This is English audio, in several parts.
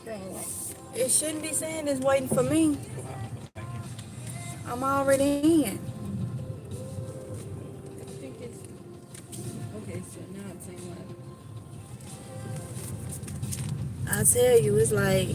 Bro, it shouldn't be saying it's waiting for me. I'm already in. I think it's okay. So now it's saying live. I tell you, it's like,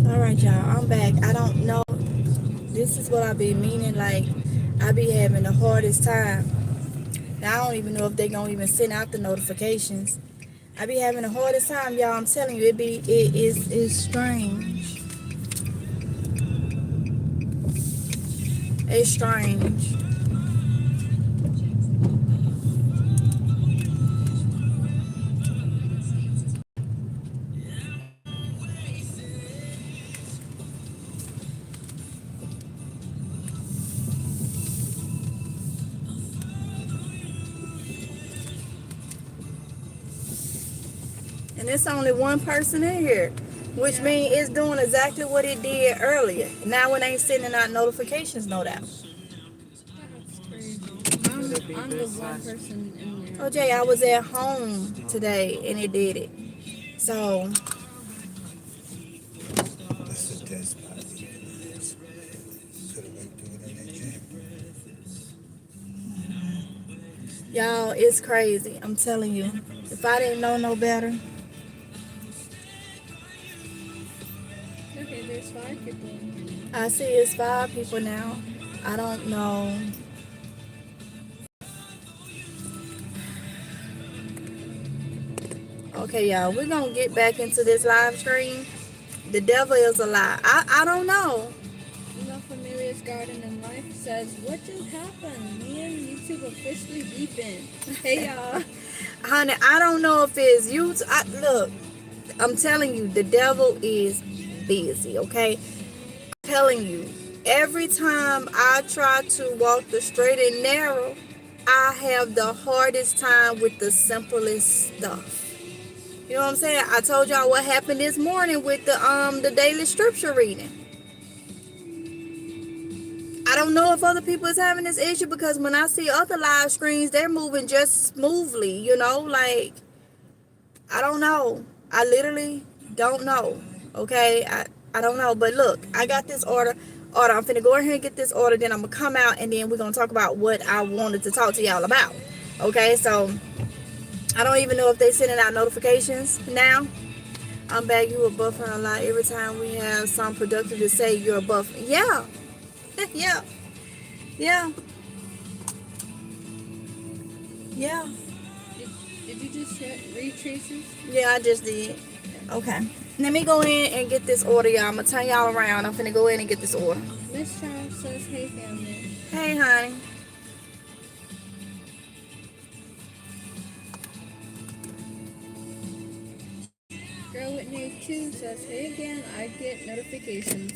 all right, y'all, I'm back. I don't know. This is what I be meaning. Like, I be having the hardest time. Now, I don't even know if they gonna even send out the notifications. I be having the hardest time, y'all. I'm telling you, it's strange. It's strange. And it's only one person in here, which Yeah, means it's doing exactly what it did earlier. Now it ain't sending out notifications, no doubt. that's crazy. I'm the one person in there. Oh, Jay, I was at home today and it did it. So, That's a dead spot. Could have went through it in that gym. y'all, it's crazy. I'm telling you. If I didn't know no better, Okay, there's 5 people in here now. I see it's 5 people now. I don't know. Okay, y'all, we're going to get back into this live stream. The devil is a lie. I don't know. The Familiar's Garden in Life says, "What just happened? Me and YouTube officially beeping." Hey y'all. Honey, I don't know if it's you. Look, I'm telling you, the devil is busy, okay? I'm telling you, every time I try to walk the straight and narrow, I have the hardest time with the simplest stuff. You know what I'm saying? I told y'all what happened this morning with the daily scripture reading. I don't know if other people is having this issue because when I see other live screens, they're moving just smoothly, you know, like I don't know. I literally don't know. Okay? I don't know. But look, I got this order. I'm finna go ahead and get this order, then I'm gonna come out and then we're gonna talk about what I wanted to talk to y'all about. Okay, so I don't even know if they sending out notifications now. I'm back, you a buffering a lot. Every time we have some productive to say you're a buffer. Yeah. Yeah. Yeah. Yeah. Did you just read Tracy's? Yeah, I just did. Okay. Okay. Let me go in and get this order, y'all. I'm gonna turn y'all around. I'm finna go in and get this order. Miss Charles says, "Hey family." Hey, honey. Girl with Nate 2 says, "Hey again, I get notifications."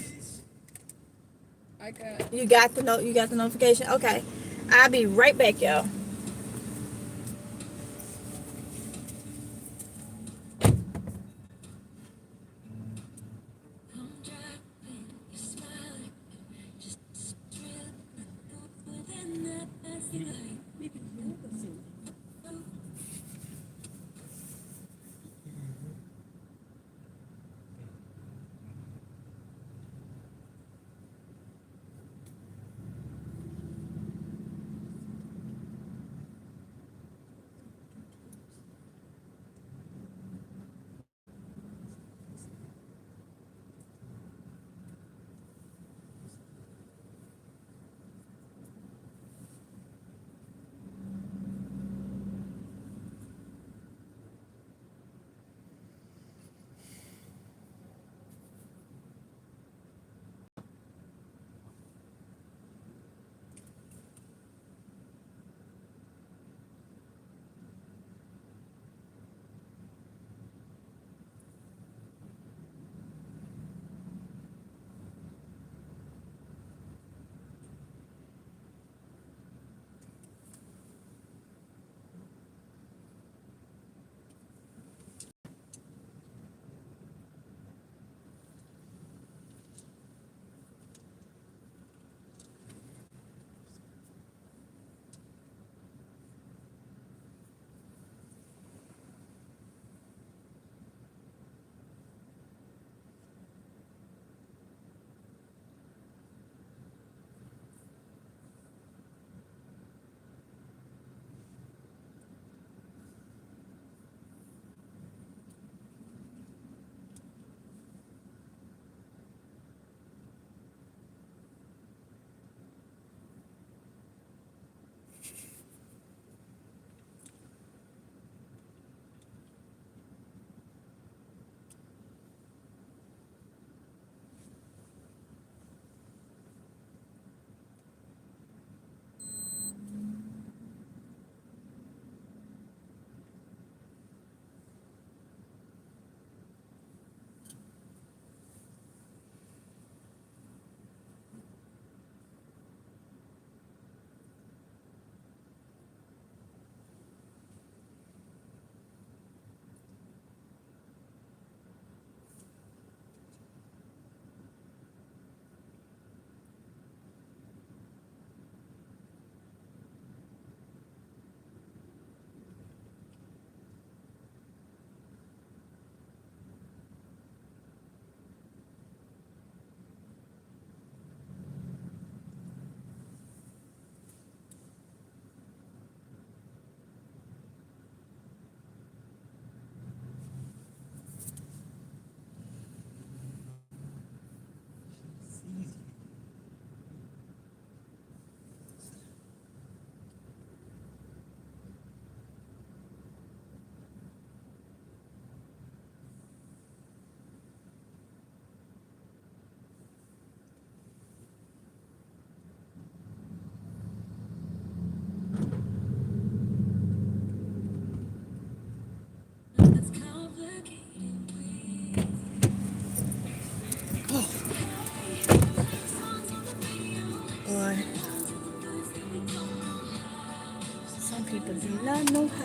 I got You got the note. You got the notification. Okay. I'll be right back, y'all.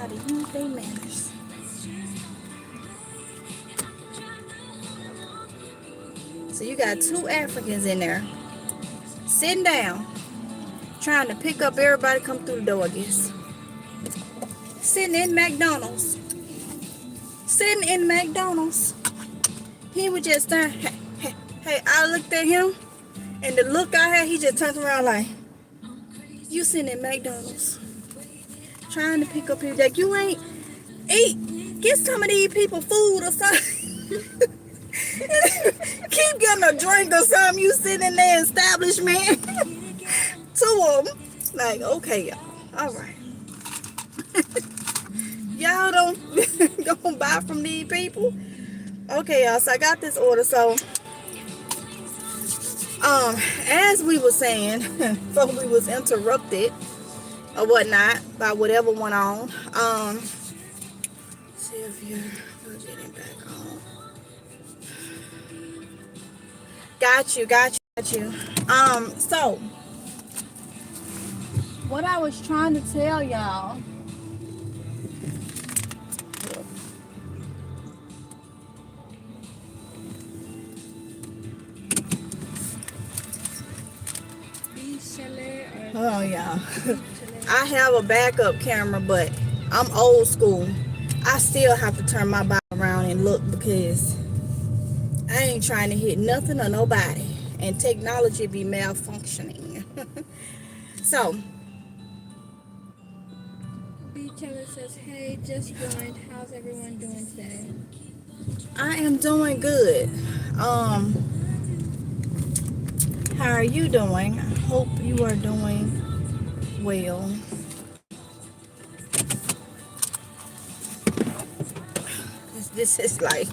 how to use their manners. So you got two Africans in there sitting down, trying to pick up everybody come through the door, I guess. Sitting in McDonald's. Sitting in McDonald's. He was just staring. Hey, I looked at him, and the look I had, he just turned around like, you sitting in McDonald's. Trying to pick up your deck. You ain't eat. Get some of these people food or something. Keep getting a drink or something. You sitting in their establishment. Two of them. Like, okay, y'all. All right. Y'all don't buy from these people. Okay, y'all. So I got this order. So, as we were saying, before we was interrupted or whatnot by whatever went on. See if you're getting back on. Got you. So what I was trying to tell y'all. Oh, y'all. I have a backup camera, but I'm old school. I still have to turn my body around and look because I ain't trying to hit nothing or nobody. And technology be malfunctioning. So. B. Keller says, hey, just joined. How's everyone doing today? I am doing good. How are you doing? I hope you are doing well. This is like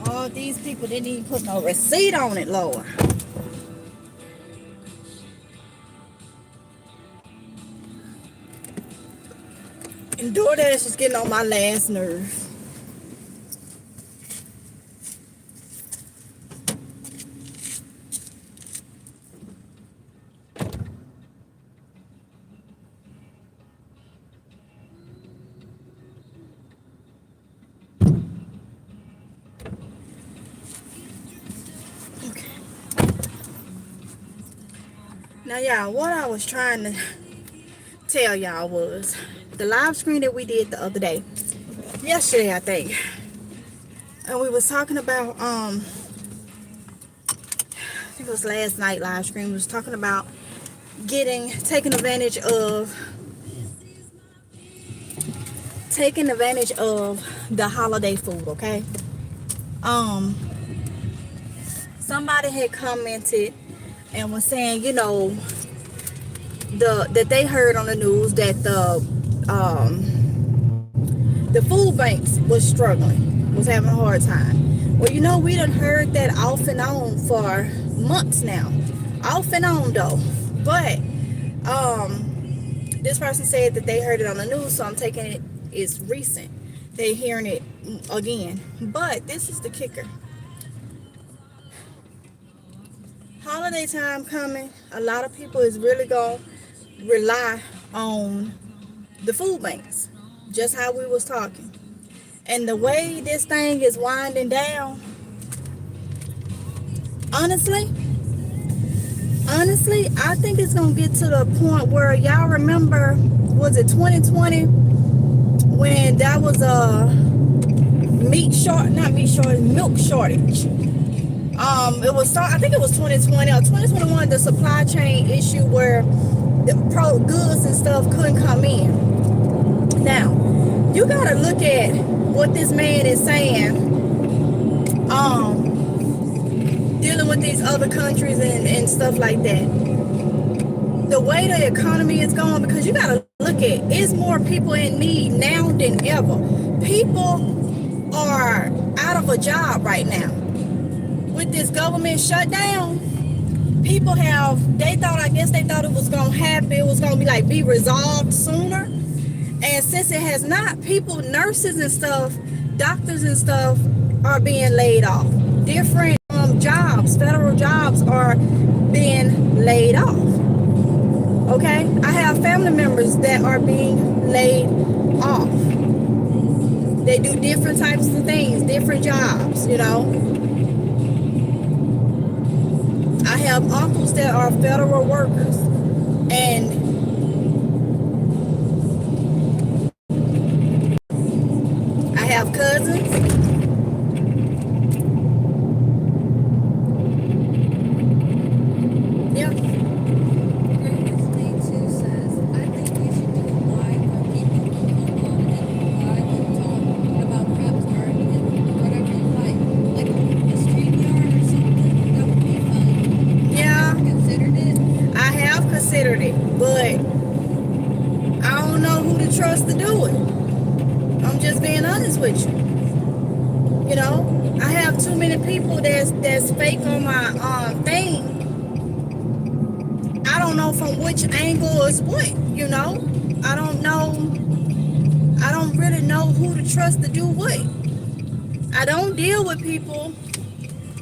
all these people didn't even put no receipt on it, Lord. And DoorDash is getting on my last nerve. Okay. Now, y'all, what I was trying to tell y'all was the live stream that we did the other day, yesterday I think, and we was talking about I think it was last night live stream. We was talking about taking advantage of the holiday food. Okay, somebody had commented and was saying, you know, that they heard on the news that the food banks was struggling, was having a hard time. Well, you know, we done heard that off and on for months now. Off and on though. But this person said that they heard it on the news, so I'm taking it as recent. They're hearing it again. But this is the kicker. Holiday time coming, a lot of people is really gonna rely on the food banks, just how we was talking. And the way this thing is winding down, honestly, I think it's gonna get to the point where, y'all remember, was it 2020 when that was a milk shortage. It was, I think it was 2020 or 2021, the supply chain issue where the goods and stuff couldn't come in. Now, you gotta look at what this man is saying, dealing with these other countries and stuff like that. The way the economy is going, because you gotta look at, it's more people in need now than ever. People are out of a job right now. With this government shutdown, people have, I guess they thought it was going to happen, it was going to be like be resolved sooner. And since it has not, people, nurses and stuff, doctors and stuff are being laid off. Different jobs, federal jobs are being laid off. Okay? I have family members that are being laid off. They do different types of things, different jobs, you know. I have uncles that are federal workers, and I have cousins. Yeah. Grandma's too says, I think we should do a live where people can come on and live and talk about perhaps gardening and whatever you like a StreamYard or something. That would be fun. Yeah. Have you considered it? I have considered it, but I don't know who to trust to do it. I'm just being honest with you. You know, I have too many people that's fake on my thing. I don't know from which angle is what, you know. I don't really know who to trust to do what. I don't deal with people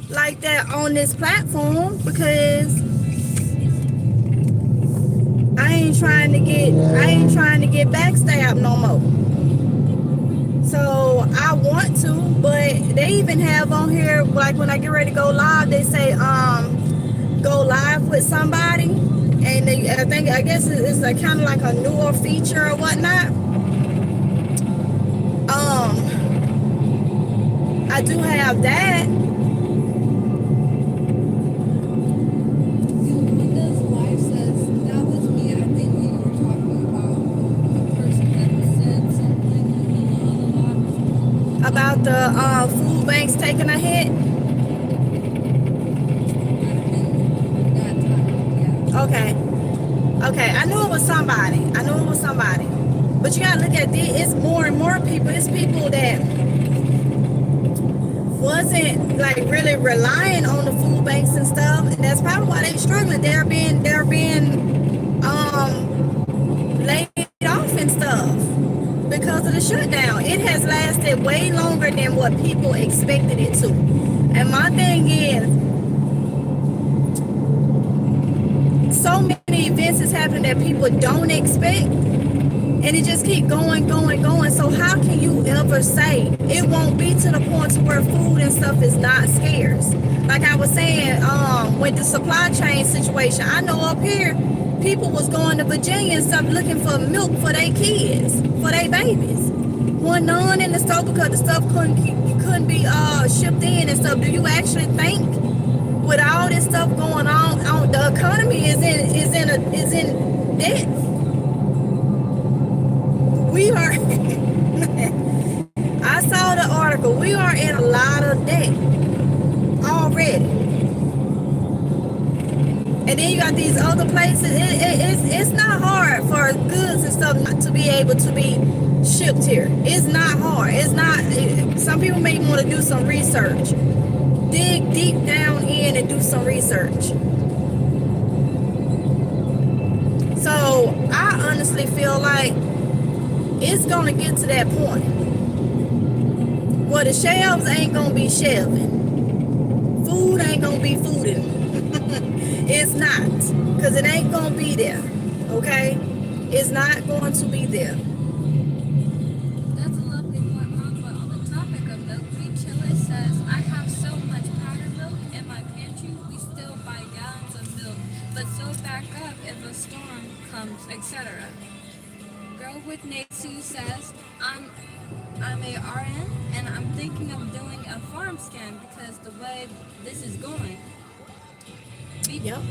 like that on this platform because I ain't trying to get backstabbed no more. So I want to, but they even have on here, like when I get ready to go live, they say go live with somebody, and I guess it's like kind of like a newer feature or whatnot. I do have that. Yolanda's wife says, that was me. I think we were talking about a person that said something About the food banks taking a hit. Okay, I knew it was somebody. But you gotta look at this. It's more and more people. It's people that wasn't like really relying on the food banks and stuff, and that's probably why they're struggling. They're being laid off and stuff because of the shutdown. It has lasted way longer than what people expected it to. And my thing is, so many events is happening that people don't expect, and it just keep going. So how can you ever say it won't be to the point to where food and stuff is not scarce? Like I was saying, with the supply chain situation, I know up here people was going to Virginia and stuff looking for milk for their kids, for their babies. One none in the store because the stuff couldn't be shipped in and stuff. Do you actually think with all this stuff going on, the economy is in debt? We are. I saw the article. We are in a lot of debt already. And then you got these other places. It's not hard for goods and stuff not to be able to be shipped here. It's not hard. It's not. Some people may want to do some research. Dig deep down in and do some research. So I honestly feel like it's gonna get to that point where the shelves ain't gonna be shelving. Food ain't gonna be fooding. It's not, because it ain't gonna be there. Okay, it's not going to be there. That's a lovely point, Mom. But on the topic of milk, Chile says, I have so much powdered milk in my pantry. We still buy gallons of milk, but so back up if a storm comes, etc. Girl with Nate Sue says, I'm a RN and I'm thinking of doing a farm scan because the way this is going. Yep.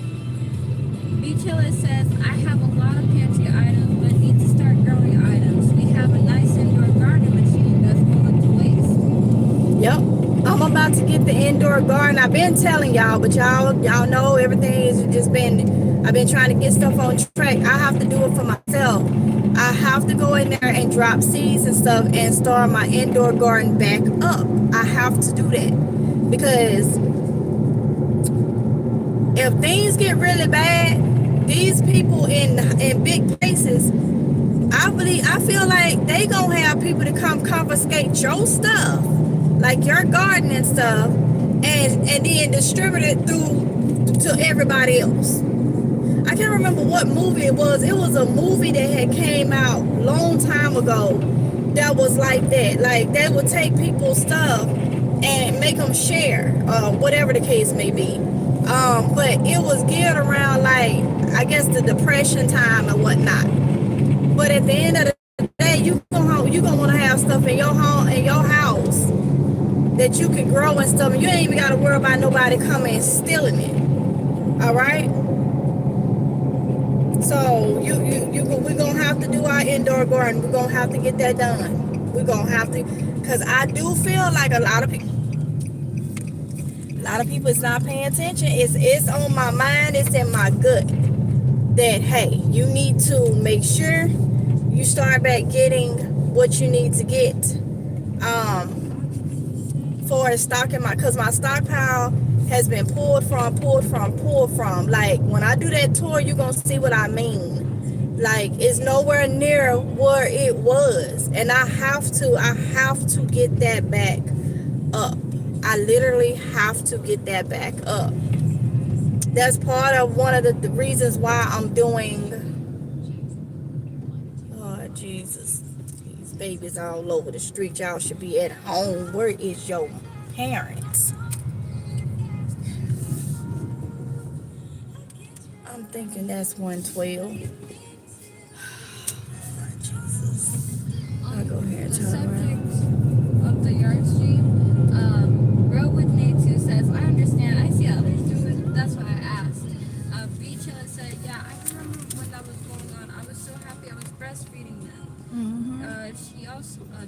Chile says, I have a lot of pantry items but need to start growing items. We have a nice indoor garden machine that's going to waste. Yep. I'm about to get the indoor garden. I've been telling y'all, but y'all know everything has just been, I've been trying to get stuff on track. I have to do it for myself. I have to go in there and drop seeds and stuff and start my indoor garden back up. I have to do that because If things get really bad, these people in big places, I feel like they gonna have people to come confiscate your stuff, like your gardening stuff, and then distribute it through to everybody else. I can't remember what movie it was. It was a movie that had came out long time ago that was like that. Like they would take people's stuff and make them share, whatever the case may be. But it was geared around like I guess the depression time and whatnot. But at the end of the day, you gonna want to have stuff in your home, in your house, that you can grow and stuff. And you ain't even gotta worry about nobody coming and stealing it. All right. So we're gonna have to do our indoor garden. We're gonna have to get that done. We're gonna have to, cause I do feel like a lot of people is not paying attention. It's on my mind. It's in my gut that hey, you need to make sure you start back getting what you need to get. For stocking cause my stockpile has been pulled from. Like when I do that tour, you're gonna see what I mean. Like it's nowhere near where it was, and I have to get that back up. I literally have to get that back up. That's part of one of the reasons why I'm doing. Oh Jesus, these babies all over the street. Y'all should be at home. Where is your parents? I'm thinking that's 112. Oh, Jesus. I'll go ahead and The turn around. subject of the yard stream, Real with Nate says, I understand. I see others do it. That's why I asked. Beachella said, yeah, I remember when that was going on. I was so happy I was breastfeeding them.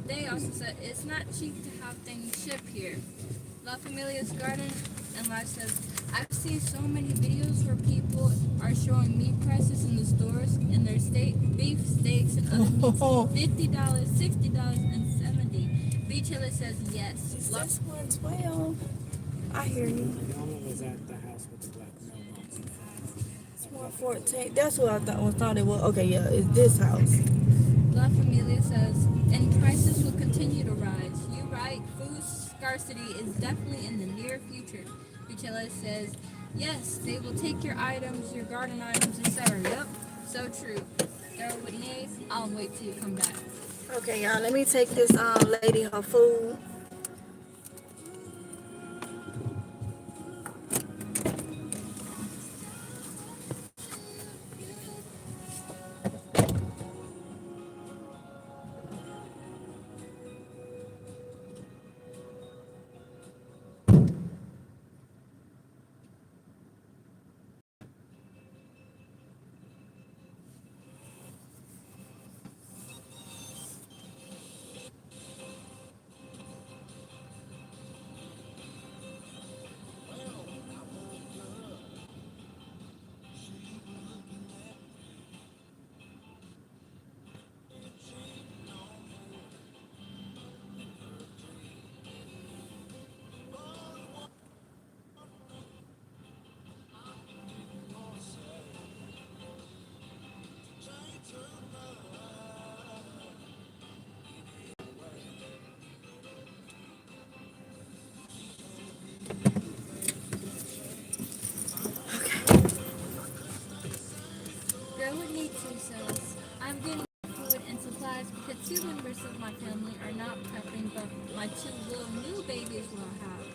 They also said, it's not cheap to have things shipped here. La Familia's Garden and Life says, I've seen so many videos where people are showing meat prices in the stores in their state, beef, steaks, and other meats, $50, $60, and $70. Beachella says yes. That's 112. I hear you. The owner was at the house with the black mailbox. It's 114. That's what I thought it was. Okay, yeah, it's this house. La Familia says, and prices will continue to rise. You're right, food scarcity is definitely in the near future. Beachella says, yes, they will take your items, your garden items, etc. Yep, so true. Daryl Whitney, I'll wait till you come back. Okay, y'all, let me take this lady her food. Daryl Whitney too says, I'm getting food and supplies because two members of my family are not prepping, but my two little new babies will have.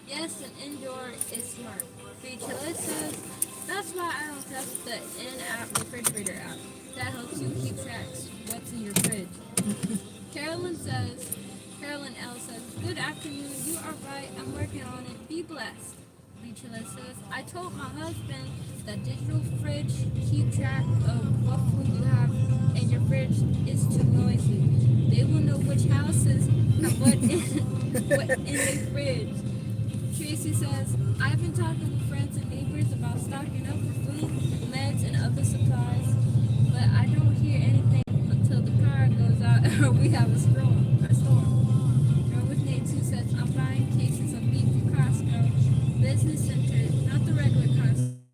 Yes, an indoor is smart. Beachella says, that's why I don't trust the in-app refrigerator app. That helps you keep track what's in your fridge. Carolyn L says, good afternoon, you are right, I'm working on it, be blessed. Beachella says, I told my husband that digital fridge keep track of what food you have in your fridge is too noisy. They will know which houses have what in their fridge. Tracy says, I've been talking with friends and neighbors about stocking up for food, meds, and other supplies, but I don't hear anything until the power goes out or we have a storm. Girl with Nate 2 says, I'm buying cases of meat from Costco, business center, not the regular Costco.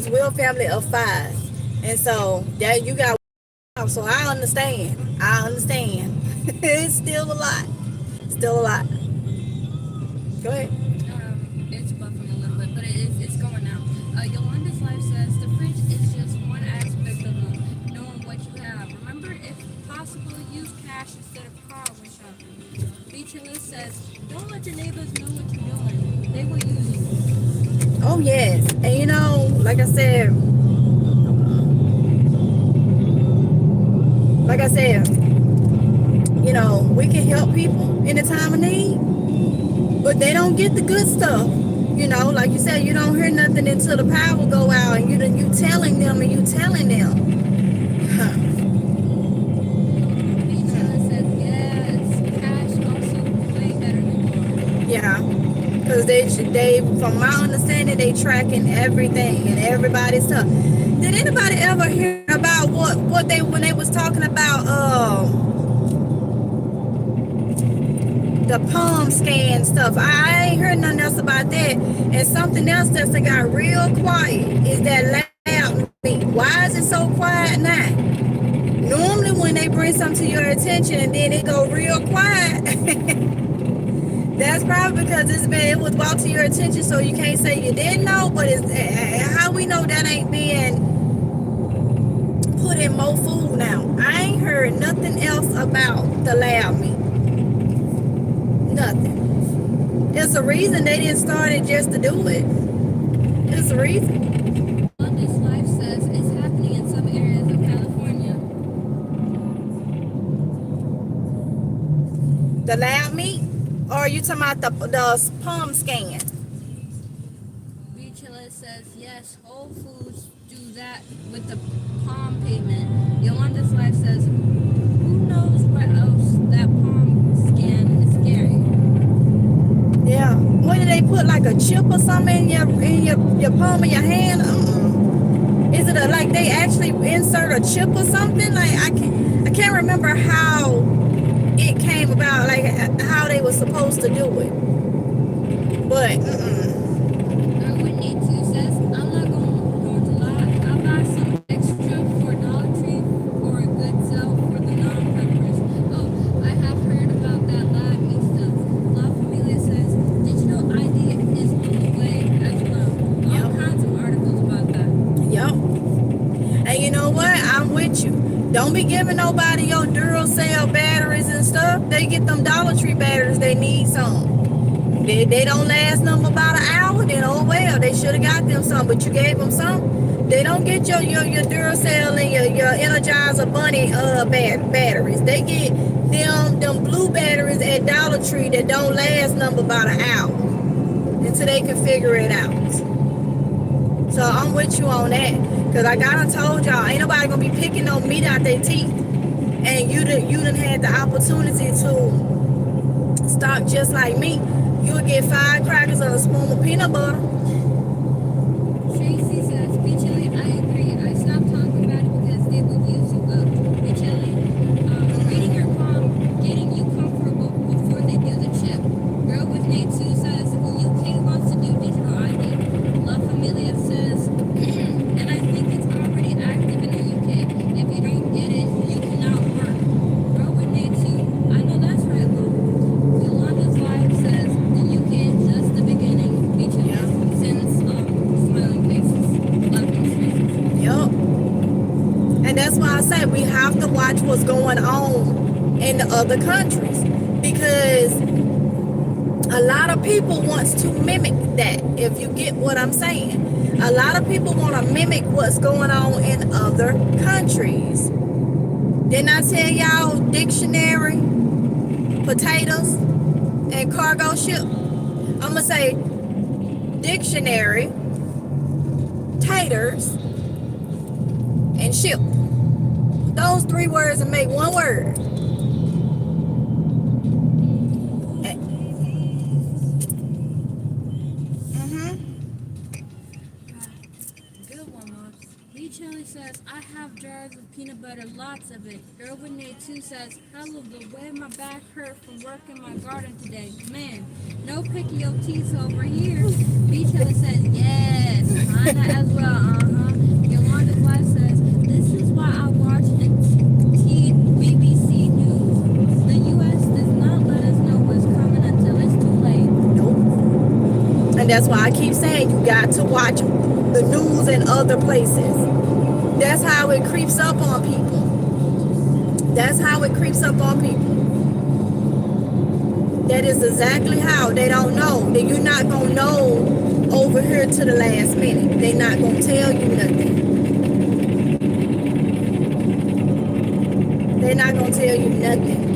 because we're a family of 5, and so that you got. So I understand. I understand. It's still a lot. Still a lot. Go ahead. It's buffering a little bit, but it's going out. Yolanda's life says the fridge is just one aspect of knowing what you have. Remember, if possible, use cash instead of card when shopping. Beachilla says, don't let your neighbors know what you're doing. They will use you. Oh yes, and you know, like I said, you know, we can help people in a time of need, but they don't get the good stuff. You know, like you said, you don't hear nothing until the power go out, and you telling them and you telling them. Huh. Beachilla says, yes, cash also way better than card. Yeah, because they, from my understanding, they tracking everything and everybody's stuff. Did anybody ever hear about what they when they was talking about the palm scan stuff? I ain't heard nothing else about that. And something else that's got real quiet is that lab meat. Why is it so quiet now? Normally when they bring something to your attention and then it go real quiet, that's probably because it was brought to your attention, so you can't say you didn't know. But it's how we know that ain't being put in more food now. I ain't heard nothing else about the lab meat. Nothing. There's a reason they didn't start it just to do it. There's a reason. Yolanda's life says it's happening in some areas of California. The lab meat? Or are you talking about the palm scan? Beachilla says, yes, Whole Foods do that with the palm payment. Yolanda's life says, who knows what else that palm scan is scary. Yeah. When did they put like a chip or something in your palm of your hand? Is it like they actually insert a chip or something? Like I can't remember how it came about, like how they were supposed to do it. But Whitney too says, I'm not going to lie. I'll buy some extra for Dollar Tree for a good sell for the non-preppers. Oh, I have heard about that lab meat stuff. La Familia says digital ID is on the way as well. All kinds of articles about that. yep. And you know what? I'm with you. Don't be giving nobody your Duracell batteries and stuff. They get them Dollar Tree batteries. They need some. They don't last them about an hour. Then oh well, they should have got them some, but you gave them some. They don't get your Duracell and your Energizer Bunny batteries. They get them blue batteries at Dollar Tree that don't last them about an hour until they can figure it out. So I'm with you on that. Because like I done told y'all, ain't nobody going to be picking no meat out their teeth. And you done had the opportunity to stock just like me. You'll get 5 crackers and a spoon of peanut butter. Tracy says, Beachilly, I agree. I stopped talking about it because they would use you up. Beachilly, reading your palm, getting you comfortable before they do the chip. Girl with Nate 2 says, UK wants to do digital ID. La Familia says, and I think it's already active in the UK. If you don't get it, you cannot work. Girl with Nate 2, I know that's right, Lou. Yolanda's life says, the UK is just the beginning. Beachilly sends smiling faces, laughing faces. Yup. And that's why I say we have to watch what's going on in the other countries. Because a lot of people wants to mimic that, if you get what I'm saying. A lot of people want to mimic what's going on in other countries. Didn't I tell y'all dictionary, potatoes, and cargo ship? I'm going to say dictionary, taters, and ship. Those 3 words and make one word. Good one, Mom. Beachilly says, I have jars of peanut butter, lots of it. Girl with Nate 2 says, hello, the way my back hurt from working my garden today. Man, no picky your teeth over here. Beachilly says, yes, mine as well, That's why I keep saying you got to watch the news in other places. That's how it creeps up on people. That's how it creeps up on people. That is exactly how. They don't know. That you're not going to know over here to the last minute. They're not going to tell you nothing. They're not going to tell you nothing.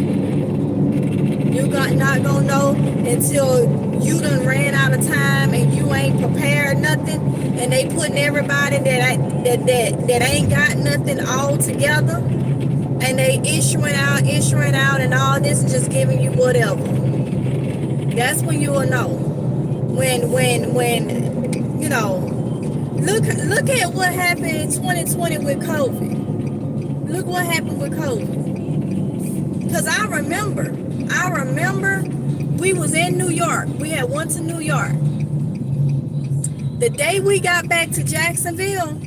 You're not going to know until you done ran out of time and you ain't prepared nothing, and they putting everybody that ain't got nothing all together, and they issuing out and all this and just giving you whatever. That's when you will know. When you know, look at what happened in 2020 with COVID. Look what happened with COVID. Because I remember we was in New York. We had went to New York. The day we got back to Jacksonville,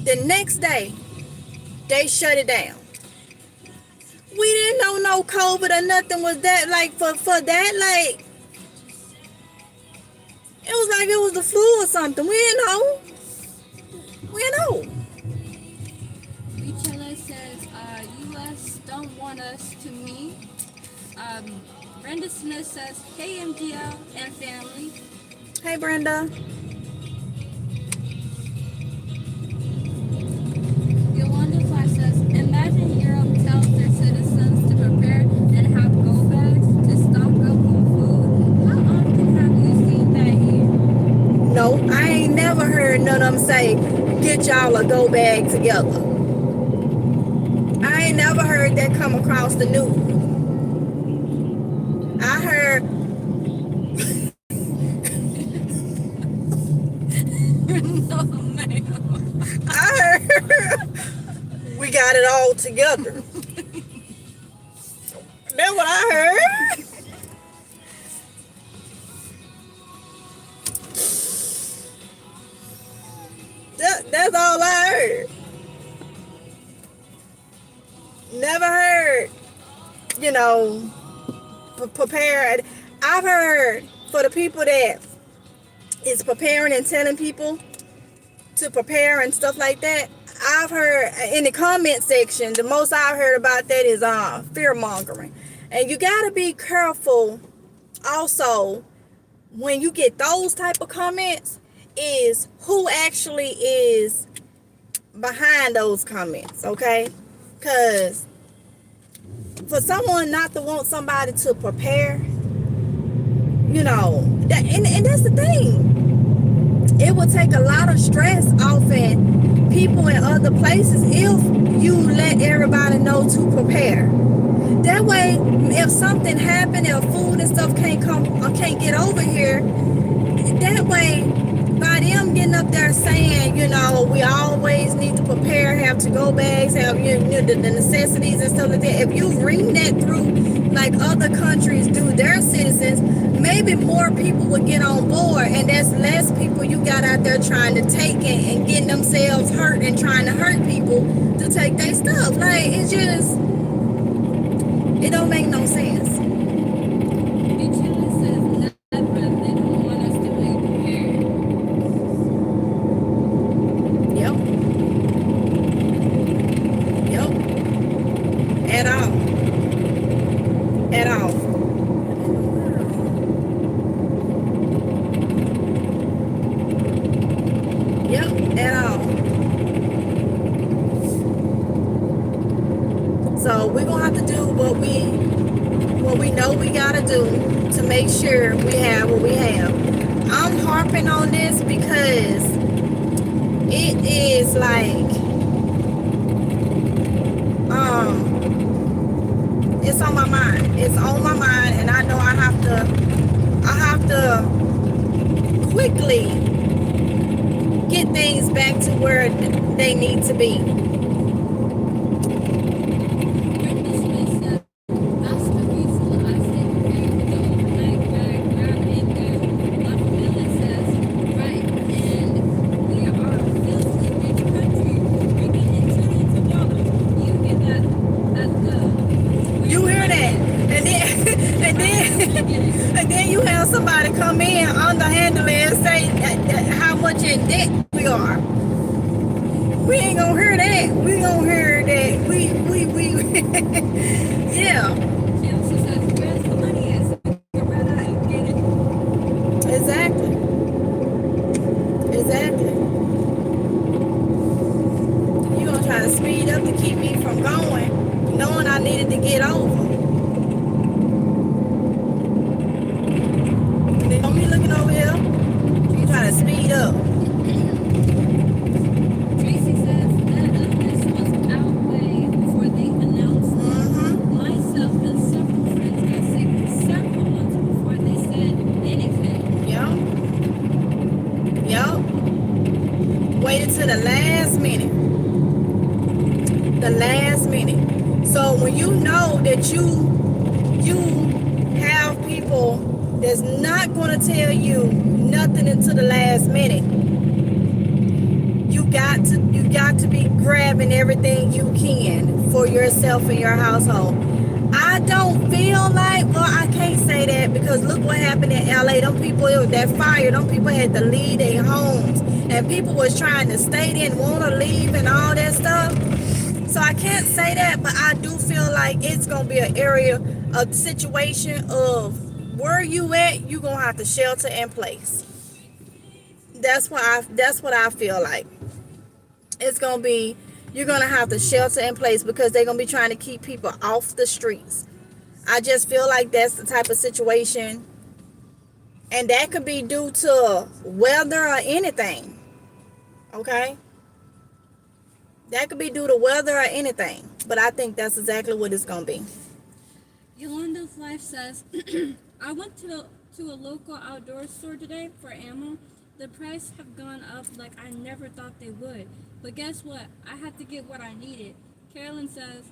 the next day, they shut it down. We didn't know no COVID or nothing was that, like, for that, like, it was like it was the flu or something. We didn't know. Richella says, U.S. don't want us to meet. Brenda Smith says, hey, MGL and family. Hey, Brenda. Yolanda Flash says, imagine Europe tells their citizens to prepare and have go bags to stock up on food. How often have you seen that here? No, I ain't never heard none of them say, get y'all a go bag together. I ain't never heard that come across the news. I heard No, ma'am. we got it all together. That's what I heard. That's all I heard. Never heard, you know, prepared. I've heard for the people that is preparing and telling people to prepare and stuff like that. I've heard in the comment section, the most I've heard about that is fear mongering. And you got to be careful also when you get those type of comments, is who actually is behind those comments, okay? Because for someone not to want somebody to prepare, you know, and that's the thing. It will take a lot of stress off in people in other places if you let everybody know to prepare. That way, if something happened, if food and stuff can't get over here, that way, by them getting up there saying, you know, we always need to prepare, have to-go bags, have the necessities and stuff like that. If you ring that through like other countries do their citizens, maybe more people would get on board, and that's less people you got out there trying to take and getting themselves hurt and trying to hurt people to take their stuff. Like, it don't make no sense. Richella says, never. They don't want us to be prepared. Yep. At all. Yep, at all. So we're gonna have to do what we know we gotta do to make sure we have what we have. I'm harping on this because it is like it's on my mind. It's on my mind, and I know I have to quickly get things back to where they need to be. Brenda Smith says, that's the reason I stay prepared with the overnight bag, grab it in there. Dr. Miller says, right, and we are a filthy rich country, bringing in trillions of dollars. You get that? You hear that? And then you have somebody come in underhanded in debt we are. We ain't gonna hear that. We gonna hear that yeah. She also says, where's the money at? So we can run out and get it. Exactly. Exactly. You gonna try to speed up to keep me from going, knowing I needed to get over. They don't be looking over here. You trying to speed up. Tracy says that illness was outweighed before they announced it. Myself and several friends got sick several months before they said anything. Yup. Waited to the last minute. The last minute. So when you know that you have people that's not gonna tell you nothing until the last minute, you got to be grabbing everything you can for yourself and your household. I don't feel like, well, I can't say that because look what happened in LA. Them people, that fire, them people had to leave their homes, and people was trying to stay there and want to leave and all that stuff. So I can't say that, but I do feel like it's gonna be an area, a situation of where you at, you gonna have to shelter in place. That's what I feel like. It's gonna be, you're gonna have to shelter in place because they're gonna be trying to keep people off the streets. I just feel like that's the type of situation, and that could be due to weather or anything. Okay, that could be due to weather or anything, but I think that's exactly what it's gonna be. Yolanda's Life says, I went to a local outdoor store today for ammo. The price have gone up like I never thought they would. But guess what? I had to get what I needed. Carolyn says,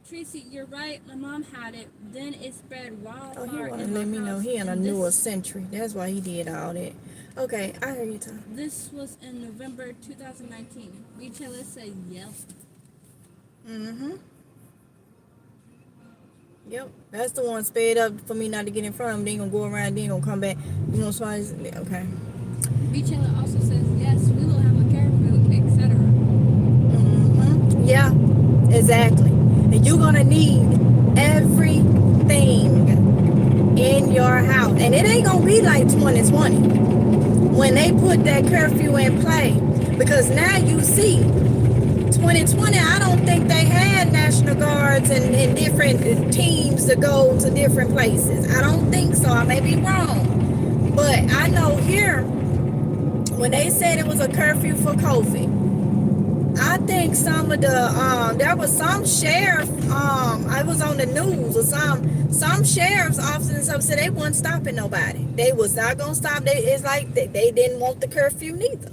Tracy, you're right. My mom had it. Then it spread wildfire. Oh, he wanna let me know he in a newer century. That's why he did all that. Okay, I hear you, Tom. This was in November 2019. Retailers said yes. Yep, that's the one sped up for me not to get in front of him. Then gonna go around, then gonna come back. You know, so okay. Retailer also says yes, we will have a curfew, etc. Yeah, exactly. And you're gonna need everything in your house, and it ain't gonna be like 2020 when they put that curfew in play, because now you see 2020, I don't think they had National Guards and different teams to go to different places. I don't think so. I may be wrong. But I know here, when they said it was a curfew for COVID, I think some of the, there was some sheriff, I was on the news, or some sheriff's officers said they wasn't stopping nobody. They was not going to stop. It's like they didn't want the curfew neither.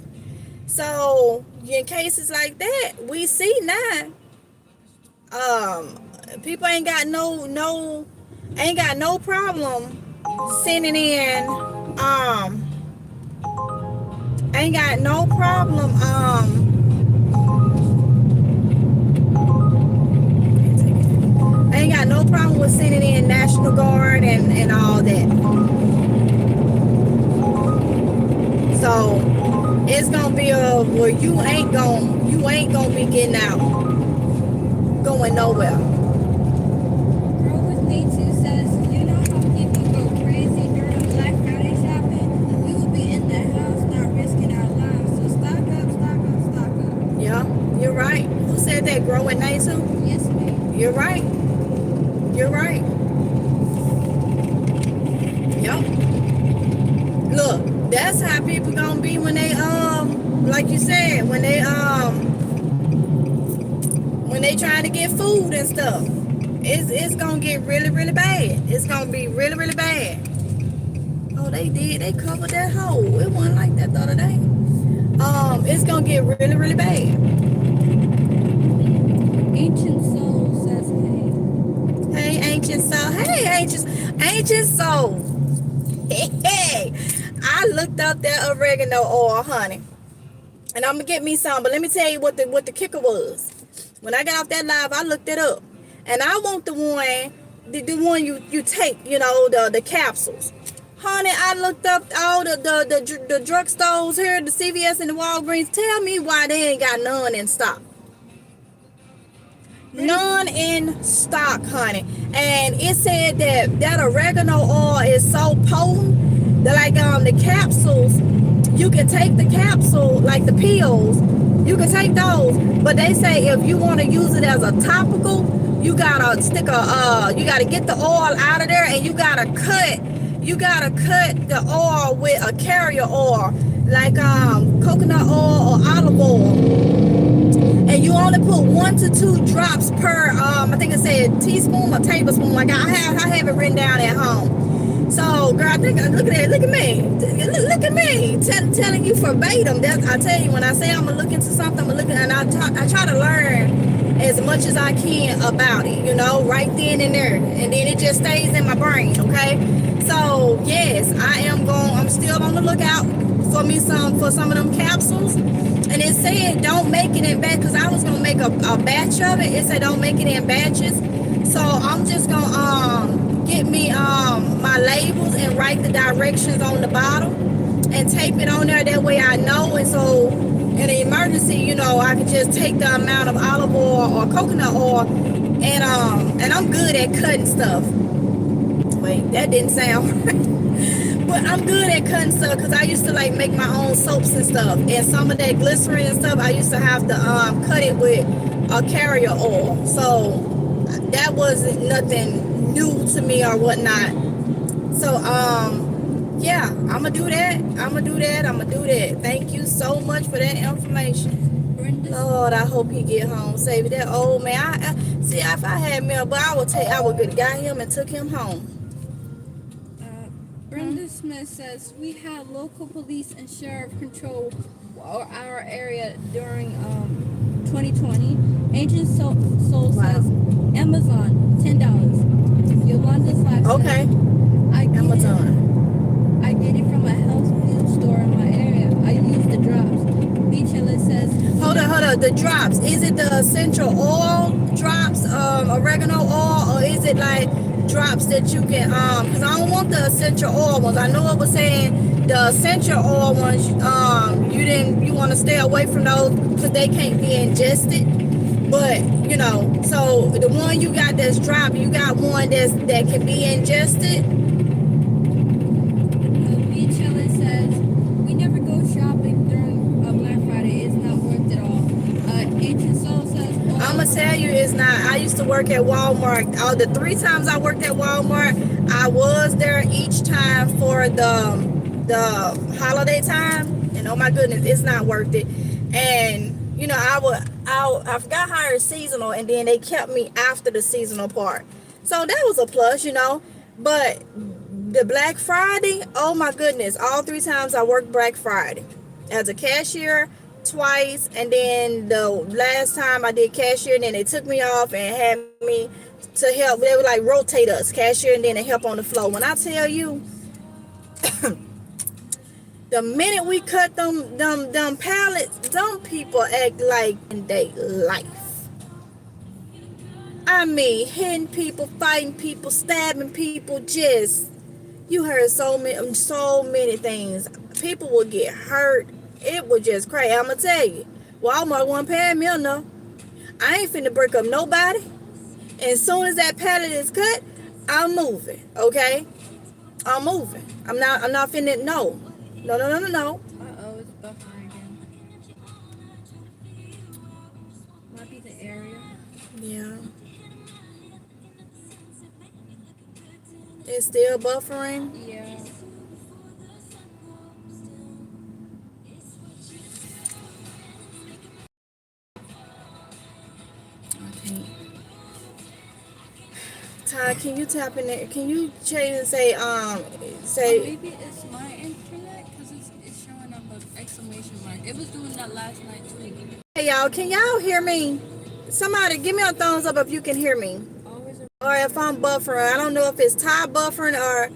So in cases like that, we see now, people ain't got no problem sending in, ain't got no problem, ain't got no problem with sending in National Guard and all that. So it's gonna be where you ain't gonna be getting out, going nowhere. Girl with Me Too says, you know how people go crazy during Black Friday shopping? We will be in the house not risking our lives. So stock up, stock up, stock up. Yeah, you're right. Who said that? Grow with night too? Yes, ma'am. You're right. You're right. Yep. Look, that's how people gonna be when they like you said, when they trying to get food and stuff. It's gonna get really, really bad. It's gonna be really, really bad. Oh, they covered that hole. It wasn't like that the other day. It's gonna get really, really bad. Ancient Soul says, hey. Hey, Ancient Soul. Hey, Ancient Soul. Hey, I looked up that oregano oil, honey, and I'm gonna get me some. But let me tell you what the kicker was. When I got off that live, I looked it up, and I want the one you take, the capsules. Honey, I looked up all the drugstores here, the CVS and the Walgreens. Tell me why they ain't got none in stock. None in stock, honey. And it said that oregano oil is so potent that like the capsules, you can take the capsule, like the pills, you can take those. But they say if you want to use it as a topical, you gotta you gotta get the oil out of there, and you gotta cut the oil with a carrier oil, like coconut oil or olive oil, and you only put 1 to 2 drops per I think it said teaspoon or tablespoon. Like I have it written down at home. So girl, look at me telling you verbatim. That I tell you, when I say I'm gonna look into something, I'm gonna look and I try to learn as much as I can about it, right then and there, and then it just stays in my brain. Okay, so yes, I'm still on the lookout for some of them capsules. And it said don't make it in batches, because I was gonna make a batch of it. It said don't make it in batches. So I'm just gonna get me my labels and write the directions on the bottle and tape it on there. That way I know, and so in an emergency, I can just take the amount of olive oil or coconut oil, and I'm good at cutting stuff. Wait, that didn't sound right. But I'm good at cutting stuff, because I used to like make my own soaps and stuff, and some of that glycerin and stuff I used to have to cut it with a carrier oil. So that wasn't nothing new to me or whatnot. So yeah, I'm gonna do that. Thank you so much for that information. Lord, I hope he get home safe. That old man, I see, if I had me, but I would got him and took him home. Brenda Smith says, we had local police and sheriff control our area during 2020. Agent Soul says, Amazon, $10. Yolanda's life Okay. says, Amazon. I get it from a health food store in my area. I use the drops. Beach Ellis says, Hold on. The drops. Is it the essential oil drops, oregano oil, or is it like drops that you can because I don't want the essential oil ones. I know it was saying the essential oil ones you want to stay away from those because they can't be ingested, but so the one you got that's dropped, you got one that can be ingested. Beach Ellis says, we never go shopping during Black Friday. It's not worth it all. Ancient Soul says, I'm gonna tell you, it's not. I used to work at Walmart. All the 3 times I worked at Walmart, I was there each time for the holiday time, and oh my goodness, it's not worth it. And I got hired seasonal, and then they kept me after the seasonal part, so that was a plus, But the Black Friday, oh my goodness, all 3 times I worked Black Friday as a cashier twice, and then the last time I did cashier, and then they took me off and had me to help. They would like rotate us, cashier and then they help on the floor. When I tell you, the minute we cut them pallets, them people act like in their life. I mean, hitting people, fighting people, stabbing people, you heard so many things. People will get hurt. It was just crazy. I'm gonna tell you, Walmart wasn't paying me enough. I ain't finna break up nobody. And as soon as that pallet is cut, I'm moving. Okay, I'm moving. I'm not finna. No. uh-oh, it's buffering again. Might be the area. Yeah. It's still buffering. Yeah. Ty, can you tap in there? Can you change and say Maybe it's my internet, because it's showing up an exclamation mark. It was doing that last night too. Hey y'all, can y'all hear me? Somebody give me a thumbs up if you can hear me. Or if I'm buffering. I don't know if it's Ty buffering or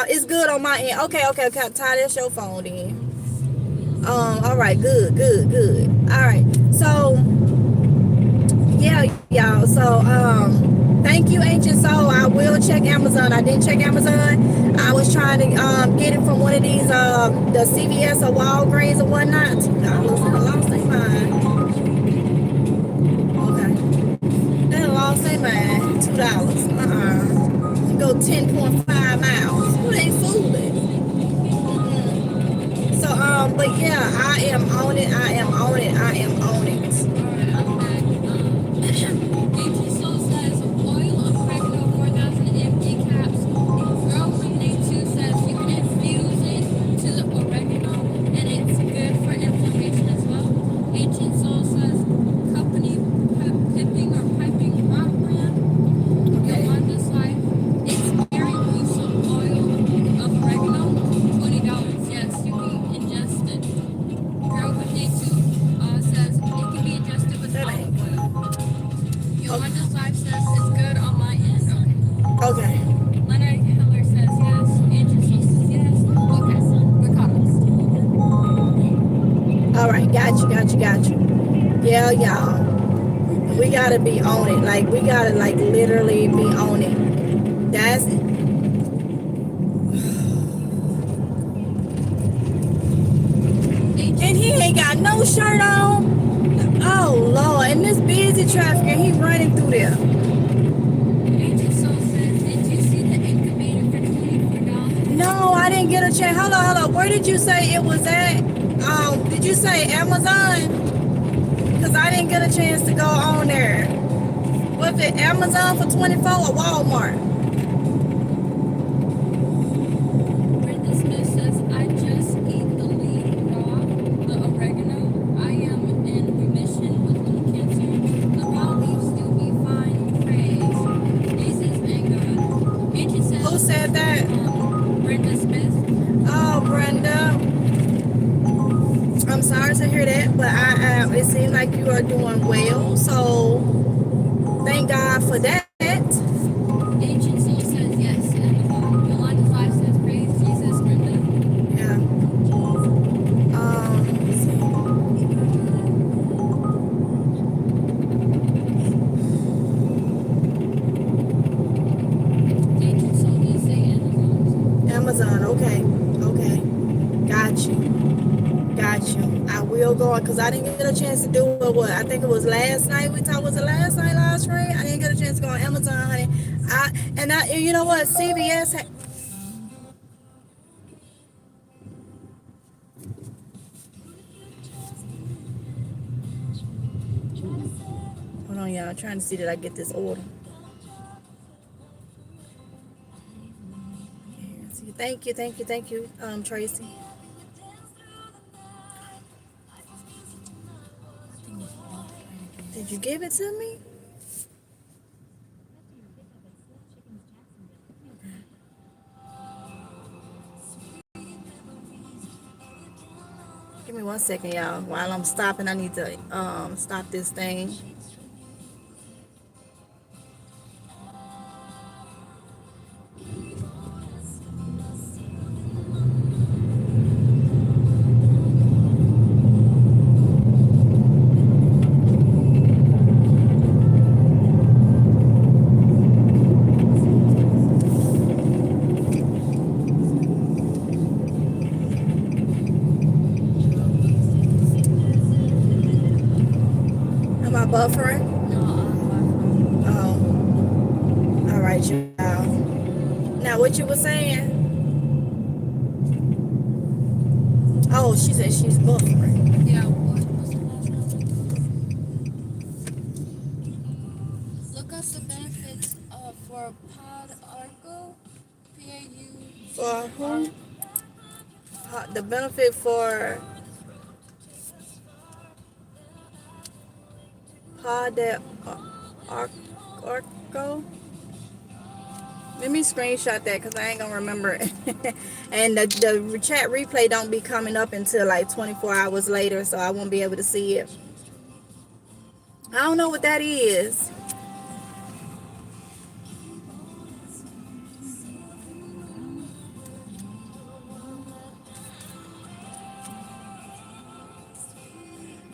it's good on my end. Okay. Ty, that's your phone then. All right, good. All right. So yeah, y'all. So Thank you, Ancient Soul. I will check Amazon. I didn't check Amazon. I was trying to get it from one of these the CVS or Walgreens or whatnot. $2. I lost their mind. Okay. They lost their mind. $2. Go 10.5 miles. Who they fooling? So but yeah, I am on it. I am on it. I am on it. Ancient Soul says oil of oregano 4,000 empty caps. Girl from Day 2 says you can infuse it to the oregano and it's good for inflammation as well. Ancient Soul says company pipping or piping rock brand. Okay. Yolanda's like it's very loose oil of oregano, $20. Yes, you can ingest it. Girl from Day 2 says it can be ingested with That olive ain't oil. okay. Yolanda's life says it's good on my end. Okay. Leonard Heller says yes. Andrew says yes. Okay, we're caught up. All right. Got you. Got you. Got you. Yeah, y'all. We gotta be on it. Like we gotta like literally be on it. That's it. And he ain't got no shirt on. Oh Lord, and this busy traffic and he running through there. Andrew Soul says, did you see the incubator for $24? No, I didn't get a chance. Hold on, hold on. Where did you say it was at? Did you say Amazon? Because I didn't get a chance to go on there. Was it Amazon for 24 or Walmart? Brenda Smith says, I just eat the leaf raw, the oregano. I am in remission with lung cancer. The raw leaves still be fine. Praise. Jesus and God. Andrew says, Who said that? Brenda Smith. Oh, Brenda. I'm sorry to hear that, but it seems like you are doing well. So thank God for that. Ancient Soul says yes. Yolanda's life says praise Jesus, Brenda. Yeah. Let's see. Ancient Soul did say Amazon. Okay. Okay. Got you. Got you. I will go on because I didn't get a chance to do it. What I think it was last night. We talked. Was it last night? Last night? I didn't get a chance to go on Amazon, honey. You know what? CVS. Hold on, y'all. I'm trying to see that I get this order. Thank you, thank you, thank you, Tracy. Did you give it to me? Give me 1 second, y'all. While I'm stopping, I need to stop this thing. Am I buffering? Oh, all right, y'all. Now, what you were saying? Oh, she said she's buffering. Yeah, what's the last one? Look us the benefits for Pod Arco. PAU. For who? The benefit for Pod Arco. Let me screenshot that because I ain't gonna remember it. And the chat replay don't be coming up until like 24 hours later, so I won't be able to see it. I don't know what that is.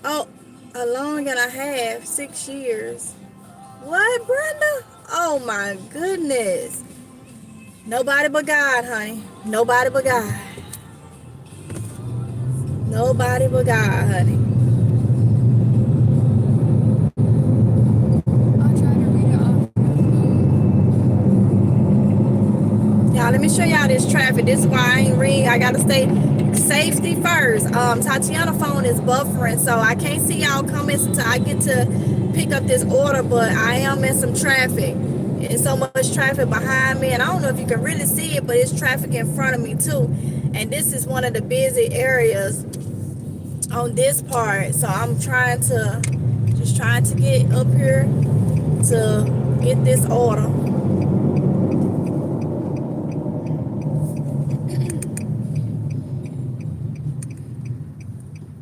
Oh, a long and a half, 6 years. What, Brenda? Oh my goodness. Nobody but God, honey. Nobody but God. Nobody but God, honey. I'll try to read it off your phone. Y'all, let me show y'all this traffic. This is why I ain't ring. I gotta stay safety first. Tatiana phone is buffering, so I can't see y'all comments until I get to pick up this order, but I am in some traffic. And so much traffic behind me, and I don't know if you can really see it, but it's traffic in front of me too. And this is one of the busy areas on this part, so I'm trying to get up here to get this order.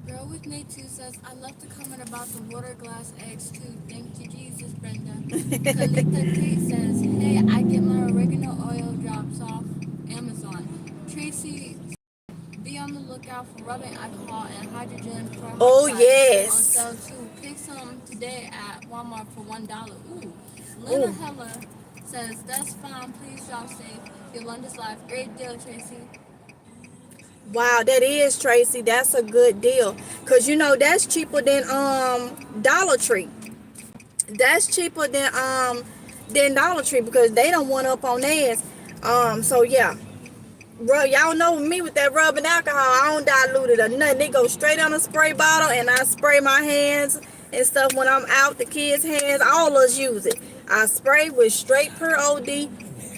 Girl with Nate 2 says, I love the comment about the water glass eggs too. Thank you, Jesus, Brenda. Kalita Kate says, hey, I get my oregano oil drops off Amazon. Tracy, be on the lookout for rubbing alcohol and hydrogen peroxide Oh on yes. sale too. Pick some today at Walmart for $1. Ooh. Lena Ooh. Heller says, that's fine. Please drive safe. Yolanda's life. Great deal, Tracy. Wow, that is, Tracy. That's a good deal. Cause you know that's cheaper than Dollar Tree. That's cheaper than Dollar Tree because they don't want up on theirs. So yeah. Y'all know me with that rubbing alcohol. I don't dilute it or nothing. They go straight on a spray bottle and I spray my hands and stuff when I'm out. The kids' hands, all of us use it. I spray with straight pure OD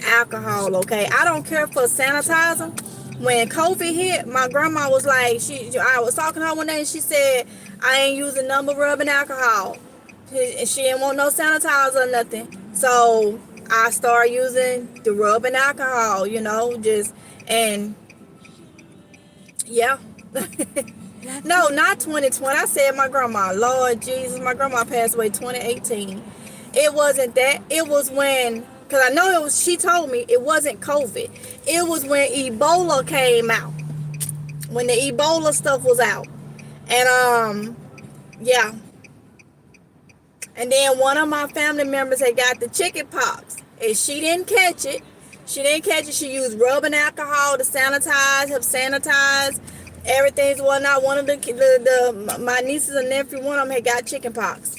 alcohol, okay? I don't care for sanitizer. When COVID hit, my grandma was like, I was talking to her one day and she said, I ain't using number rubbing alcohol. And she didn't want no sanitizer or nothing. So I started using the rubbing alcohol, and yeah. No, not 2020. I said my grandma. Lord Jesus, my grandma passed away 2018. It wasn't that. It was when, because I know it was, she told me it wasn't COVID. It was when Ebola came out. When the Ebola stuff was out. And, yeah. And then one of my family members had got the chicken pox. And she didn't catch it. She used rubbing alcohol to sanitize, help sanitize. Everything's whatnot. One of my nieces and nephew, one of them had got chicken pox.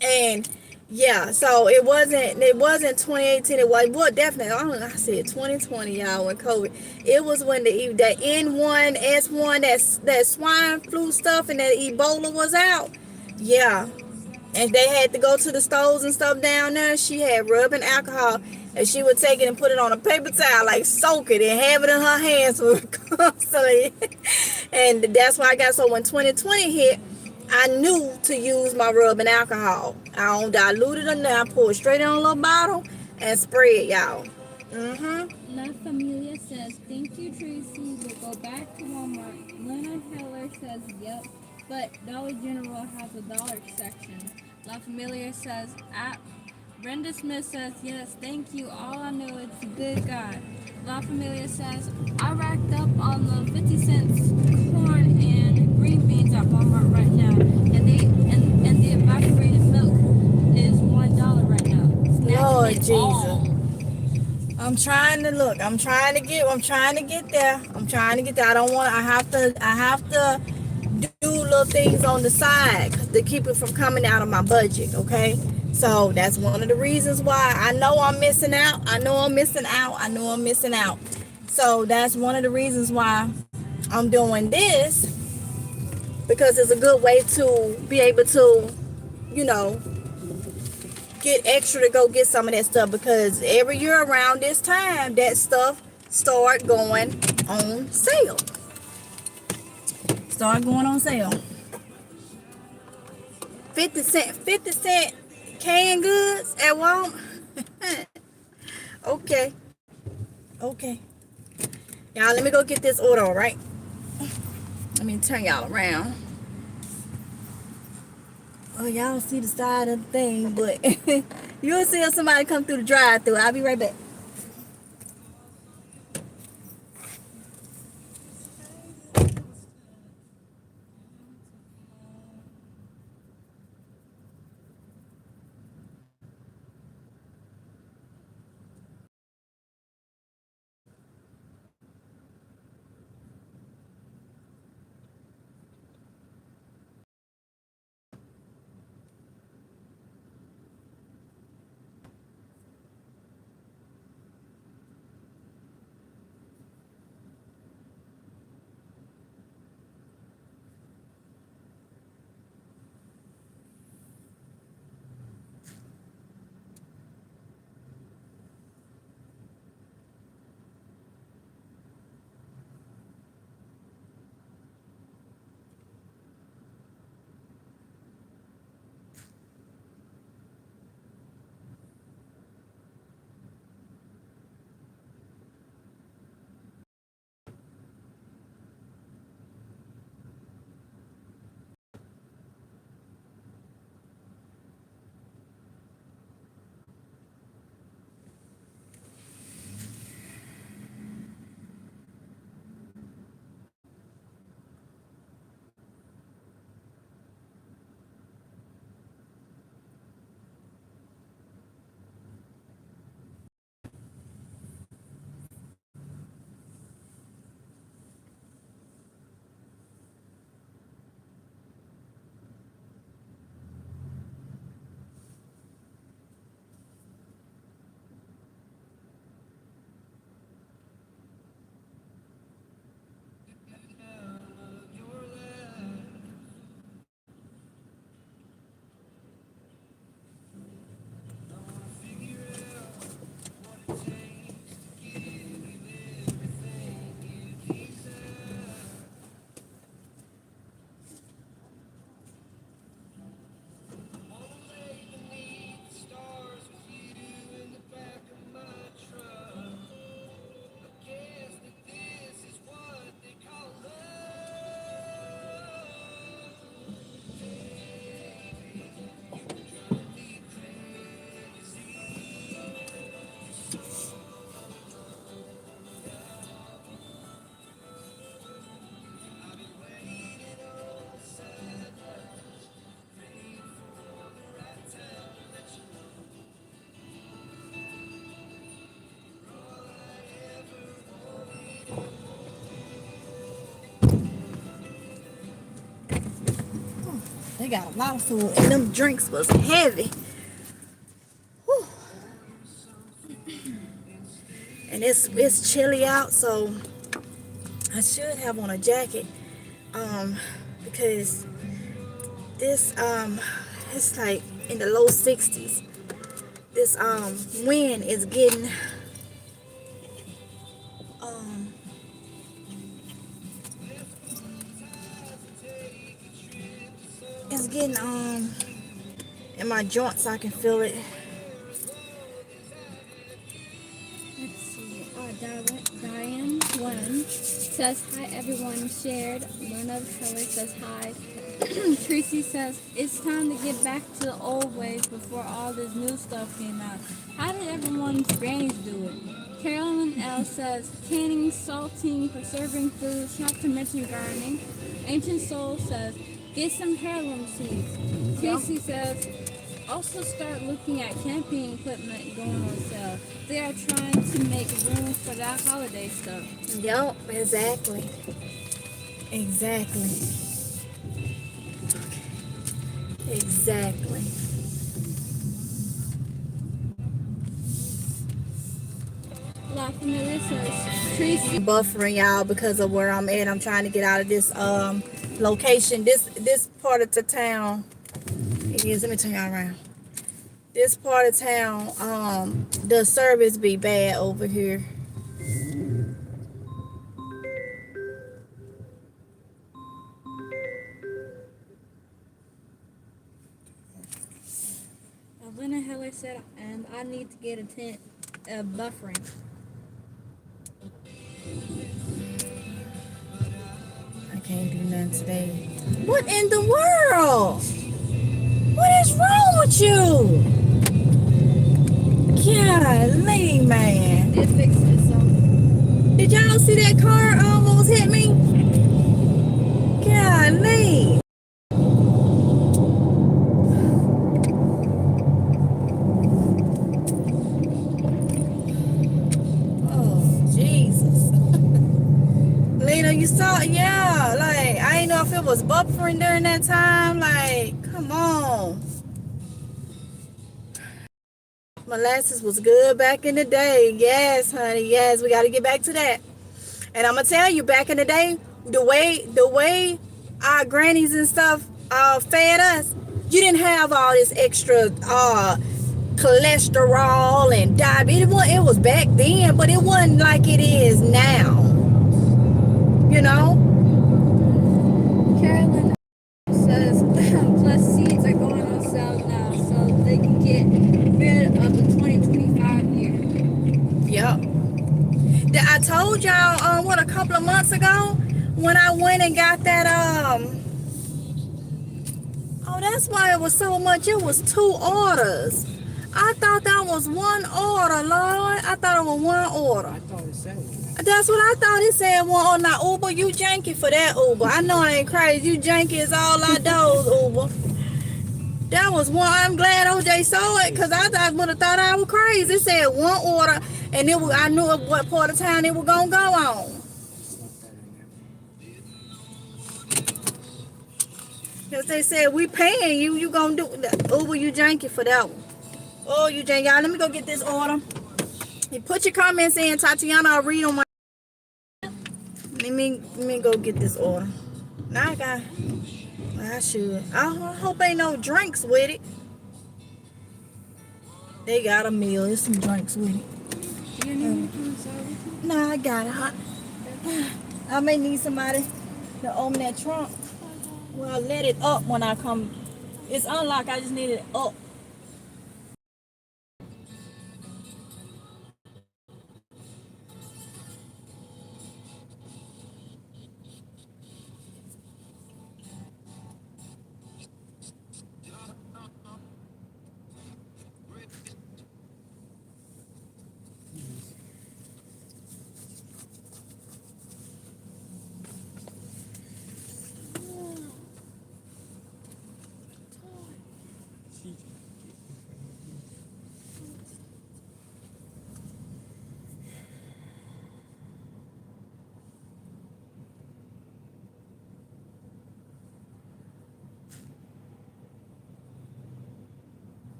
And yeah, so it wasn't 2018. It was, well, definitely, I said 2020, y'all, when COVID. It was when the N1, S1, that swine flu stuff and that Ebola was out. Yeah. And they had to go to the stores and stuff down there. She had rubbing alcohol, and she would take it and put it on a paper towel, like soak it and have it in her hands constantly. And that's why I got, so when 2020 hit, I knew to use my rubbing alcohol. I don't dilute it or nothing. I pour it straight in a little bottle and spray it, y'all. La Familia says, thank you, Tracy. We'll go back to Walmart. Lena Heller says, yep, but Dollar General has a dollar section. La Familia says, Brenda Smith says, yes, thank you. All I know is a good God. La Familia says, I racked up on the 50 cents corn and green beans at Walmart right now. And the evaporated milk is $1 right now. Lord Snatching it Jesus. all. I'm trying to look. I'm trying to get there. I have to do little things on the side to keep it from coming out of my budget, okay? So that's one of the reasons why I know I'm missing out. So that's one of the reasons why I'm doing this, because it's a good way to be able to, you know, get extra to go get some of that stuff, because every year around this time that stuff start going on sale. 50 cent canned goods at Walmart. Okay. Y'all, let me go get this order, all right? Let me turn y'all around. Oh, y'all don't see the side of the thing, but you'll see if somebody come through the drive-thru. I'll be right back. We got a lot of food, and them drinks was heavy. Whew. And it's chilly out, so I should have on a jacket, because this it's like in the low 60s. This wind is getting um it's getting in my joints. I can feel it. Let's see. Diane Gwen says hi everyone. Shared. Luna Keller says hi. Tracy says it's time to get back to the old ways before all this new stuff came out. How did everyone's grannies do it? Carolyn L says canning, salting, preserving foods, not to mention gardening. Ancient Soul says get some heirloom seeds. Tracy says also start looking at camping equipment going on sale. They are trying to make room for that holiday stuff. Yup, exactly. Exactly. Exactly. Laughing at this says Tracy. Buffering y'all because of where I'm at. I'm trying to get out of this location. This part of the town. It is. Let me turn y'all around. This part of town, the service be bad over here. Lena Heller said, and I need to get a tent buffering. I can't do nothing today. What in the world? What is wrong with you? Golly, man. It fixed itself. Did y'all see that car almost hit me? Golly. Oh, Jesus. Lena, you saw, yeah, like, I didn't know if it was buffering during that time. Like, come on. Molasses was good back in the day. Yes, honey. Yes, we got to get back to that. And I'm gonna tell you, back in the day, the way our grannies and stuff fed us, you didn't have all this extra cholesterol and diabetes. It was back then, but it wasn't like it is now. You know. Carolyn says plus seeds are going on sale now, so they can get rid of the 2025 year. Yep. I told y'all what, a couple of months ago when I went and got that oh, that's why it was so much. It was 2 orders. I thought that was 1 order, Lord. I thought it was 1 order. I thought it said one. That's what I thought it said. 1 order. Now Uber, you janky for that, Uber. I know I ain't crazy. You janky as all I do, Uber. That was 1. I'm glad OJ saw it, because I would have thought I was crazy. It said 1 order, and it was, I knew what part of town it was going to go on. Stuff that in there. Because they said, we paying you. You going to do that. Uber, you janky for that one. Oh, you janky. Y'all, let me go get this order. You put your comments in, Tatiana. I'll read on my... Let me go get this order. Now I got... I should. I hope ain't no drinks with it. They got a meal. There's some drinks with it. You need anything service? Nah, I got it. I may need somebody to open that trunk. Well, let it up when I come. It's unlocked. I just need it up.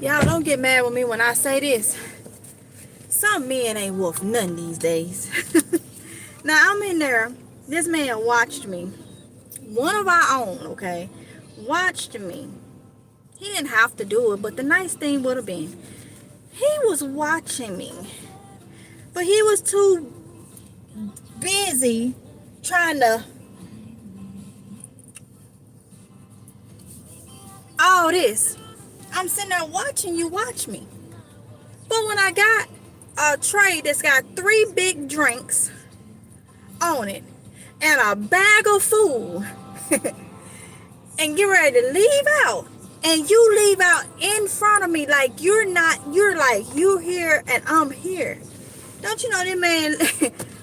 Y'all don't get mad with me when I say this. Some men ain't worth nothing these days. Now I'm in there. This man watched me. One of our own, okay, watched me. He didn't have to do it, but the nice thing would have been, he was watching me, but he was too busy trying to all this. I'm sitting there watching you watch me. But when I got a tray that's got 3 big drinks on it and a bag of food and get ready to leave out, and you leave out in front of me like you're like you're here and I'm here. Don't you know that man,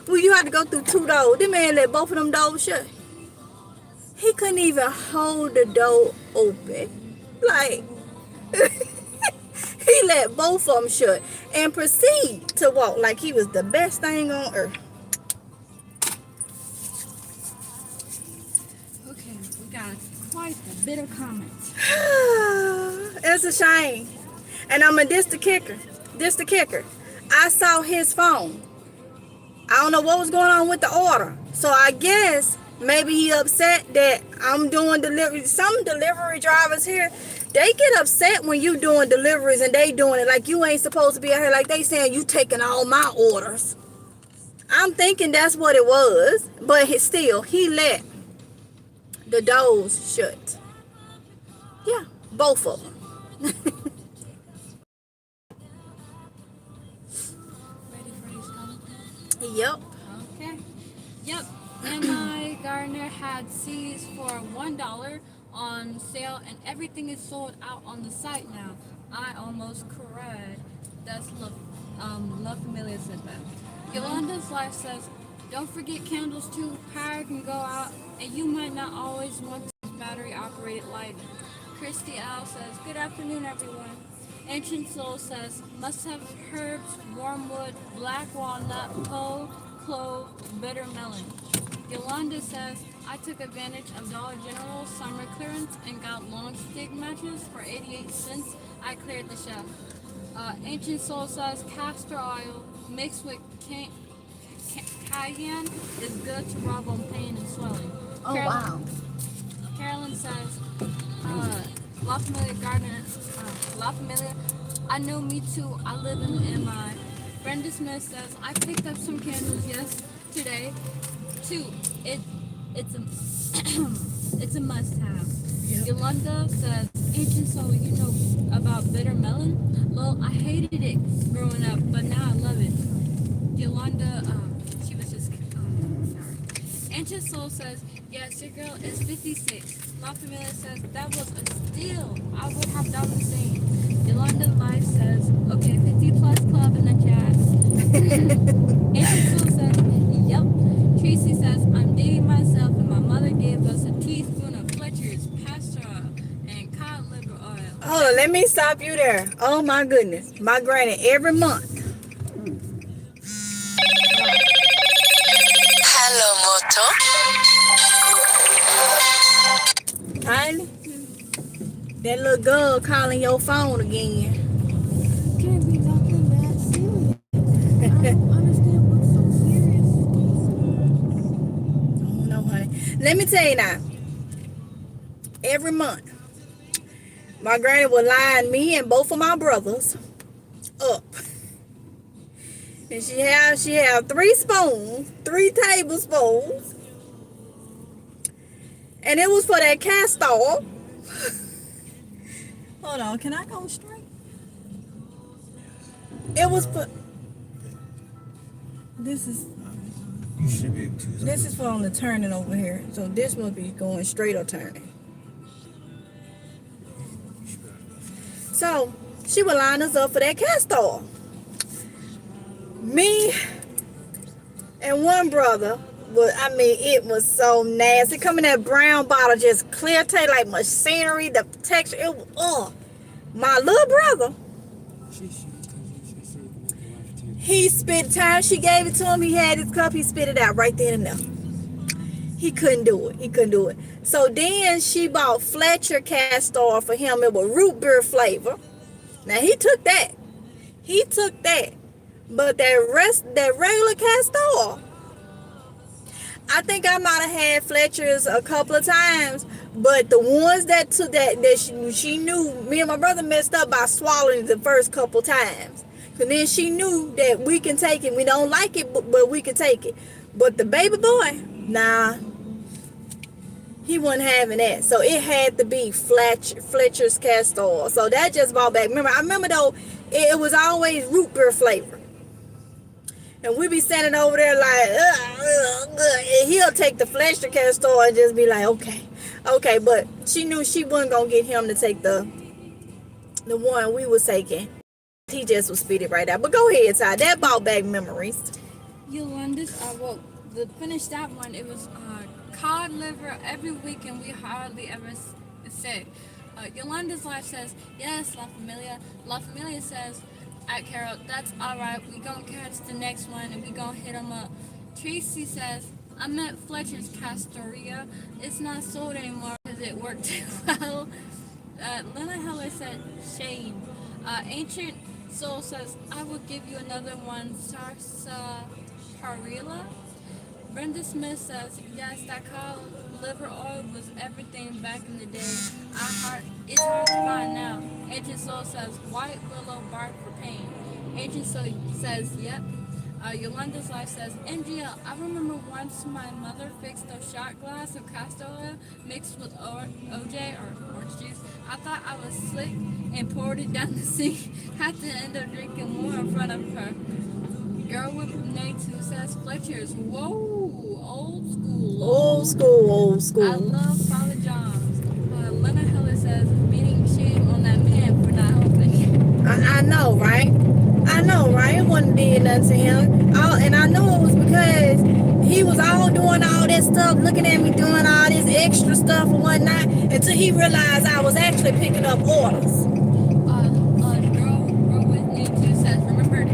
well, you had to go through 2 doors. That man let both of them doors shut. He couldn't even hold the door open. Like, he let both of them shut and proceed to walk like he was the best thing on earth. Okay, we got quite a bit of comments. It's a shame. And this the kicker. I saw his phone. I don't know what was going on with the order. So I guess maybe he upset that I'm doing delivery. Some delivery drivers here, they get upset when you doing deliveries and they doing it like you ain't supposed to be out here. Like they saying you taking all my orders. I'm thinking that's what it was. But he let the doors shut. Yeah, both of them. Ready for these comments? Yep. Okay. Yep. M.I. Gardner had C's for $1 on sale, and everything is sold out on the site now. I almost cried. That's La Familia said that. Yolanda's Life says, don't forget candles too. Power can go out, and you might not always want this battery operated light. Christy Al says, good afternoon, everyone. Ancient Soul says, must have herbs, wormwood, black walnut, clove, bitter melon. Yolanda says, I took advantage of Dollar General summer clearance and got long stick matches for 88 cents. I cleared the shelf. Ancient Soul says, castor oil mixed with cayenne is good to rub on pain and swelling. Oh, wow. Carolyn says, La Familia Gardner, La Familia, I know me too, I live in MI. Brenda Smith says, I picked up some candles yesterday too. It's a it's a must-have. Yep. Yolanda says, Ancient Soul, you know about bitter melon? Well, I hated it growing up, but now I love it. Yolanda, she was just sorry. Ancient Soul says, yes, your girl is 56. La Familia says, that was a steal. I would have done the same. Yolanda Life says, okay, 50 plus club in the chat. Ancient Soul says, yep. Tracy says, I'm dating myself and my mother gave us a teaspoon of Fletcher's castor oil and cod liver oil. Hold on, let me stop you there. Oh my goodness. My granny every month. Hello, Moto. Tiny, that little girl calling your phone again. Can't be talking that serious. I don't understand what's so serious. Oh no, honey. Let me tell you now. Every month, my granny would line me and both of my brothers up. And she have 3 spoons, 3 tablespoons. And it was for that castor oil. Hold on, can I go straight? It was for this is You should be able to. this is for on the turning over here. So this must be going straight or turning. So she would line us up for that castor oil. Me and one brother it was so nasty. Come in that brown bottle, just clear taste like machinery. The texture, it was, my little brother, he spit time. She gave it to him. He had his cup. He spit it out right there and there. He couldn't do it. So then she bought Fletcher castor oil for him. It was root beer flavor. Now he took that. He took that. But that regular castor oil, I think I might have had Fletcher's a couple of times, but the ones that took that she knew, me and my brother messed up by swallowing the first couple times. Cause then she knew that we can take it. We don't like it, but we can take it. But the baby boy, nah, he wasn't having that. So it had to be Fletcher's castor oil. So that just brought back. I remember though, it was always root beer flavor. And we be standing over there like, and he'll take the Fletcher castor oil and just be like, okay. But she knew she wasn't gonna get him to take the one we was taking. He just was spit it right out. But go ahead, Ty. That brought back memories. Yolanda's, to finish that one, it was cod liver every week, and we hardly ever sick. Yolanda's life says, yes, La Familia. La Familia says, at Carol, that's alright, we gonna catch the next one and we gonna hit them up. Tracy says, I met Fletcher's Castoria. It's not sold anymore because it worked too well. Lena Heller said, shame. Ancient Soul says, I will give you another one, Sarsaparilla. Brenda Smith says, yes, that cod liver oil was everything back in the day. It's hard to find now. Ancient Soul says, white willow bark for pain. Ancient Soul says, yep. Yolanda's Life says, NGL, I remember once my mother fixed a shot glass of castor oil mixed with OJ or orange juice. I thought I was slick and poured it down the sink. Had to end up drinking more in front of her. Girl with Nate who says, Fletcher's, whoa, old school. Old school. I love Father John's. Lena Heller says, meaning shame on that man for not helping. I know, right? It wasn't did nothing to him. And I know it was because he was all doing all that stuff, looking at me doing all this extra stuff and whatnot, until he realized I was actually picking up orders. Girl with Nate who says, remember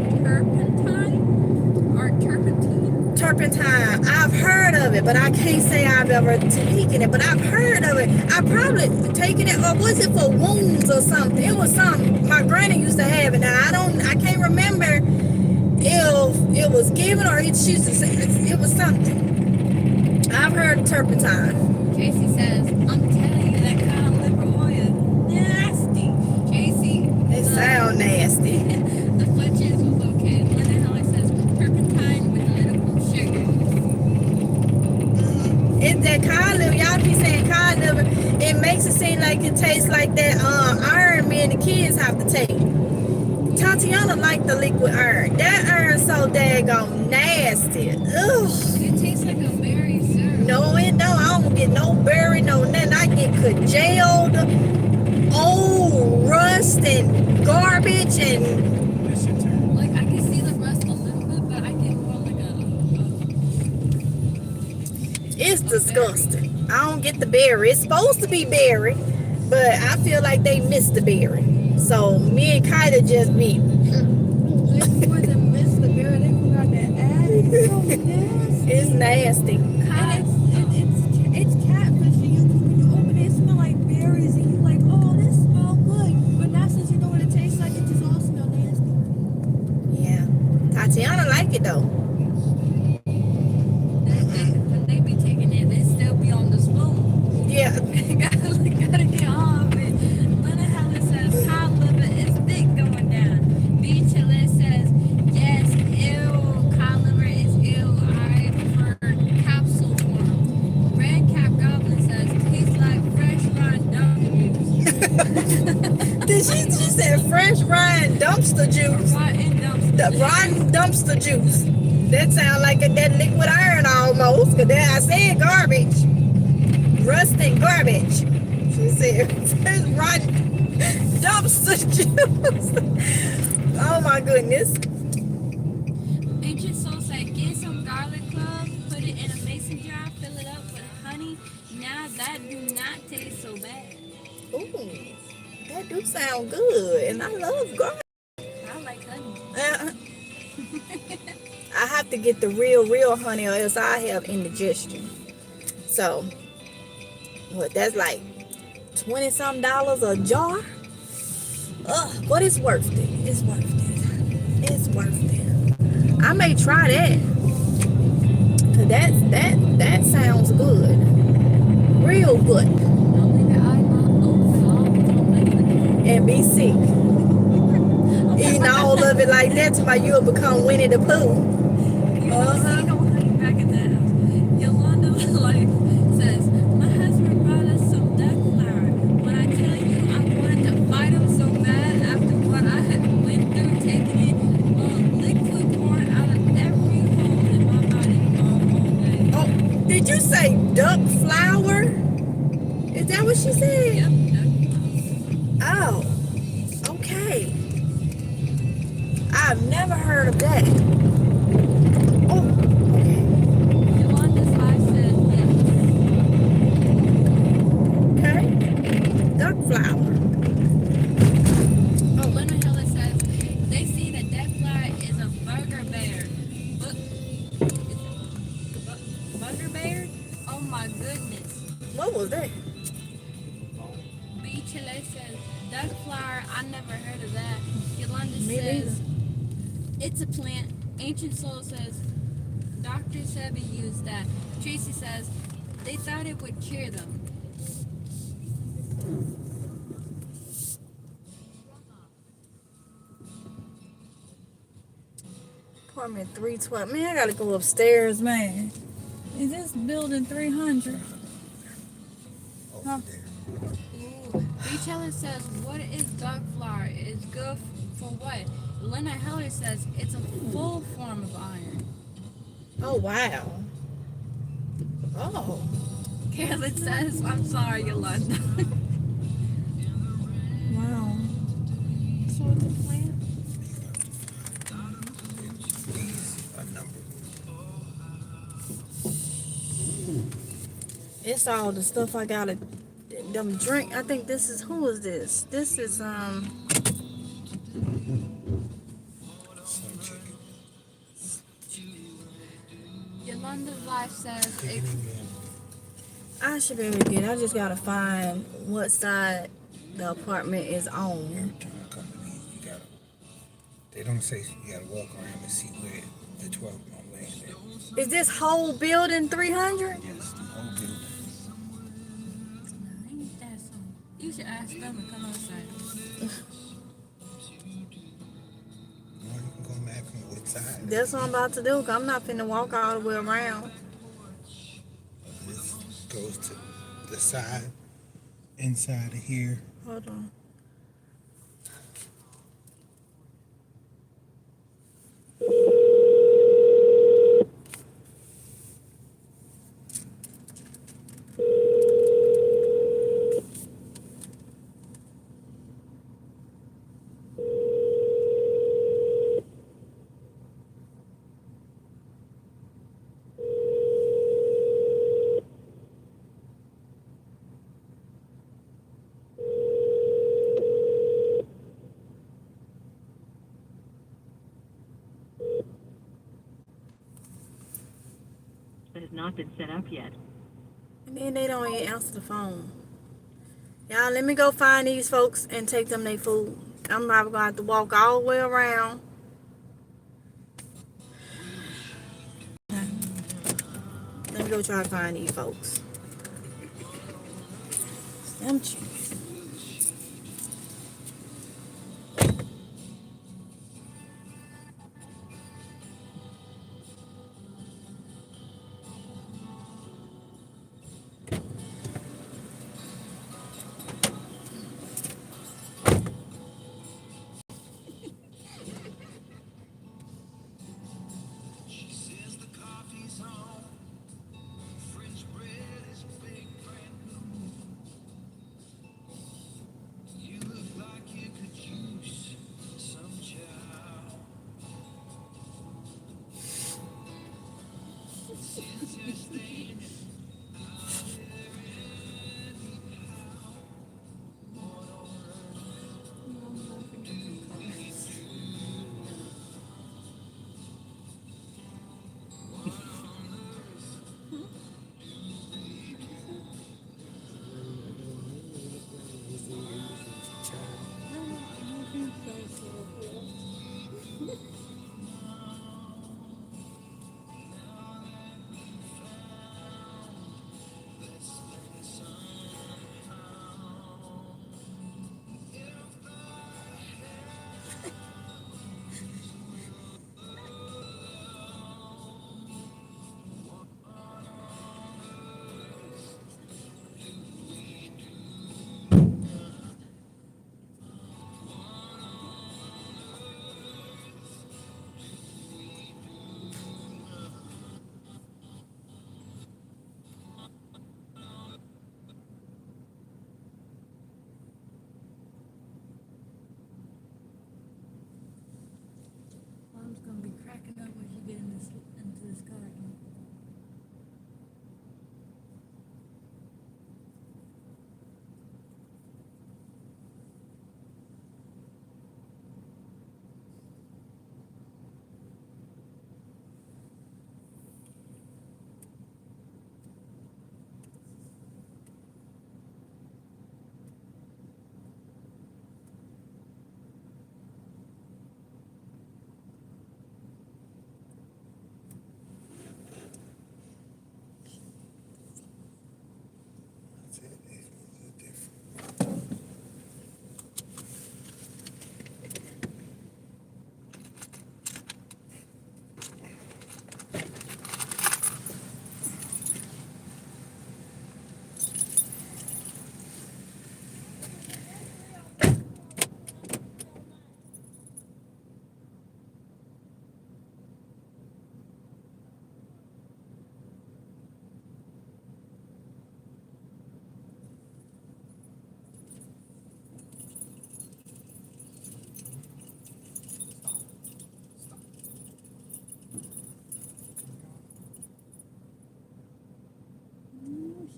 Turpentine. I've heard of it, but I can't say I've ever taken it, but I've heard of it. I probably taken it, or was it for wounds or something? It was something. My granny used to have it. Now I can't remember if it was given or she used to say it was something. I've heard turpentine. Casey says, I'm telling you that cod liver oil, nasty. Casey. It sound nasty. The Fletchers was okay. Linda Heller says, turpentine with little sugar. It's that cod liver. Y'all be saying cod liver. It makes it seem like it tastes like that iron me and the kids have to take. Tatiana liked the liquid iron. That iron so daggone nasty. Ugh. It tastes like a berry syrup. No, it don't. I don't get no berry, no nothing. I get congealed, old rust and garbage and. That's your turn. Like, I can see the rust a little bit, but I get more like It's disgusting. I don't get the berry. It's supposed to be berry, but I feel like they missed the berry. So me and Kyla just be. They more than missed the berry. They forgot to add it. It's so nasty. It's nasty. It's catfish. When you open it, it smells like berries, and you're like, oh, this smells good. But now since you know what it tastes like, it just all smells nasty. Yeah, Tatiana like it though. They be taking it, they still be on the spoon. Yeah. gotta get on it. Lena Heller says, cod liver is thick going down. B. Chile says, yes, ew, cod liver is ew. I prefer capsule form. Red Cap Goblin says, tastes like fresh rotten dumpster juice. She said fresh rotten dumpster juice. Rotten dumpster The rotten dumpster juice. That sound like that liquid iron almost. Cause that I said garbage. Rust and garbage. She said fresh rotten dumpster juice. Oh my goodness. Ancient Soul said, get some garlic cloves, put it in a mason jar, fill it up with honey. Now that do not taste so bad. Ooh, that do sound good. And I love garlic. I like honey. I have to get the real honey or else I have indigestion. So, what, that's like $20 something a jar But it's worth it. It's worth it. It's worth it. I may try that. Cause that sounds good. Real good. Only the eye not open all the time. And be sick. Eating all of it like that to why you'll become Winnie the Pooh. You don't see no honey back in the house. Yolanda like says, my husband brought us some duck flour. When I tell you I wanted to fight him so bad after what I had went through taking it, liquid pouring out of every hole in my body all day. Oh, did you say duck flour? Is that what she said? Yep, duck flour. Oh, okay. I've never heard of that. Oh, okay. Yolanda's eye said yes. Okay. Duck flour. Oh, Linda Hiller says they see that duck flour is a burger bear. Burger bear? Oh my goodness. What was that? B. Chile says duck flour. I never heard of that. Yolanda Me says it's a plant. Ancient Soul says Dr. Sebi used that. Tracy says they thought it would cure them. Apartment 312. Man, I gotta go upstairs, man. Is this building 300? Huh? B. Chile says what is duck flour? It's good for what? Linda Heller says it's a full form of iron. Oh, wow. Oh. Carolyn says, I'm sorry, Yolanda. Wow. So the plant? These are numbered. It's all the stuff I gotta them drink. I think this is, who is this? This is Some chicken. Yolanda's life says Chicken it, and ham. I should be able to get it. I just gotta find what side the apartment is Every on. time I come to these, you gotta. They don't say you gotta walk around and see where the 12 gonna land at. Is this whole building 300? Yes, the whole building. ain't that something? You should ask them to come outside. Or you can go back from which side. That's what I'm about to do. 'Cause I'm not finna walk all the way around. This goes to the side, inside of here. Hold on. That has not been set up yet. And then they don't even answer the phone. Y'all, let me go find these folks and take them their food. I'm probably gonna have to walk all the way around. Let me go try to find these folks. Them chicken.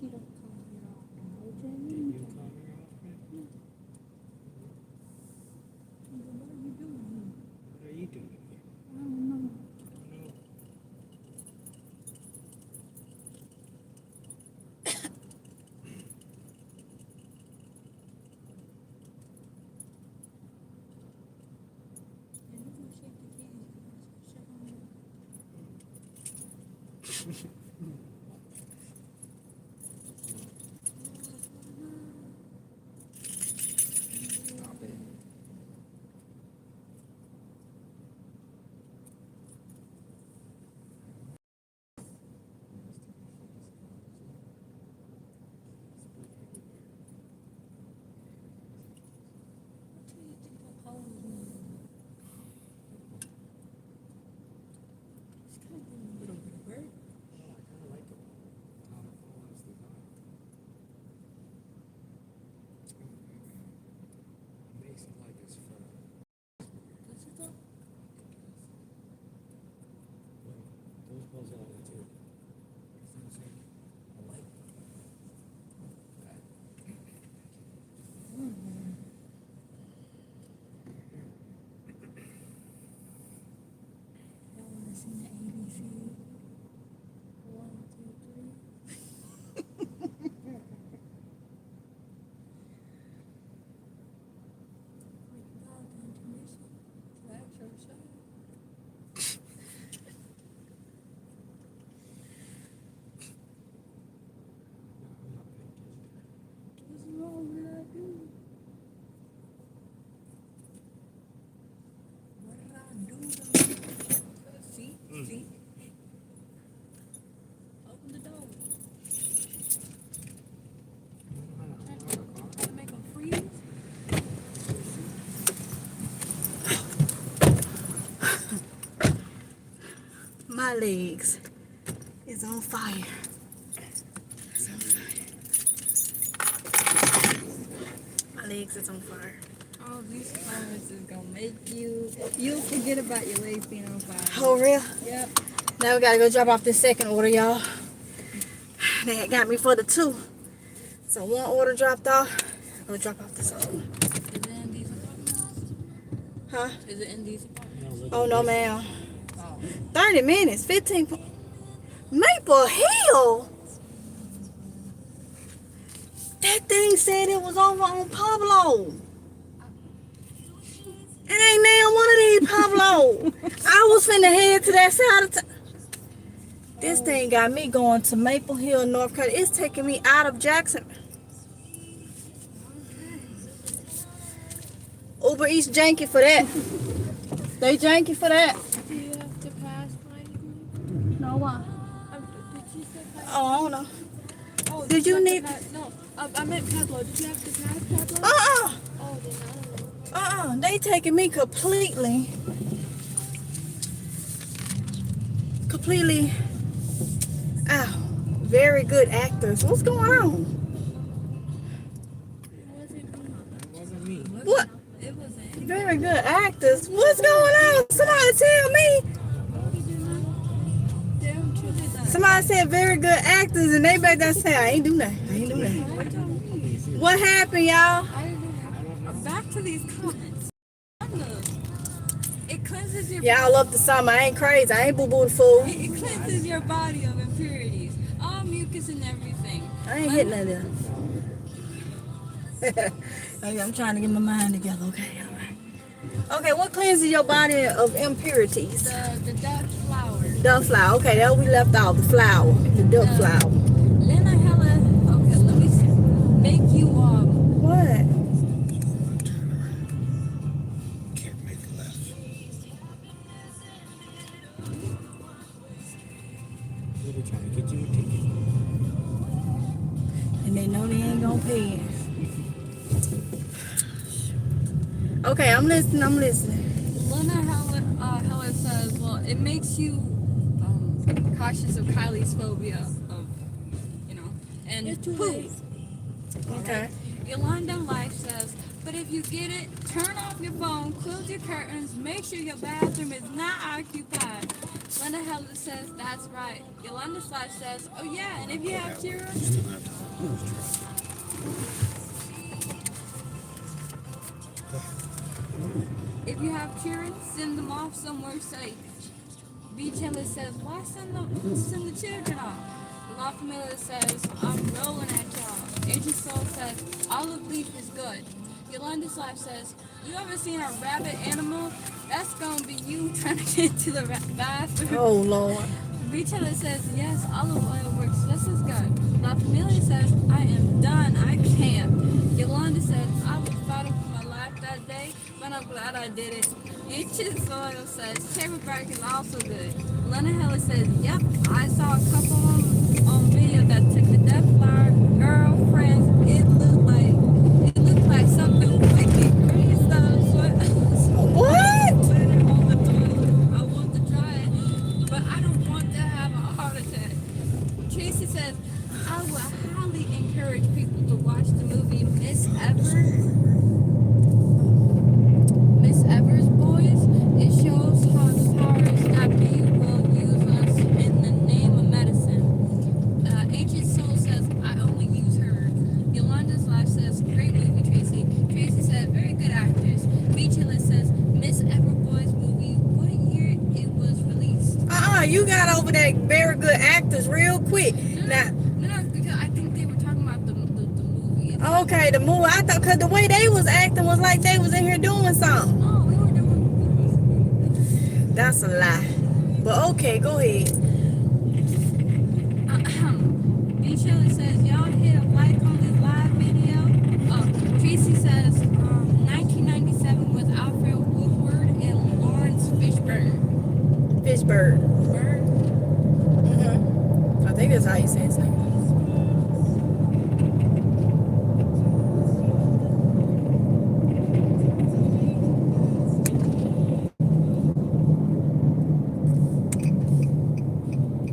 she don't call me often. No, Did Jenny. you call her often? What are you doing here? What are you doing here? I don't know. No. And you gonna shake the keys. Shake on me. Stop it. What do you think the pose means? It's kind of a little bit of work. No, I kind of like it. How the phone is designed. It makes it like it's for. Does it though? Those balls are there too. You know what I'm saying? I like that. Y'all wanna sing the ABC? 1, 2, 3. Without intermission. Flash or shot. What's wrong with that dude? What did I do though? See? See? Open the door. Trying to make them freeze? My legs is on fire. It's on fire. My legs is on fire. All these comments is gonna make you'll forget about your legs being on fire. Oh, real? Yep. Now we gotta go drop off this second order, y'all. They had got me for the 2. So one order dropped off. Go drop off this other one. Is it in these apartments? Huh? Is it in these apartments? Oh, no, ma'am. Oh. 30 minutes, 15. Maple Hill? That thing said it was over on Pablo. It ain't now one of these Pablo. I was finna head to that side of town. This thing got me going to Maple Hill, North Carolina. It's taking me out of Jackson. Uber Eats janky for that. They janky for that. Do you have to pass by? No, why? Did you say pass? Oh, I don't know. Oh, Did you need- No, I meant Pablo. Did you have to pass Pablo? Uh-uh. Oh, then I don't know. They taking me completely out. Very good actors. What's going on? That wasn't me. What? It wasn't. Very good actors. What's going on? Somebody tell me. Damn, true did that. Somebody said very good actors, and they back there saying, I ain't do nothing. I ain't do nothing. What don't me? What happened, y'all? I don't know. Back to these comments. It cleanses your Y'all up to something. I ain't crazy. I ain't boo-boo the fool. It cleanses your body of impurities, all mucus and everything. I ain't hitting that there. I'm trying to get my mind together, okay? All right. Okay, what cleanses your body of impurities? The duck flower. Duck flower. Okay, that we left off. The flower. The duck flower. Lena Hella. Okay, let me see. Make you What? Can't make a left. They trying to get you a ticket. And they know they ain't gonna pay it. Okay, I'm listening. Lena Hella says, well, it makes you cautious of Kylie's phobia of, and poop. Okay. Yolanda Life says, but if you get it, turn off your phone, close your curtains, make sure your bathroom is not occupied. Linda Heller says, that's right. Yolanda Slash says, oh yeah, and if you have You children, still have to. if you have children, send them off somewhere safe. B. Taylor says, why send the children off? La Familia says, I'm rolling at y'all. Agent Soul says, olive leaf is good. Yolanda Slash says, you ever seen a rabbit animal? That's gonna be you trying to get to the bathroom. Oh Lord. Retailer says, yes, olive oil works just as good. La Familia says, I am done. I can't. Yolanda says, I was fighting for my life that day, but I'm glad I did it. Ancient Soil says, cherry bark is also good. Lena Heller says, yep, I saw a couple on video that took the death flower girlfriends. It looked like something wicked. Grace What? put it on the toilet. I want to try it, but I don't want to have a heart attack. Tracy says, I would highly encourage people to watch the movie Miss Evers Boys. It shows how the powers that be will use us in the name of medicine. Ancient Soul says, I only use her. Yolanda's Life says, great movie, Tracy. Tracy says, very good actors. Beachilla says, Miss Evers Boys movie, what year it was released? You got over that very good actors real quick. Now, No, because I think they were talking about the movie. okay, the movie. I thought because the way they was acting was like they was in here doing something. Oh, we were doing. That's a lie. But okay, go ahead. Beachilla says, y'all hit a like on this live video. Tracy says, 1997 with Alfred Woodward and Lawrence Fishburne. Fishburne. I think that's how you say his name.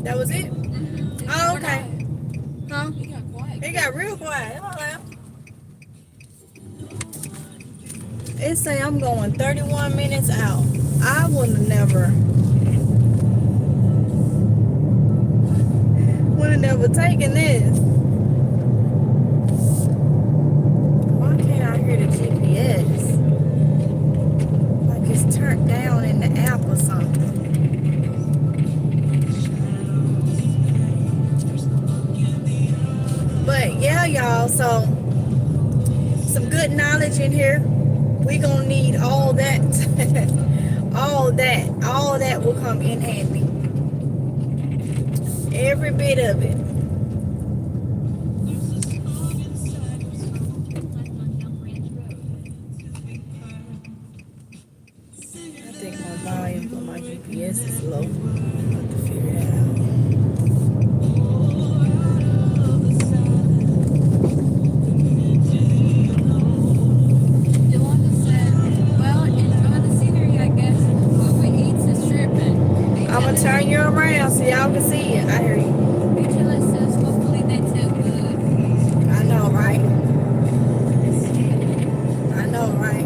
That was it? Oh, okay. Huh? He got quiet. It got real quiet. It say I'm going 31 minutes out. I would have never taken this. Why can't I hear the GPS? Like it's turned down in the app or something. But yeah, y'all, so some good knowledge in here. We gonna need all that. all that will come in handy. Every bit of it. I think my volume for my GPS is low. I'm about to figure that out. Yolanda said, well, enjoy the scenery, I guess. Whoever eats is tripping. I'm gonna turn you around so y'all can see it. I hear you. Beachilla says, hopefully they tip good. I know, right? I know, right?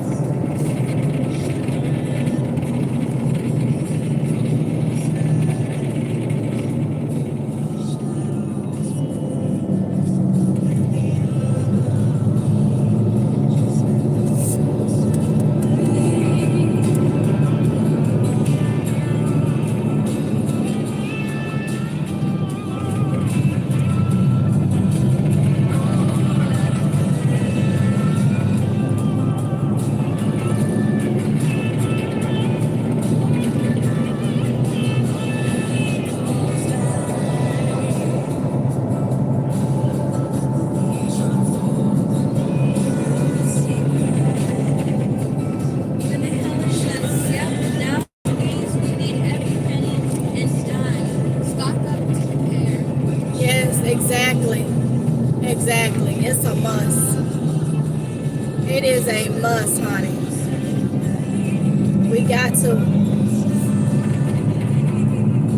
And then Helen says, yep, nowadays we need every penny and dime. Stock up to prepare. Yes, exactly. Exactly. It's a must. It is a must, honey. We got to.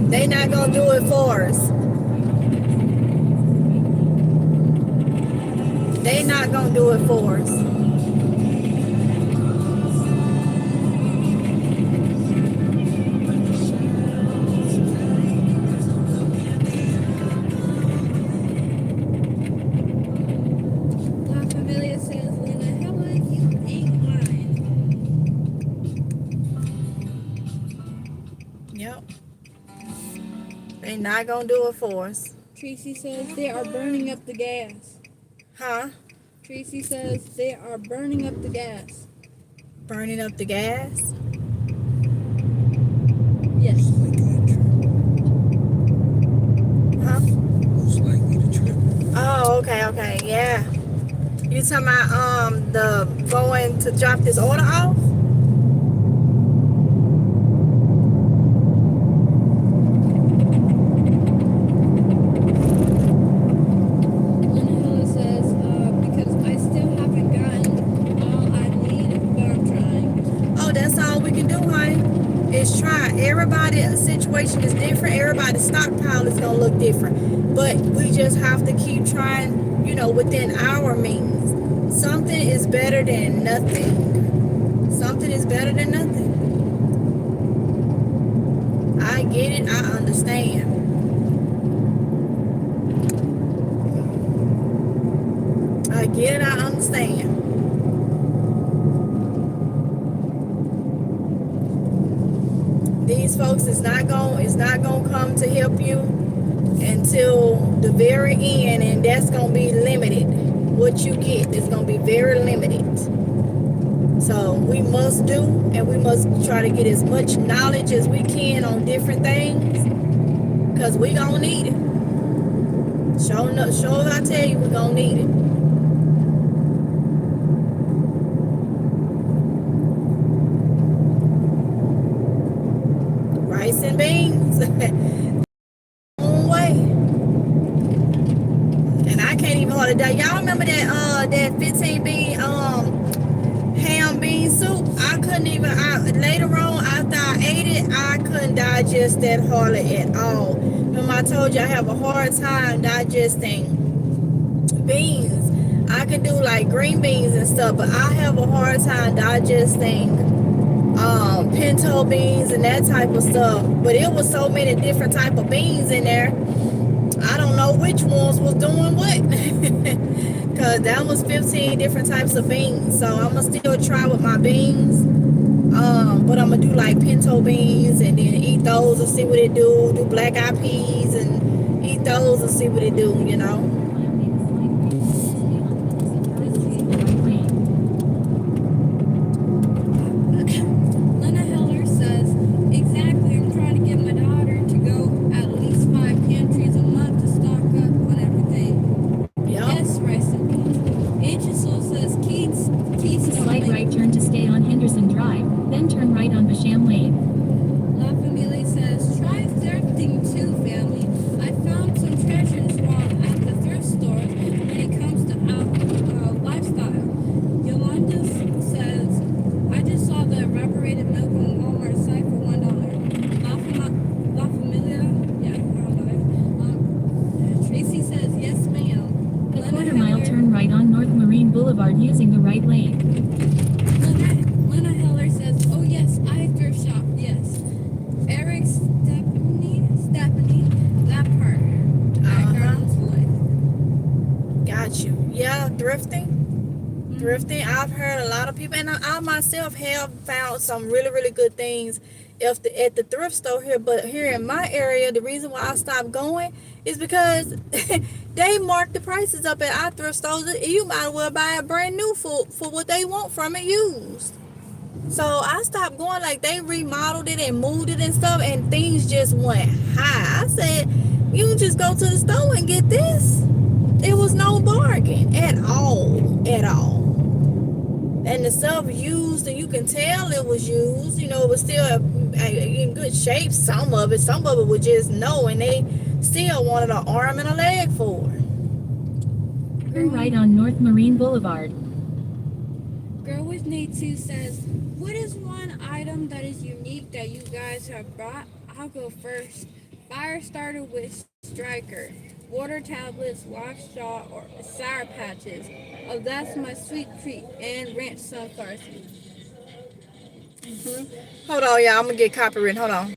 They not gonna do it for us. They not gonna do it for us. not gonna do it for us. Tracy says they are burning up the gas. Huh? Tracy says they are burning up the gas. Burning up the gas? Yes. Most likely a trip. Huh? Most likely the trip. Oh, okay, yeah. You talking about the going to drop this order off? Lena Hiller says, because I still haven't gotten all I need, but I'm trying. Oh, that's all we can do, honey. Is try. Everybody's situation is different. Everybody's stockpile is gonna look different. But we just have to keep trying, within our means. Something is better than nothing. Something is better than nothing. I get it. I understand. I get it. I understand. These folks is not gonna come to help you until the very end, and that's gonna be limited. What you get is gonna be very limited. So we must do, and we must try to get as much knowledge as we can on different things, because we gonna need it. Sure I tell you, we gonna need it. Rice and beans. One way. And I can't even hold it down. Y'all remember that 15 bean ham bean soup? I couldn't even later on after I ate it, I couldn't digest that hardly at all. Remember I told you I have a hard time digesting beans. I can do like green beans and stuff, but I have a hard time digesting pinto beans and that type of stuff. But it was so many different type of beans in there. I don't know which ones was doing what. Because that was 15 different types of beans. So I'm going to still try with my beans. But I'm going to do like pinto beans and then eat those and see what it do. Do black eyed peas and eat those and see what it do, Lena Heller says, exactly, I'm trying to get my daughter to go at least 5 pantries a month to stock up on everything. Yep. Yes, rice and beans. Ancient Soul says, Keats Slight right turn to stay on Henderson Drive, then turn right on Basham Lane. La Familia says, try thrifting too, family. I found some treasures while at the thrift store when it comes to lifestyle. Yolanda says, I just saw the evaporated milk on Walmart site for $1. La Familia, yeah, Tracy says, yes, ma'am. A quarter-mile turn right on North Marine Boulevard using the right lane. Lena Heller says, oh yes, I thrift shop, yes. Eric Stephanie, that part. Background toy. Got you. Yeah, thrifting. Thrifting, I've heard a lot of people, and I myself have found some really, really good things at the thrift store here. But here in my area, the reason why I stopped going is because they mark the prices up at our thrift stores. You might as well buy a brand new for what they want from it used. So I stopped going. Like, they remodeled it and moved it and stuff, and things just went high. I said, you can just go to the store and get this. It was no bargain at all, at all. And the stuff used, and you can tell it was used. It was still in good shape. Some of it was just no, and they still wanted an arm and a leg for it. Turn right on North Marine Boulevard. Girl with Nate 2 says, what is one item that is unique that you guys have brought? I'll go first. Fire starter with striker. Water tablets, wax jaw, or sour patches. Oh, that's my sweet treat. And ranch sunflower seeds. Hold on, y'all. I'm going to get copyright. Hold on.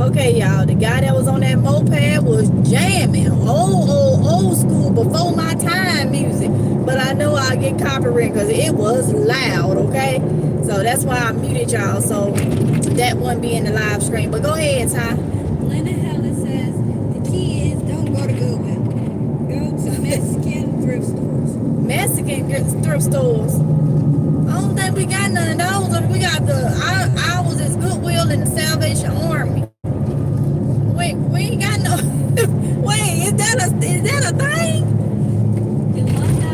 Okay, y'all, the guy that was on that moped was jamming. Old school, before my time music. But I know I'll get copyright because it was loud, okay? So that's why I muted y'all. So that wouldn't be in the live stream. But go ahead, Ty. Linda Heller says the key is don't go to Goodwill. Go to Mexican thrift stores. Mexican thrift stores. I don't think we got none of those. We got ours is Goodwill and the Salvation Army. Wait, we ain't got no. Wait, is that a thing? Yolanda,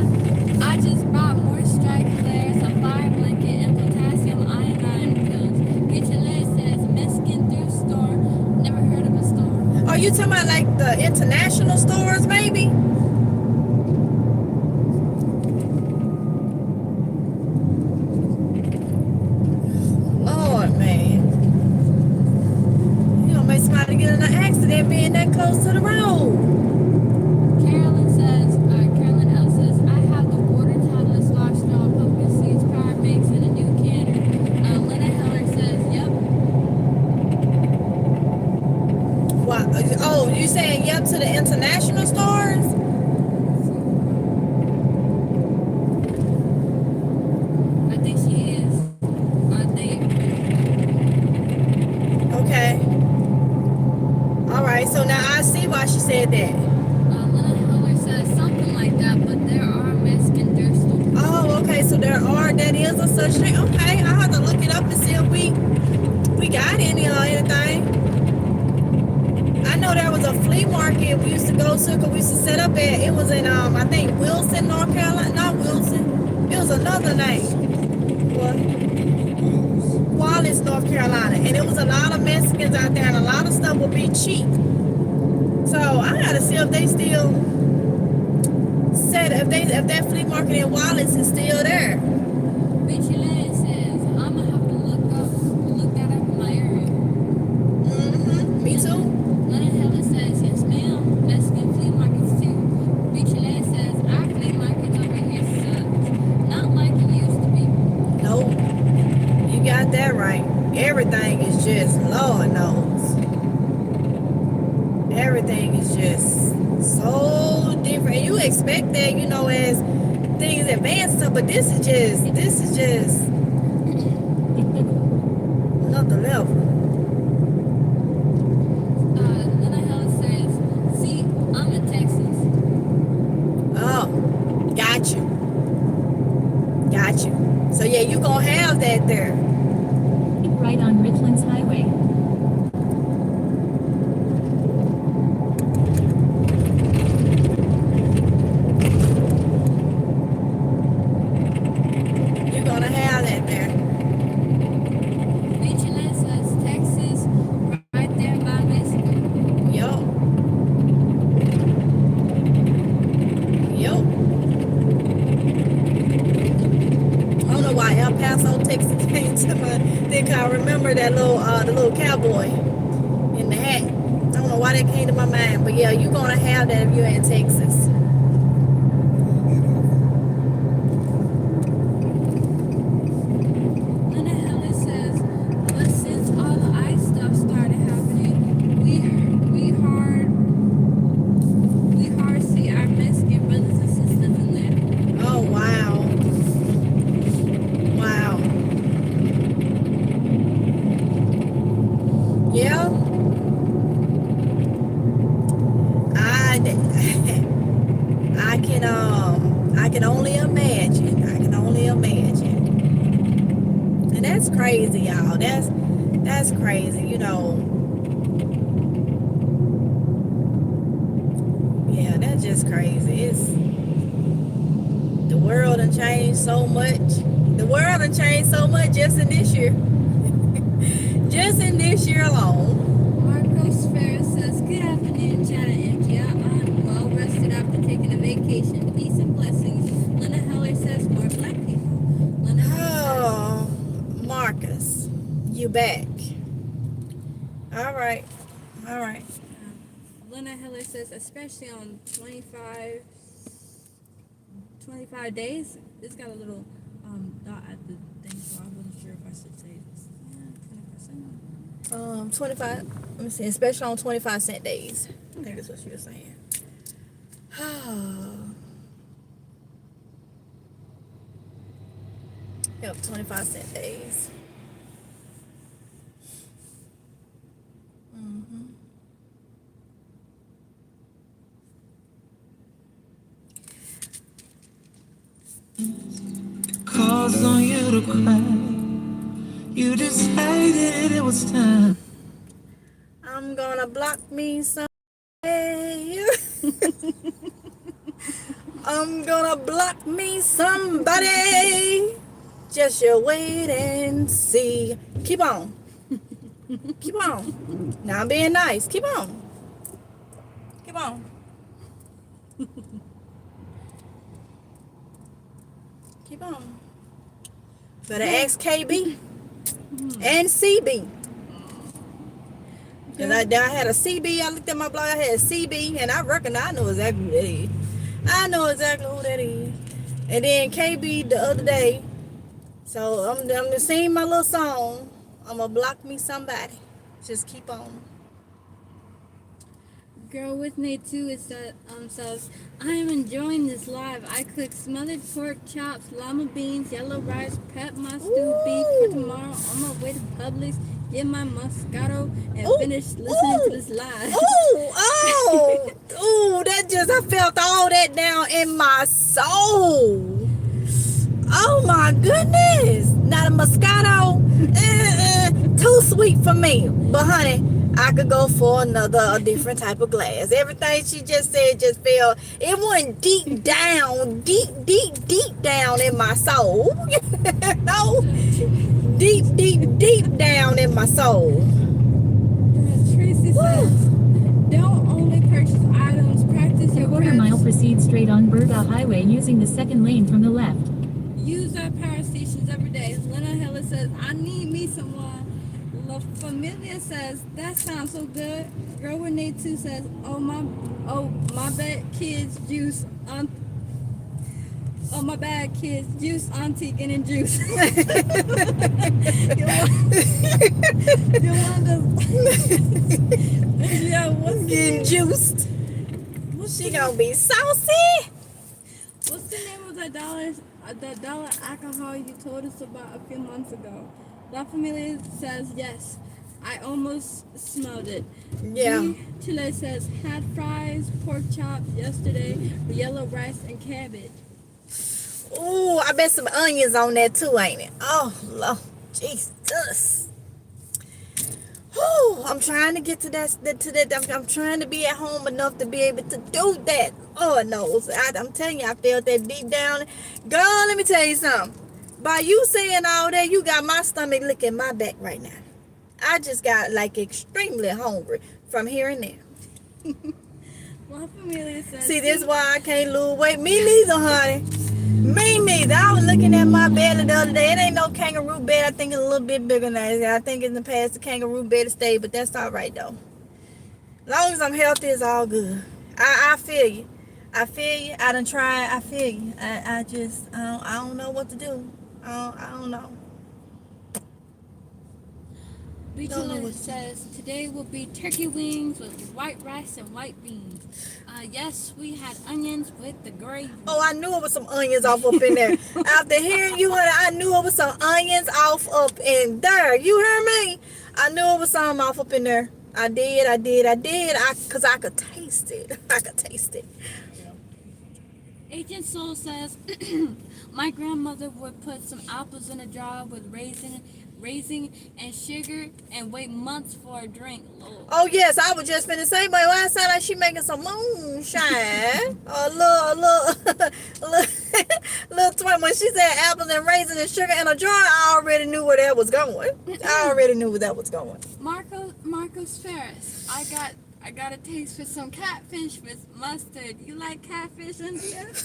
I just bought more strike flares, a fire blanket, and potassium iodine pills. Get your list says Mexican thrift store. Never heard of a store. Are you talking about like the international stores, maybe? Lord, man. You gonna make somebody get in an accident being that close to the road. Carolyn L says, I have the water tablets, large straw, pumpkin seeds, power mix, and a new canner. Lena Heller says, yep. What? Oh, you saying yep to the international stores? I think she is. Okay. All right. So now I see why she said that. Lena Heller says something like that, but there are Mexican thrift stores. Oh, okay. So that is a such thing. Okay, I have to look it up and see if we got any or anything. I know there was a flea market we used to go to because we used to set up at. It was in I think Wilson, North Carolina. Not Wilson. It was another name. What? Wallace, North Carolina, and it was a lot of Mexicans out there, and a lot of stuff would be cheap. So I gotta see if they still if that flea market in Wallace is still there. Richie says, I'm gonna have to look that up in my area. Me too. Lena Heller says, yes ma'am, Mexican flea markets too. Richie says, our flea markets over here sucks. Not like it used to be. Nope. You got that right. Everything is just, Lord knows. Everything is just so different. You expect that, as things advance stuff, but this is just another level. Lena Heller says, see, I'm in Texas. Oh, got you. So yeah, you gonna have that there. Right on Richlands Highway. You're gonna have that there. Richie says, Texas, right there by Mexico. Yup. I don't know why El Paso, Texas came to my thing. I remember that the little cowboy in the hat. I don't know why that came to my mind, but yeah, you're gonna have that if you're in Texas. Lena Heller says, but since all the ice stuff started happening, we hard see our Mexican brothers and sisters in there. Oh wow. Yeah. I can only imagine. And that's crazy, y'all. That's crazy, Yeah, that's just crazy. It's the world done changed so much. The world done changed so much just in this year. Just in this year alone. Marcos Ferris says, good afternoon, Chad and MGI. I'm well rested after taking a vacation. Peace and blessings. Lena Heller says, more black people. Lena Heller Oh, Marcus, you back. All right. says, Lena Heller says, especially on 25 days, it's got a little dot at the thing, so I wasn't sure if I should say this. Yeah, 20%. 25. Let me see. Especially on 25-cent days. I think that's what she was saying. Yep, 25-cent days. Calls on you to cry. You decided it was time. I'm gonna block me someday. I'm gonna block me somebody. Just you wait and see. Keep on. Keep on. Now I'm being nice. Keep on. Keep on. Keep on. Better ask KB and CB. Cause I had a CB. I looked at my blog. I had a CB, and I reckon I know exactly who that is. I know exactly who that is. And then KB the other day. So I'm just singing my little song. I'm gonna block me somebody. Just keep on. Girl with me too is that says, I am enjoying this live. I cook smothered pork chops, llama beans, yellow rice, prep my stew beef for tomorrow on my way to Publix, get my Moscato, and finish listening to this live. That just, I felt all that down in my soul. Oh my goodness. Not a Moscato. Too sweet for me. But honey, I could go for a different type of glass. Everything she just said just felt, it went deep down in my soul. No, deep down in my soul. Tracy says, don't only purchase items, practice your Quarter craft. mile, proceed straight on Berga Highway using the second lane from the left. Use our power stations every day. Lena Heller says, I need me someone. La Familia says, that sounds so good. Girl with Nate 2 says, my bad kids juice on. Oh my bad kids juice auntie getting juice. Yeah, what's Getting juiced. She gonna be saucy. What's the name of the dollar alcohol you told us about a few months ago? La Familia says yes. I almost smelled it. Yeah. Chile says had fries, pork chops yesterday, with yellow rice and cabbage. Ooh, I bet some onions on that too, ain't it? Oh, Lord, Jesus. Ooh, I'm trying to get to that. I'm trying to be at home enough to be able to do that. Oh no, I'm telling you, I felt that deep down. Girl, let me tell you something. By you saying all that, you got my stomach licking my back right now. I just got like extremely hungry from here and there. La Familia says. See, this is why I can't lose weight. Me neither, honey. Me neither. I was looking at my belly the other day. It ain't no kangaroo bed. I think it's a little bit bigger than that. I think in the past the kangaroo bed stayed, but that's all right though. As long as I'm healthy, it's all good. I feel you. I feel you. I done tried. I feel you. I don't know what to do. I don't know. Rachel says today will be turkey wings with white rice and white beans. Yes, we had onions with the gravy. Oh, I knew it was some onions off up in there. After hearing you, honey, I knew it was some onions off up in there. You heard me? I knew it was some off up in there. I did. Because I could taste it. I could taste it. Agent Soul says, my grandmother would put some apples in a jar with raisin and sugar and wait months for a drink. Lord. Oh yes, I was just finna say, but I sound like she making some moonshine. A little twin. When she said apples and raisins and sugar in a jar, I already knew where that was going. Marcos Ferris, I got a taste for some catfish with mustard. You like catfish and stuff?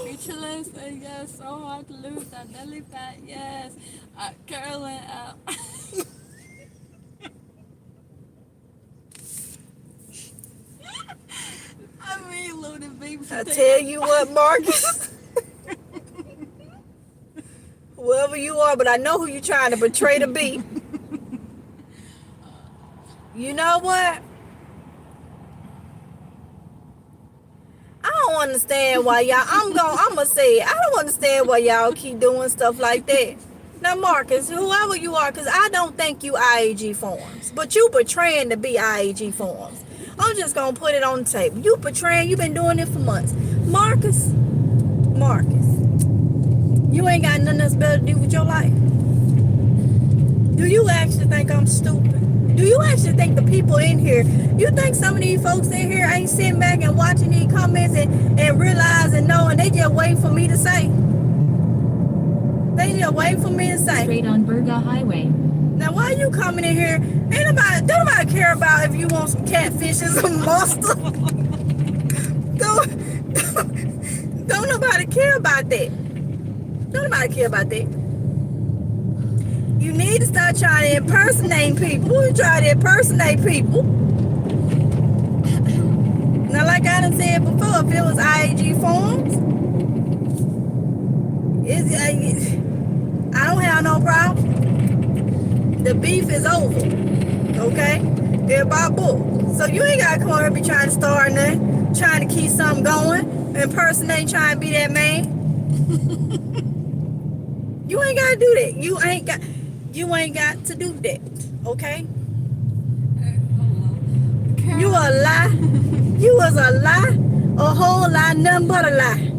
Beachless, yes, so hard to lose that belly fat, yes. Carolyn, I mean, loaded baby. I tell you what, Marcus. whoever you are, but I know who you're trying to portray to be. You know what? I don't understand why y'all, I'm gonna say it. I don't understand why y'all keep doing stuff like that. Now, Marcus, whoever you are, because I don't think you IAG forms, but you portraying to be IAG forms. I'm just gonna put it on the table. You portraying, you've been doing it for months. Marcus, you ain't got nothing else better to do with your life. Do you actually think I'm stupid? Do you actually think the people in here, you think some of these folks in here ain't sitting back and watching these comments and realizing, knowing they just wait for me to say? They just wait for me to say. Straight on Burga Highway. Now, why you coming in here? Don't nobody care about if you want some catfish and some mustard. Don't nobody care about that. Don't nobody care about that. You need to start trying to impersonate people. You try to impersonate people. Now, like I done said before, if it was IAG forms, I don't have no problem. The beef is over. Okay? Everybody book. So you ain't got to come over here and be trying to start nothing, trying to keep something going, impersonate, trying to be that man. You ain't got to do that. You ain't got to do that. Okay? You a lie. You was a lie. A whole lie, nothing but a lie.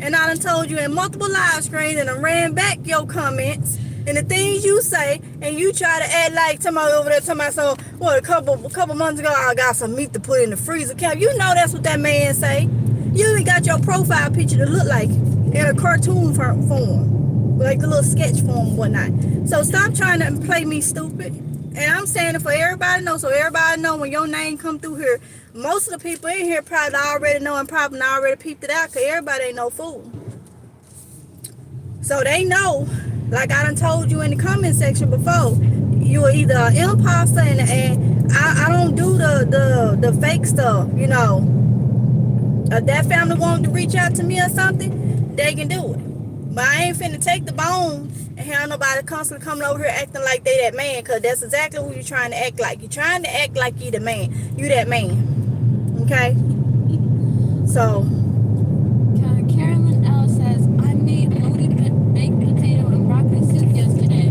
And I done told you in multiple live screens and I ran back your comments and the things you say, and you try to act like somebody over there, somebody, so what, a couple months ago I got some meat to put in the freezer cap. You know that's what that man say. You even got your profile picture to look like in a cartoon form, like the little sketch form and whatnot. So stop trying to play me stupid. And I'm saying it for everybody to know, so everybody know when your name come through here. Most of the people in here probably already know and probably already peeped it out, because everybody ain't no fool. So they know, like I done told you in the comment section before, you are either an imposter, and I don't do the fake stuff, you know. If that family wanted to reach out to me or something, they can do it. But I ain't finna take the bone and have nobody constantly coming over here acting like they that man, because that's exactly who you're trying to act like. You're trying to act like you the man. You that man. Okay? So. Carolyn L says, I made loaded baked potato and broccoli soup yesterday.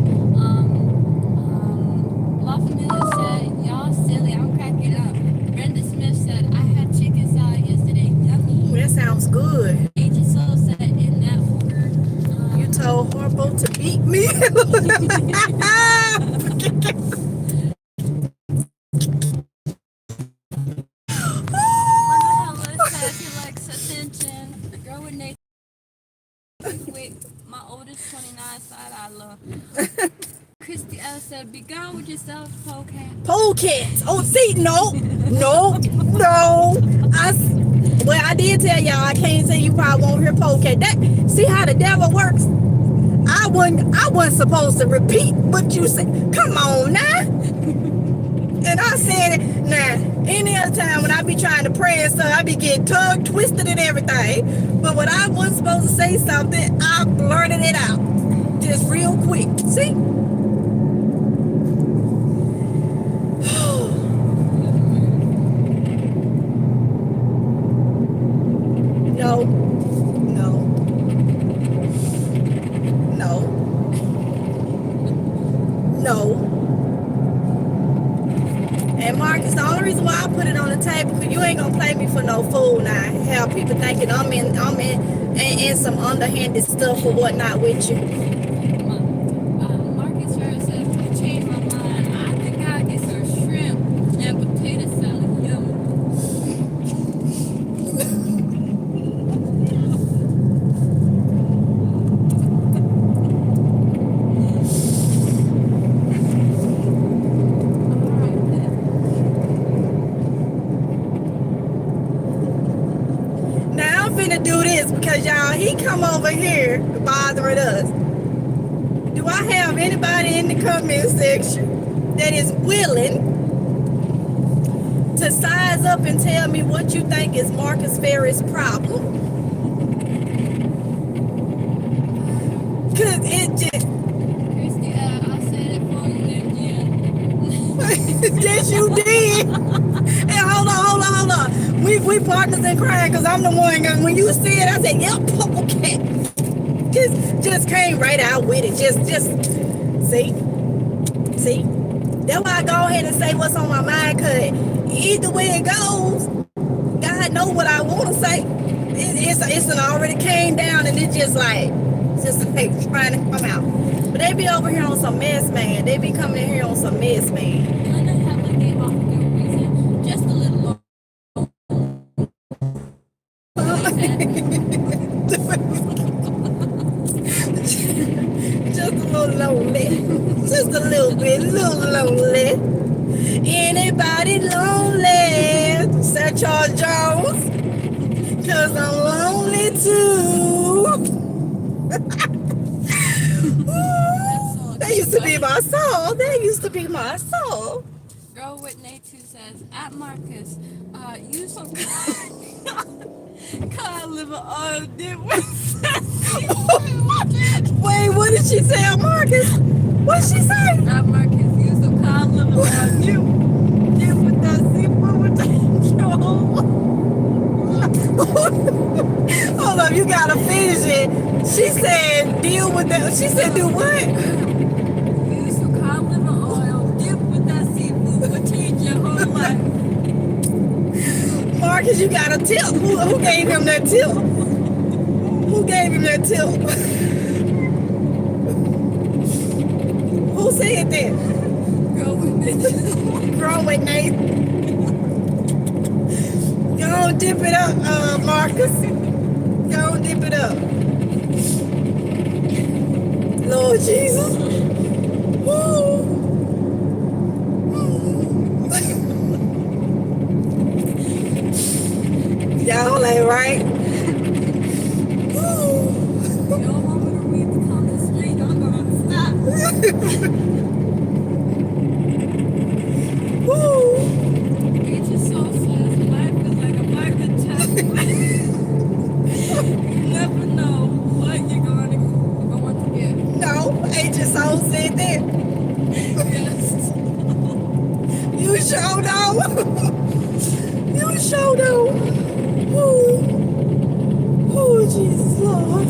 La Familia said, y'all silly, I'm cracking up. Brenda Smith said, I had chicken salad yesterday. Yummy. Ooh, that sounds good. Agent Soul said, in that order. You told Harpo to beat me. He likes attention. The girl with Nathan. My oldest 29 side I love. Christy L said, be gone with yourself, polecat. Polecats. Oh, see, no. Well, I did tell y'all, I can't say you probably won't hear polecat. That, see how the devil works? I wasn't supposed to repeat what you said. Come on now. And I said it. Now, any other time when I be trying to pray and stuff, I be getting tongue twisted and everything. But when I wasn't supposed to say something, I blurted it out. Just real quick. See? No. And Marcus, the only reason why I put it on the table, because you ain't gonna play me for no fool now. Have people thinking I'm in some underhanded stuff or whatnot with you. Marcus Harris says, I changed my mind. I think I'll get some shrimp and potato salad. Yum. Do this because y'all, he come over here bothering us. Do I have anybody in the comment section that is willing to size up and tell me what you think is Marcus Ferris' problem? Because Christy, I said it for you, Yes, you did. Hey, hold on. We partners in crime because I'm the one. When you said, I said, yep, okay. Just came right out with it. Just see. That's why I go ahead and say what's on my mind, because either way it goes, God know what I want to say. It's an already came down, and it's just like trying to come out. But they be over here on some mess, man. They be coming in here on some mess, man. I know how I gave off a good reason. Just a little long. Just a little lonely. Just a little bit, little lonely. Anybody lonely? Sir Charles Jones. Cause I'm lonely too. That used to be my song. That used to be my song. Girl with Nate 2 says, at Marcus, use some cod liver oil dip with Wait, what did she say, Marcus? What did she say? At Marcus, use some cod liver oil dip with that seafood with that Hold up, you gotta finish it. She said deal with that. She said do what? Use some cod liver oil dip with that seafood will change your whole life. Marcus, you got a tip. Who gave him that tip? Who gave him that tip? Who said that? Girl with Nate. Go dip it up, Marcus. Go dip it up. Lord Jesus. Woo. Y'all ain't right. Woo. You don't want me to read the comments straight, I'm gonna stop. Woo. It just so says life is like a market test. You never know what you're going to get. No, Agent Soul said that. Yes. You sure know. You sure know. Oh, Jesus, Lord.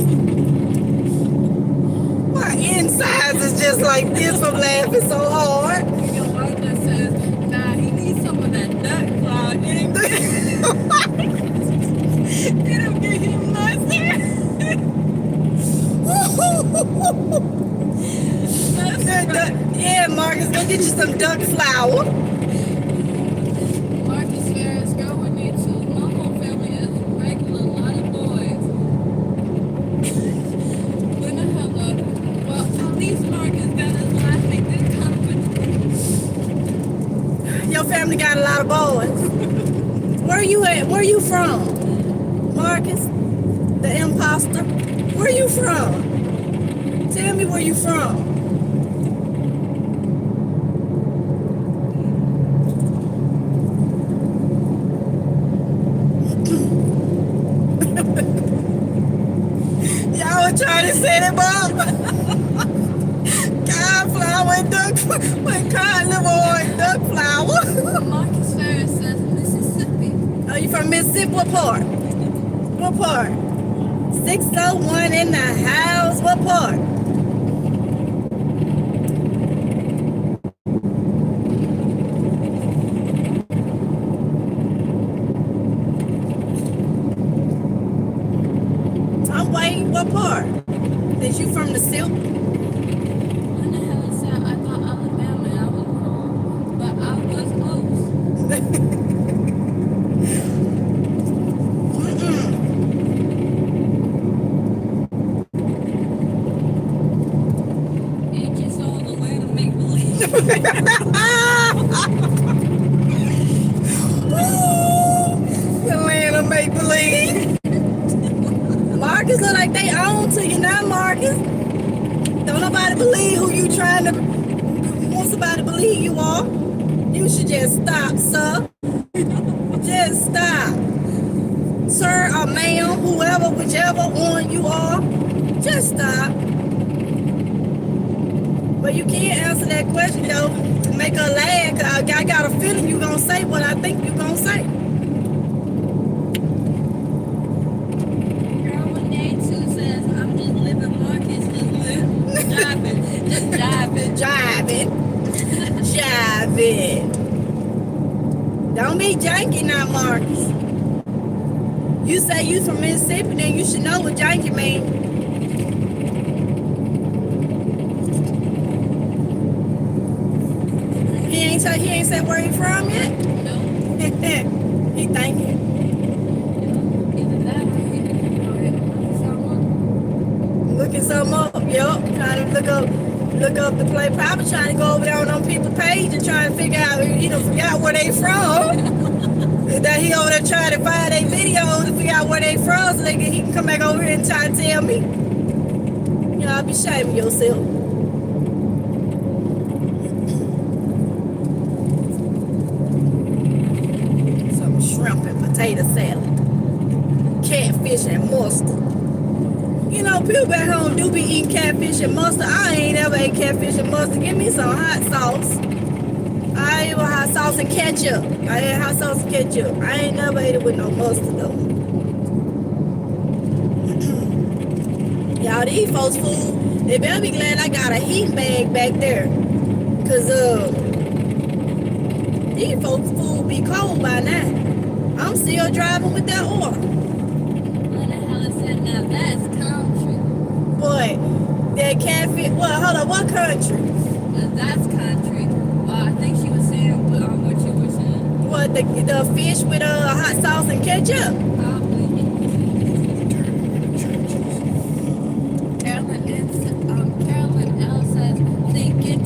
My insides is just like this from laughing so hard. Your wife that says, nah, he needs some of that duck cloud. It'll get him mustard. Yeah, Marcus, go get you some duck flour. Marcus Ferris, girl with me too. My whole family is regular, lot of boys. When I have well, at least Marcus got us laughing good company. Your family got a lot of boys. Where you at? Where you from? Marcus, the imposter. Where you from? Tell me where you from. Y'all trying to set him up. Cauliflower and duck, with cod liver and duck flour. Marcus Ferris says Mississippi. Oh, you from Mississippi? What part? What part? 601 in the house. What part? I'm waiting. What part? Is you from the Silk? When the hell is that? I thought Alabama and I was wrong. But I was close. It's just all the way to make believe. The land of make believe. Marcus look like they own to you now, Marcus. Don't nobody believe who you trying to want somebody to believe you are. You should just stop, sir. Just stop. Sir or ma'am, whoever, whichever one you are, just stop. But you can't answer that question though to make her laugh. 'Cause I got a feeling you gonna say what I think you gonna say. Girl, one day two says, I'm just living Marcus, just jiving, just jiving. Jiving. Don't be janky now, Marcus. You say you from Mississippi, then you should know what janky mean. He ain't said where he from yet? No. He thinking. Either that or he Looking something up, yup. Trying to look up the play. Probably trying to go over there on them people's page and trying to figure out, forgot where they from. That he over there trying to find their videos to figure out where they from so he can come back over here and try to tell me. Y'all be shaming yourself. Some shrimp and potato salad. Catfish and mustard. People back home do be eating catfish and mustard. I ain't ever ate catfish and mustard. Give me some hot sauce. I ate with hot sauce and ketchup. I ate hot sauce and ketchup. I ain't never ate it with no mustard though. Y'all, these folks food, they better be glad I got a heat bag back there. Cause these folks food be cold by now. I'm still driving with that oil. What the hell is that now? That's country. Boy, that catfish, hold on, what country? That's country. Well, I think she was saying what you were saying. What, the fish with hot sauce and ketchup? Probably. Carolyn L says thinking.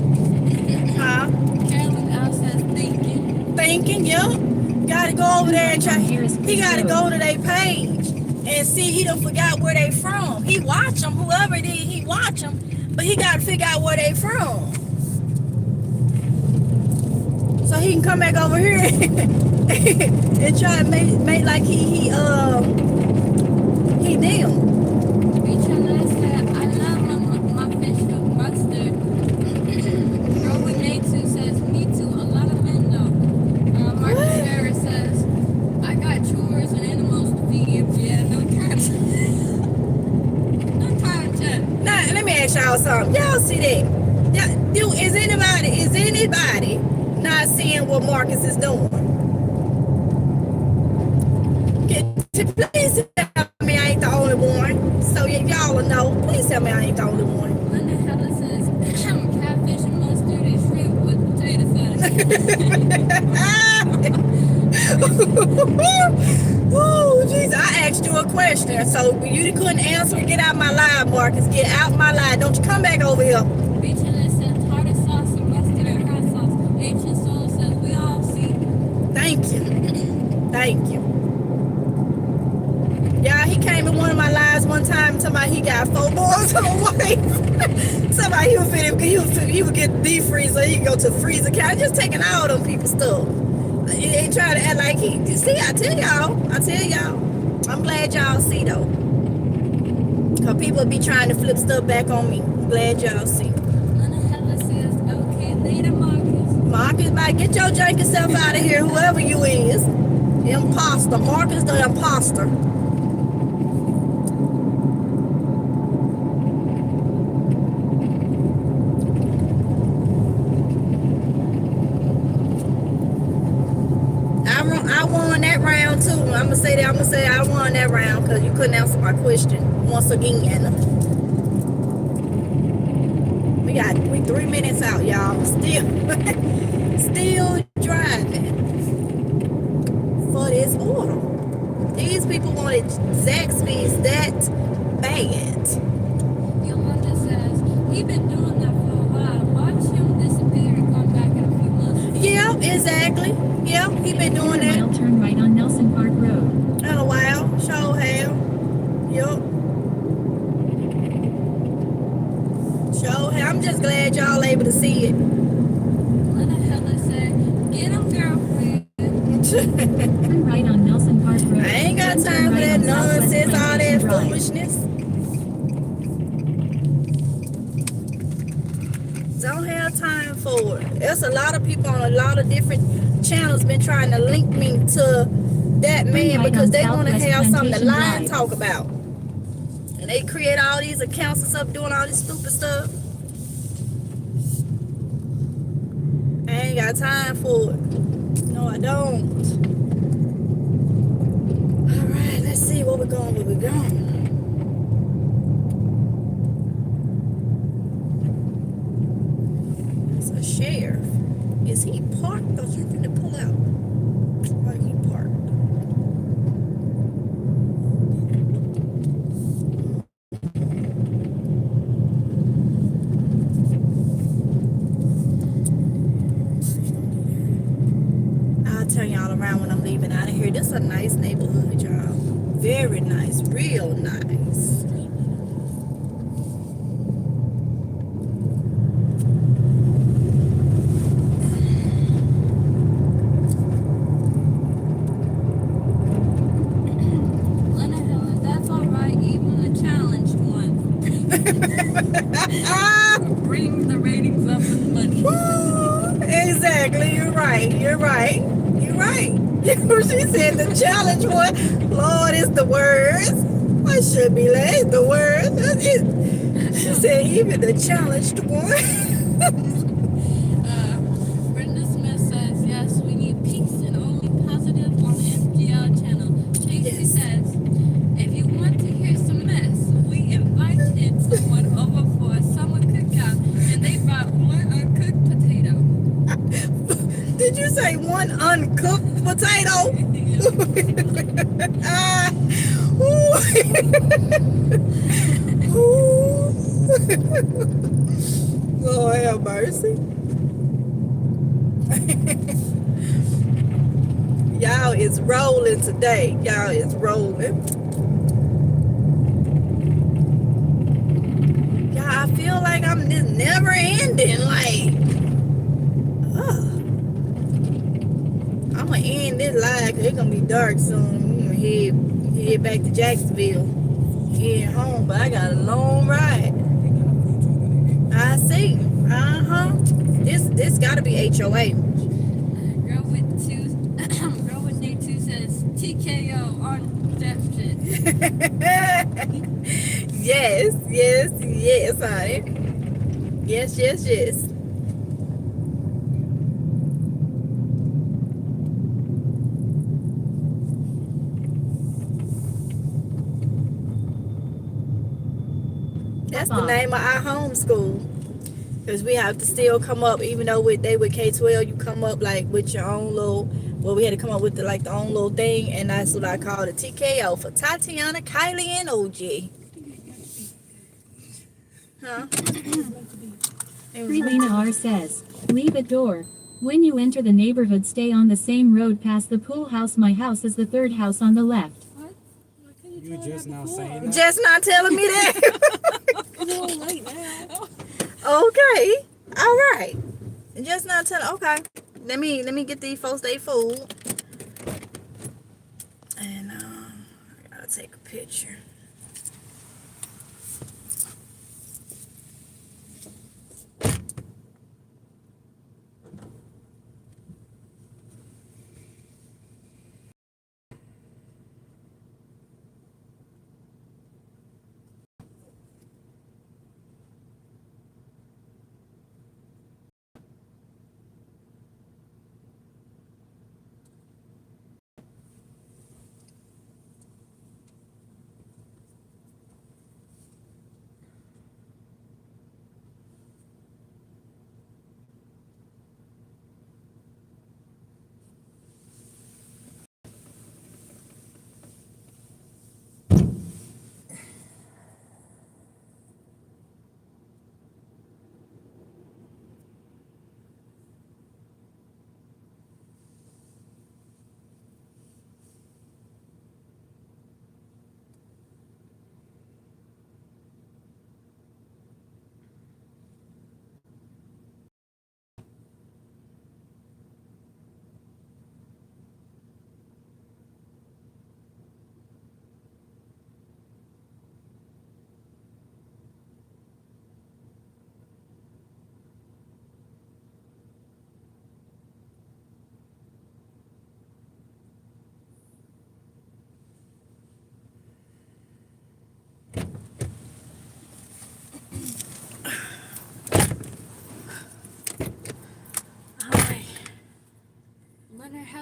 Huh? Carolyn L says thinking. Thinking, yup. Gotta go over there and try. He gotta go to their page and see he done forgot where they from. He watch them, whoever it is, he watch them, but he gotta figure out where they from. So he can come back over here and try to make like he them. Rachel said, I love my fish with mustard. Rowan Natsu says, me too, a lot of men though. Marcus Harris says, I got chores and animals to feed. Yeah, no time. No time, Jen. Now let me ask y'all something. Y'all see that? Is anybody not seeing what Marcus is doing? Please tell me I ain't the only one. So y'all will know. Please tell me I ain't the only one. Linda Hella says, catfish and mustard and shrimp with potato salad. Oh, jeez. I asked you a question. So you couldn't answer. Get out my line, Marcus. Get out my line. Don't you come back over here. Rachel says, tartar sauce and mustard and hot sauce. Ancient Soul says, we all see. Thank you. Thank you. Yeah, he came in one of my lives one time talking about he got 4 boys on wife. Somebody he would get deep freeze so he could go to the freezer count. Just taking all them people's stuff. He ain't trying to act like see, I tell y'all. I'm glad y'all see though. Cause people be trying to flip stuff back on me. I'm glad y'all see. Linda Hella says, okay, later, Marcus. Marcus, get your janky self out of here, whoever you is. Imposter. Marcus the imposter. I won that round too. I'm gonna say I won that round because you couldn't answer my question once again. We 3 minutes out, y'all. Still driving for this order. These people wanted Zaxby's that bad. Yolanda says, he been doing that for a while. Watch him disappear and come back in a few months. Yeah, exactly. Yeah, he been doing that. Mile turn right on Nelson Park Road. In a while. Sure have. Yup. Sure have. I'm just glad y'all able to see it. Linda Hella said, get him, girlfriend. Turn right on Nelson Park Road. I ain't got Then turn time for right that on Southwest nonsense, all that Plantation Drive. foolishness. Don't have time for it. There's a lot of people on a lot of different channels been trying to link me to that man right because on they want to Southwest have something to Plantation lie and Drive. talk about. And they create all these accounts and stuff doing all this stupid stuff. I ain't got time for it. No, I don't. All right, let's see where we're going. It's a sheriff. Is he parked or you finna pull out? Why he parked? I'll turn y'all around when I'm leaving out of here. This is a nice neighborhood, y'all. Very nice, real nice. Lena Helen, that's alright, even the challenged one. Bring the ratings up with money. Exactly, you're right. She said the challenge one. Lord, it's the words. I should be like, it's the words. That's it. She said even the challenged one. Brenda Smith says, yes, we need peace and only positive on the MGL channel. Tracy says, if you want to hear some mess, we invited someone over for a summer cookout and they brought one uncooked potato. Did you say one uncooked potato? Lord have mercy. Y'all is rolling today. Y'all is rolling. Y'all, I feel like I'm just never ending. Like, I'm gonna end this live because it's gonna be dark soon. I'm gonna head back to Jacksonville. Head home, but I got a long ride. I see. This gotta be HOA. Girl with day 2 says, TKO on Jeff shit. Yes, honey. Yes. That's the name of our homeschool. Because we have to still come up, even though they with K-12, you come up like with your own little, well, we had to come up with the own little thing, and that's what I call the TKO for Tatiana, Kylie, and OG. Huh? Lena R says, leave it door. When you enter the neighborhood, stay on the same road past the pool house. My house is the third house on the left. You just now saying that? Just not telling me that. It's a little late now. Okay. All right. Just not telling. Okay. Let me get these folks their food. And I gotta take a picture.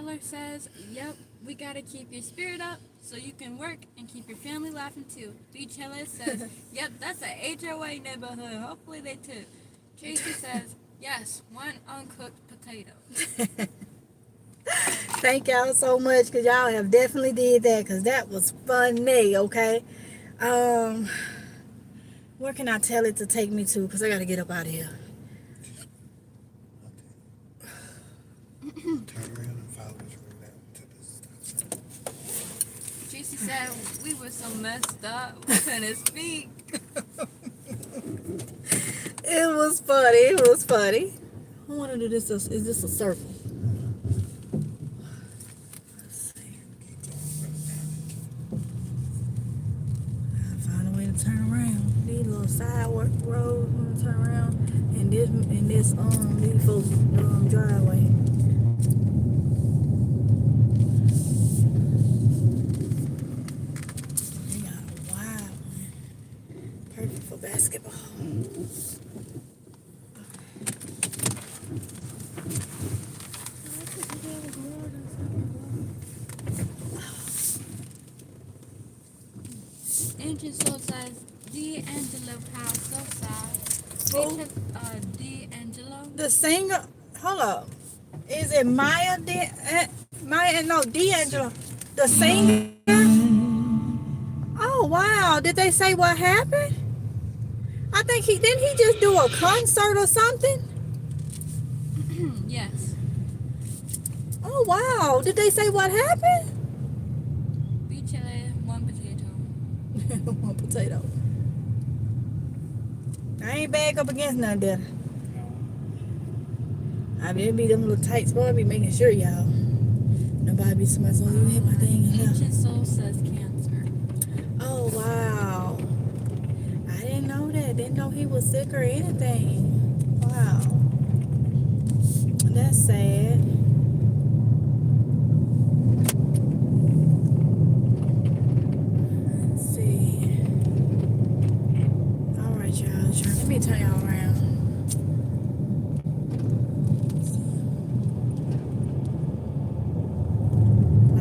Tyler says, yep, we gotta keep your spirit up so you can work and keep your family laughing too. B. Chiller says, yep, that's a HOA neighborhood. Hopefully they tip. Tracy says, yes, one uncooked potato. Thank y'all so much, because y'all have definitely did that, because that was funny, okay? Where can I tell it to take me to? Because I got to get up out of here. Turn around and follow this road out to the Tracy said, we were so messed up, we couldn't speak. It was funny. It was funny. I want to do this. Is this a circle? Let's see. Gotta find a way to turn around. These little sidewalk roads, want to turn around, and this these folks driveway. They got a wide one, perfect for basketball. Ancient Soul says, D'Angelo Powell, so sad. Who? D'Angelo. The singer, hold up. Is it Maya? D'Angelo. The singer? Oh, wow. Did they say what happened? I think didn't he just do a concert or something? Yes. Oh, wow. Did they say what happened? B. Chile, one potato. One potato. I ain't back up against none, did I mean, it be them little tights, boy. I be making sure, y'all. Nobody be somebody saying, you hit my thing and left. Ancient Soul says cancer. Oh, wow. I didn't know that. Didn't know he was sick or anything. Wow. That's sad. Let's see. All right, y'all. Let me turn y'all around.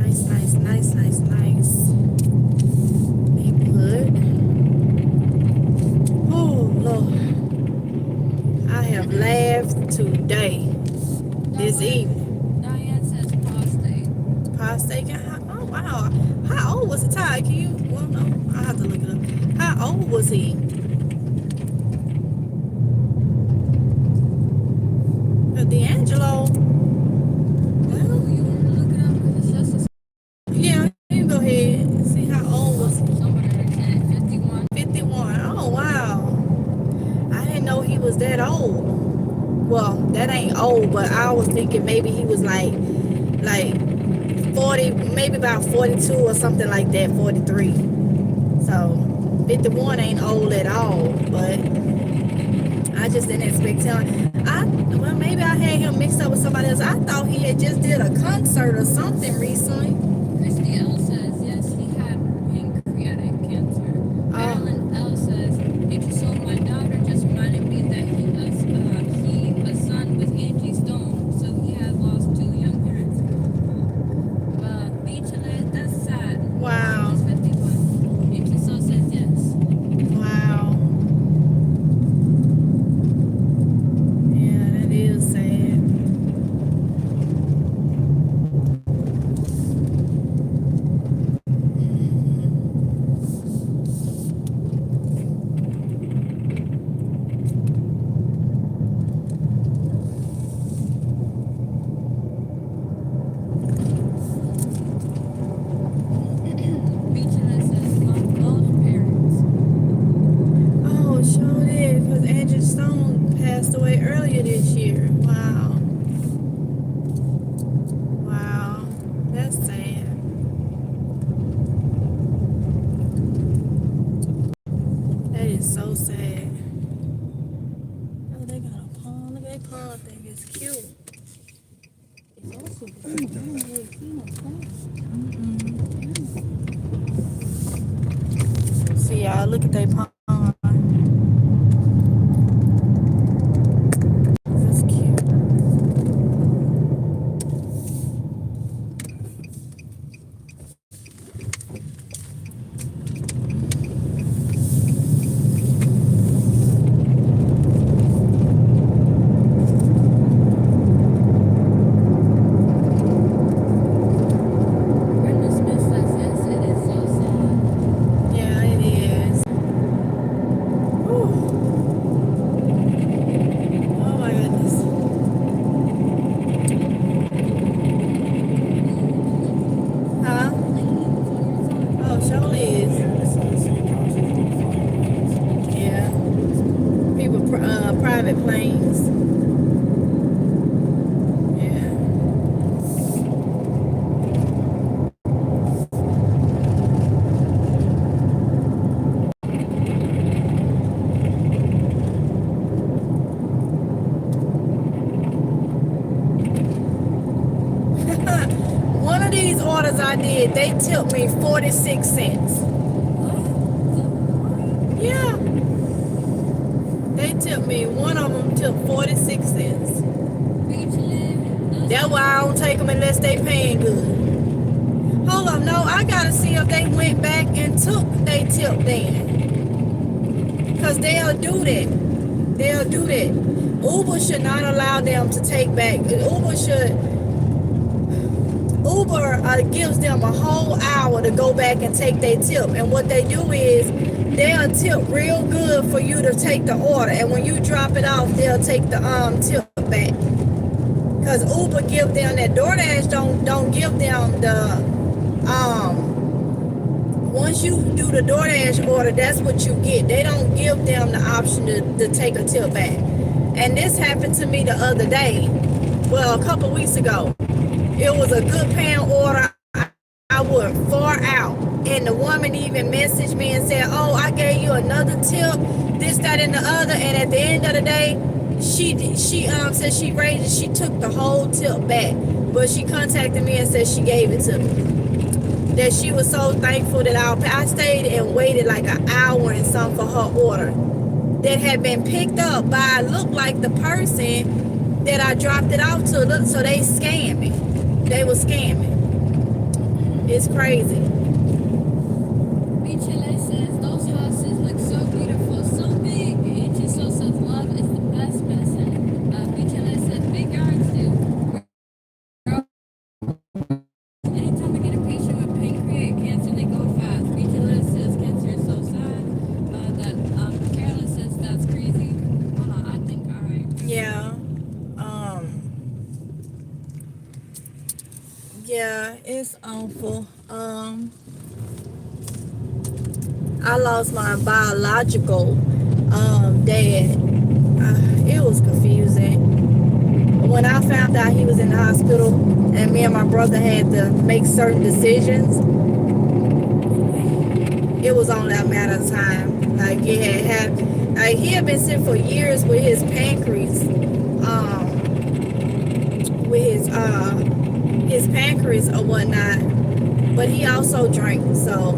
Nice neighborhood. Oh, Lord. I have laughed today. This evening. Diane says prostate. Prostate. Oh, wow. How old was the Ty? Can you? Well, no. I'll have to look it up. How old was he? D'Angelo. Well, You want to look it up because it's just a yeah, you can go ahead and see how old was he. somebody said 51. 51. Oh, wow. I didn't know he was that old. Well, that ain't old, but I was thinking maybe he was like 40, maybe about 42 or something like that, 43. So 51 ain't old at all, but I just didn't expect him. Well, maybe I had him mixed up with somebody else. I thought he had just did a concert or something recently. Christy L says, yes, he had pancreatic cancer. Marilyn L says, so my daughter just reminded me that he a son with Angie Stone, so he had lost 2 young parents. Beachlet, that's sad. Wow. He's 51. Angie so says yes. Wow. Yeah, that is sad. Beachlet says lost both parents. Oh, sure did, because Andrew Stone passed away earlier this year. Wow. Wow. That's sad. That is so sad. Oh, they got a pond. Look at that pond thing. It's cute. It's also see y'all, look at that pond. That's cute. Surely is. Yeah, this is the same house as the fire. Yeah. People, private planes. Yeah. One of these orders I did, they tipped me 46 cents. Yeah. They tipped me, one of them tipped 46 cents. That's why I don't take them unless they paying good. Hold up, no, I gotta see if they went back and took they tip then. Because they'll do that. They'll do that. Uber should not allow them to take back. Uber gives them a whole hour to go back and take their tip. And what they do is they'll tip real good for you to take the order. And when you drop it off, they'll take the tip back. Because Uber give them that. DoorDash don't give them the once you do the DoorDash order, that's what you get. They don't give them the option to take a tip back. And this happened to me the other day. Well, a couple weeks ago. It was a good paying order. I went far out. And the woman even messaged me and said, oh, I gave you another tip, this, that, and the other. And at the end of the day, she said she raised it. She took the whole tip back. But she contacted me and said she gave it to me. That she was so thankful that I stayed and waited like an hour and something for her order. That had been picked up by, looked like the person that I dropped it off to. Look, so they scammed me. They were scamming. It's crazy. Michele says those houses look so beautiful, so big. It just shows such love. It's the best medicine. Michele says big yards do. Anytime I get a patient with pancreatic cancer, they go fast. Michele says cancer is so sad. Carolyn says that's crazy. Hold on, I think I. Yeah. Yeah, it's awful. I lost my biological dad. It was confusing. When I found out he was in the hospital and me and my brother had to make certain decisions, it was only a matter of time. Like it had happened. Like he had been sick for years with his pancreas. His pancreas or whatnot, but he also drank. So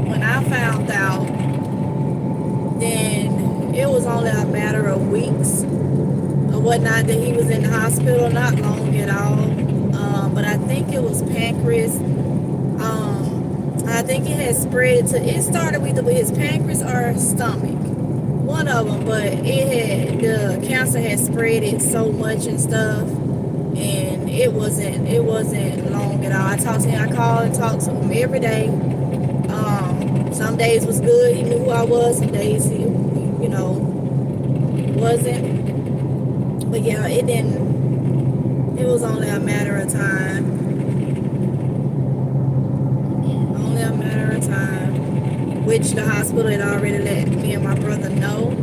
when I found out, then it was only a matter of weeks or whatnot that he was in the hospital. Not long at all, but I think it was pancreas. I think it had spread to. It started with his pancreas or stomach. One of them, but the cancer had spread it so much and stuff, and it wasn't long at all. I talked to him, I called and talked to him every day. Some days was good, he knew who I was, some days he, wasn't. But yeah, it was only a matter of time. Only a matter of time. Which the hospital had already let me and my brother know.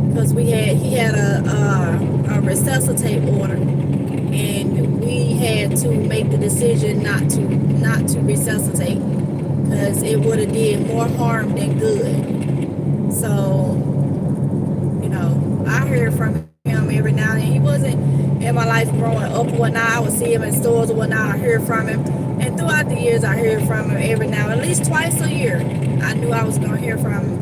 Because he had a resuscitate order, and we had to make the decision not to resuscitate because it would have did more harm than good. So, I heard from him every now and then. He wasn't in my life growing up or whatnot. I would see him in stores or whatnot. I heard from him. And throughout the years, I heard from him every now, at least twice a year. I knew I was going to hear from him.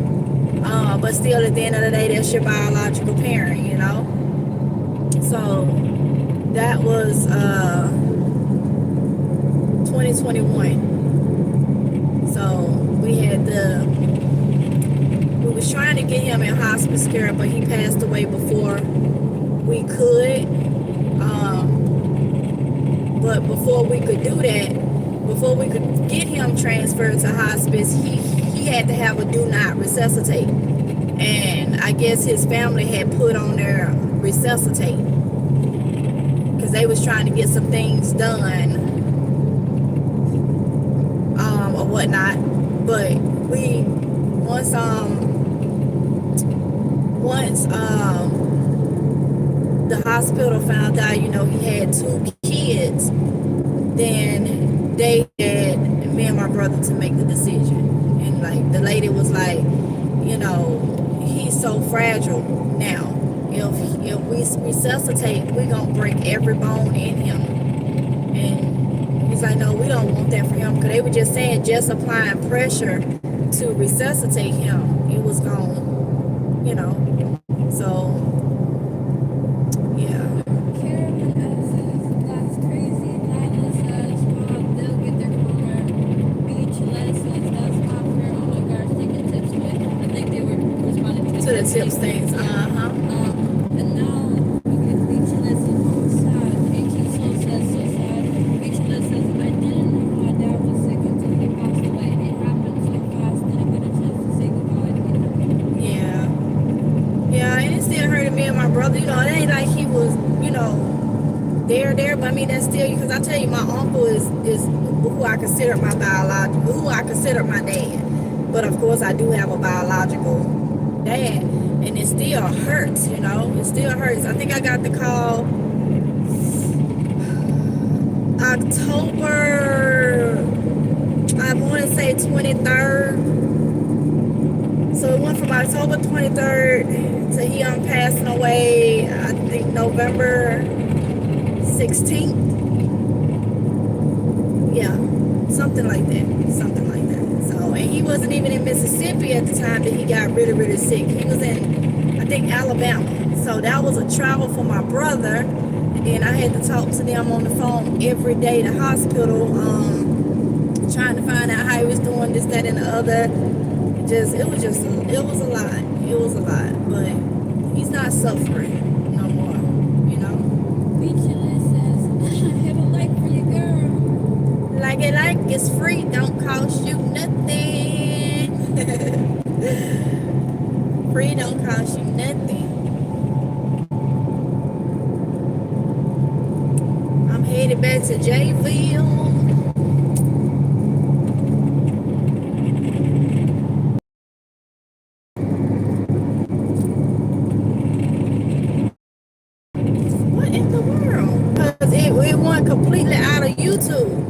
But still, at the end of the day, that's your biological parent, So, that was 2021. So, we was trying to get him in hospice care, but he passed away before we could. But before we could do that, before we could get him transferred to hospice, he had to have a do not resuscitate. And I guess his family had put on their resuscitate. Because they was trying to get some things done, or whatnot. But we once the hospital found out, you know, he had 2 kids, then they had me and my brother to make the decision. And like the lady was like, you know, he's so fragile now. If we resuscitate, we're gonna break every bone in him. And he's like, no, we don't want that for him, because they were just saying just applying pressure to resuscitate him, it was gonna, you know. So yeah. Carolyn says that's crazy. Nyla says they'll get their corner. Beach Les says that's not fair. Oh my gosh, taking tips away. I think they were responding to To the tips things. And now, okay, Beach Les is so sad. AT Soul says so sad. Beach Les says I didn't know my dad was sick until he passed away. It happened so fast. Didn't get a chance to say goodbye to him. Yeah. Yeah, and it still hurted me and my brother. You know, it ain't like he was, you know, there, but I mean, that's still, because I tell you, my uncle is who I consider my who I consider my dad. But of course, I do have a biological dad, and it still hurts, you know, it still hurts. I think I got the call October, I want to say 23rd. So it went from October 23rd to him passing away, I think November 16th. Yeah, something like that. So, and he wasn't even in Mississippi at the time that he got really, really sick. He was in, I think, Alabama. So that was a travel for my brother. And then I had to talk to them on the phone every day, the hospital, trying to find out how he was doing, this, that, and the other. It was a lot, but he's not suffering no more, you know. Beach says, have a like for your girl. Like it's free, don't cost you nothing. Free don't cost you nothing. I'm headed back to Jayville. What in the world? Because it went completely out of YouTube.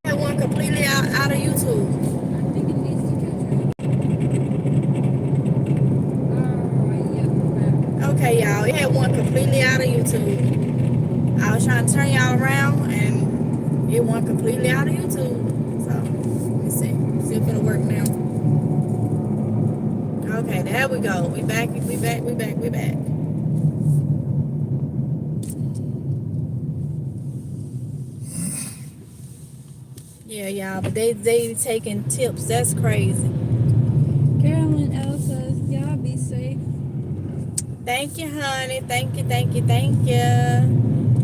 It went completely out of YouTube. I think it needs to catch her. Okay, y'all. It had went completely out of YouTube. I was trying to turn y'all around, and it went completely out of YouTube. So, let's see. See if it'll work now. Okay, there we go. We back. Yeah, y'all. But they taking tips. That's crazy. Carolyn L says, y'all be safe. Thank you, honey. Thank you.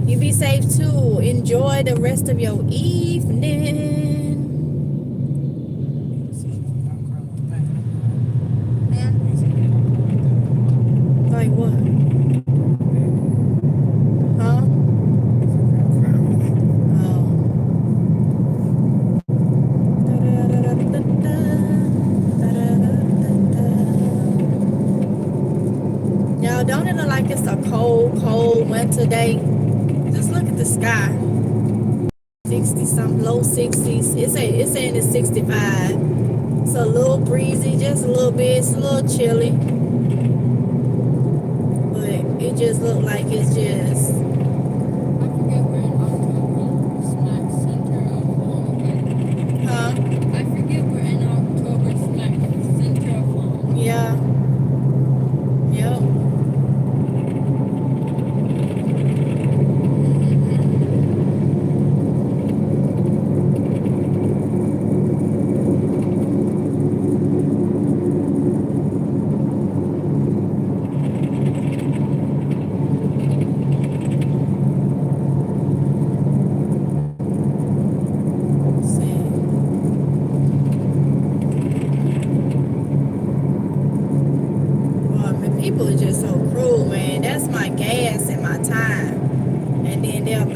You be safe too. Enjoy the rest of your evening. Like what? Huh? Oh. Y'all, don't it look like it's a cold winter day? Just look at the sky. 60 something, low 60s. It's saying it's 65. It's a little breezy, just a little bit. It's a little chilly. But it just looked like it's just... I forget we're in October smack center of fall, okay? Huh? I forget we're in October smack center of fall. Yeah. Yep.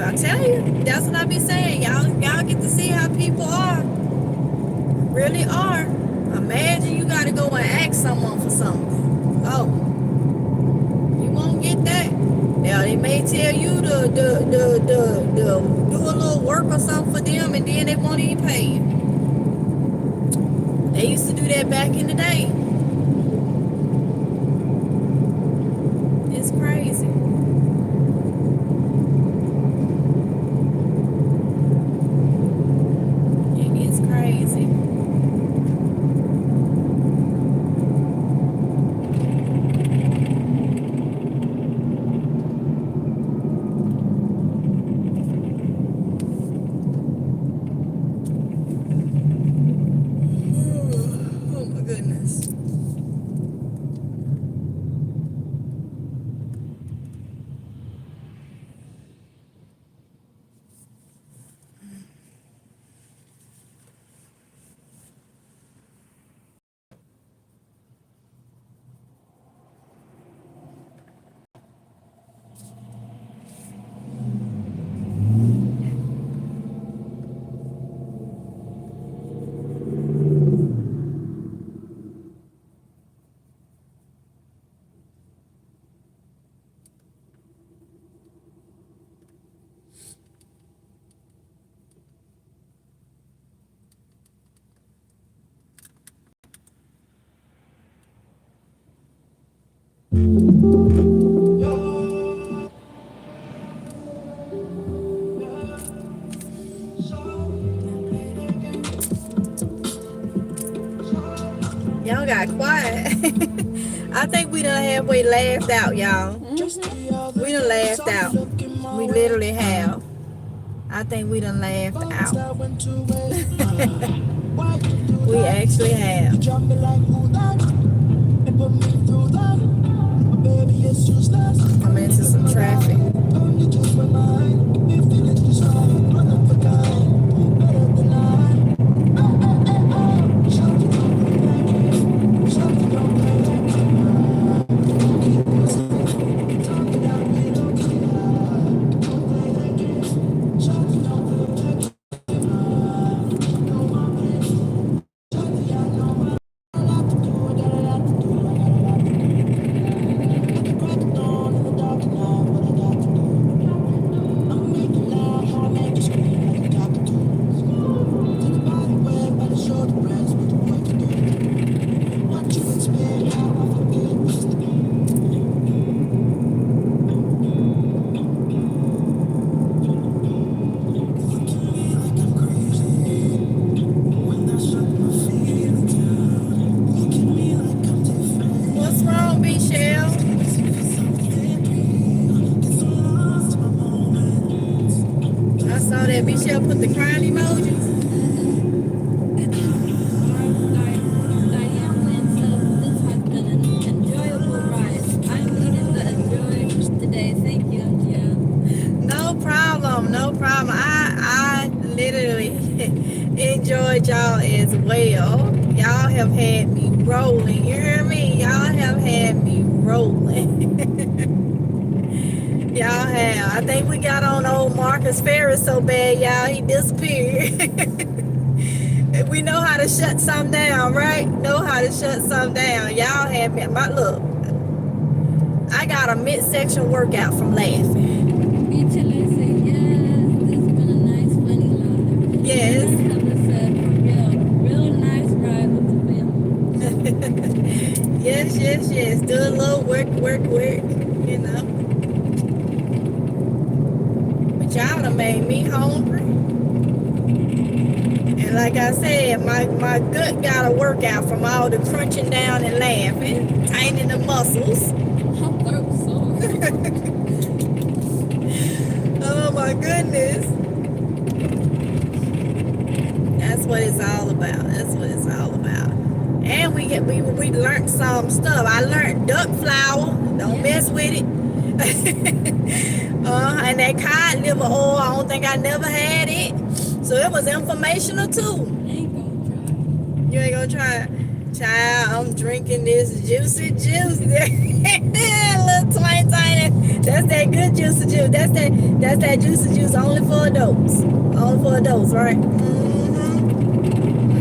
I tell you, that's what I be saying. Y'all get to see how people are. Really are. Imagine you gotta go and ask someone for something. Oh, you won't get that. Now they may tell you to do a little work or something for them, and then they won't even pay you. They used to do that back in the day. It's crazy. It gets crazy. Oh my goodness. Y'all got quiet. I think we done halfway laughed out, y'all. We done laughed out. We literally have. I think we done laughed out. We actually have. I'm into some traffic. What's wrong, Michelle? I saw that Michelle put the crying emojis. Diane Lynn says this has been an enjoyable ride. I needed the enjoy today. Thank you, Angela. No problem, no problem. I literally enjoyed y'all as well. Y'all have had me rolling. You hear me? Y'all have had me rolling. Y'all have. I think we got on old Marcus Ferris so bad, y'all. He disappeared. We know how to shut something down, right? Know how to shut something down. Y'all have me. Look, I got a midsection workout from laughing. Beachella said yes. This has been a nice, funny laugh. Yes. Said real nice ride with the family. Yes. Do a little work, you know. But y'all done made me hungry. And like I said, my gut got a workout from all the crunching down and laughing, tightening the muscles. I'm sore. Oh my goodness. That's what it's all about. And we learned some stuff. I learned duck flour. Don't mess with it. And that cod liver oil, I don't think I never had it. So it was informational too. You ain't gonna try it? Child, I'm drinking this juicy juice. Little Twine tiny. That's that good juice of juice. That's that juice of juice only for adults. Only for adults, right? Mm-hmm.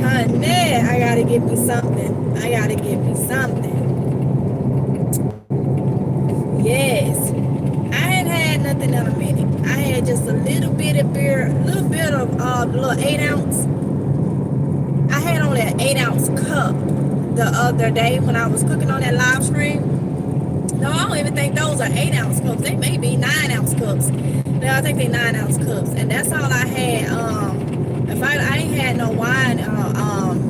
Honey, I gotta get me something. I gotta get me something. Yes. I ain't had nothing in a minute. I had just a little bit of beer, a little bit of little 8-ounce. I had only an 8-ounce cup the other day when I was cooking on that live stream. No, I don't even think those are 8-ounce cups. They may be 9-ounce cups. No, I think they 9-ounce cups, and that's all I had. If I ain't had no wine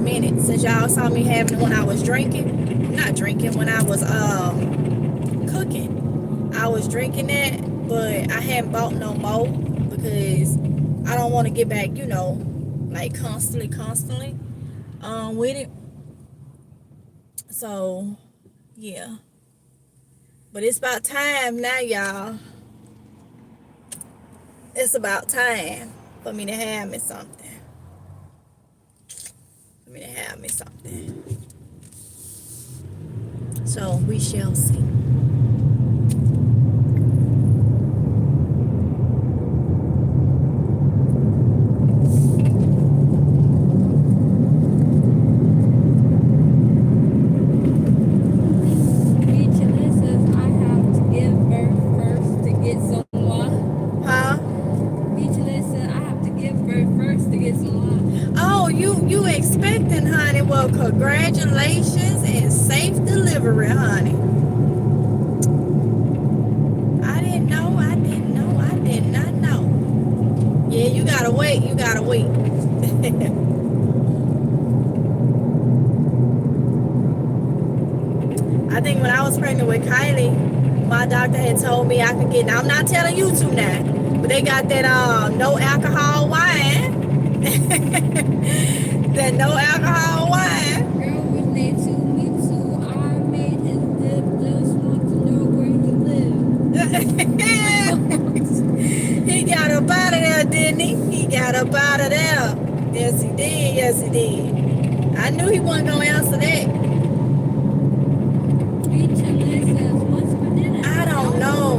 minute since y'all saw me having it when I was drinking. Not drinking, when I was cooking. I was drinking that, but I haven't bought no more because I don't want to get back, like constantly with it. So yeah, but it's about time now, y'all. It's about time for me to have me something. So we shall see. You expecting, honey? Well, congratulations and safe delivery, honey. I did not know. Yeah, you gotta wait. I think when I was pregnant with Kylie, my doctor had told me I could get, now I'm not telling you to now, but they got that no alcohol wine. That no alcohol wine. Girl, when they told me to, I made his dip just want to know where you live. He got up out of there, didn't he? He got up out of there. Yes, he did. I knew he wasn't going to answer that. What's for dinner? I don't know.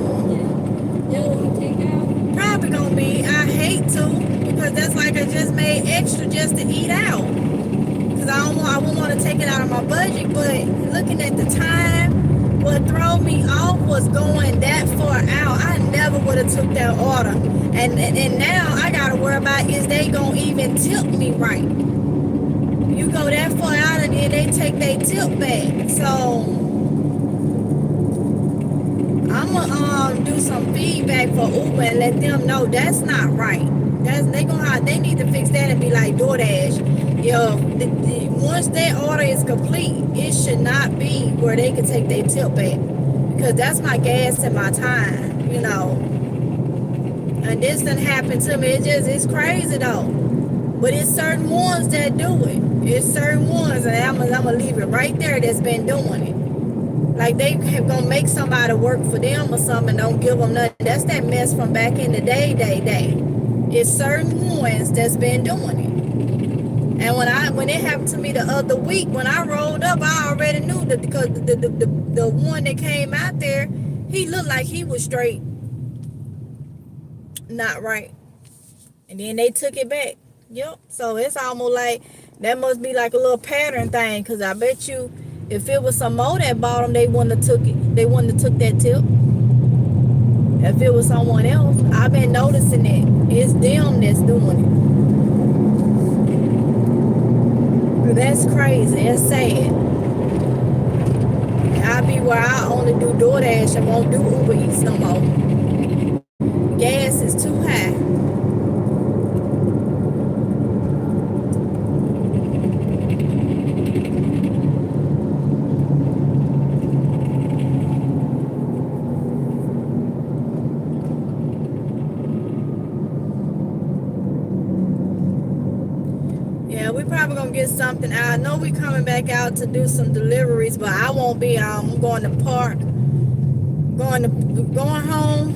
Probably going to be, I hate to. Because that's like I just made extra just to eat out. Because I wouldn't want to take it out of my budget. But looking at the time, what threw me off was going that far out. I never would have took that order. And now I got to worry about is they going to even tip me right. You go that far out and then they take their tip back. So I'm going to do some feedback for Uber and let them know that's not right. They need to fix that and be like DoorDash. Once that order is complete, it should not be where they can take their tip back, because that's my gas and my time, And this done happened to me. It's crazy though. But it's certain ones that do it. It's certain ones, and I'm gonna leave it right there that's been doing it. Like they gonna make somebody work for them or something and don't give them nothing. That's that mess from back in the day. It's certain ones that's been doing it. And when it happened to me the other week, when I rolled up, I already knew that, because the one that came out there, he looked like he was straight not right. And then they took it back. Yep. So it's almost like that must be like a little pattern thing, because I bet you if it was some more that bought them, they wouldn't have took it. They wouldn't have took that tip. If it was someone else, I've been noticing it. It's them that's doing it. That's crazy. It's sad. I'll be where I only do DoorDash and won't do Uber Eats no more. Gas is too high. Probably gonna get something out. I know we coming back out to do some deliveries, but I won't be. I'm going to park, going home,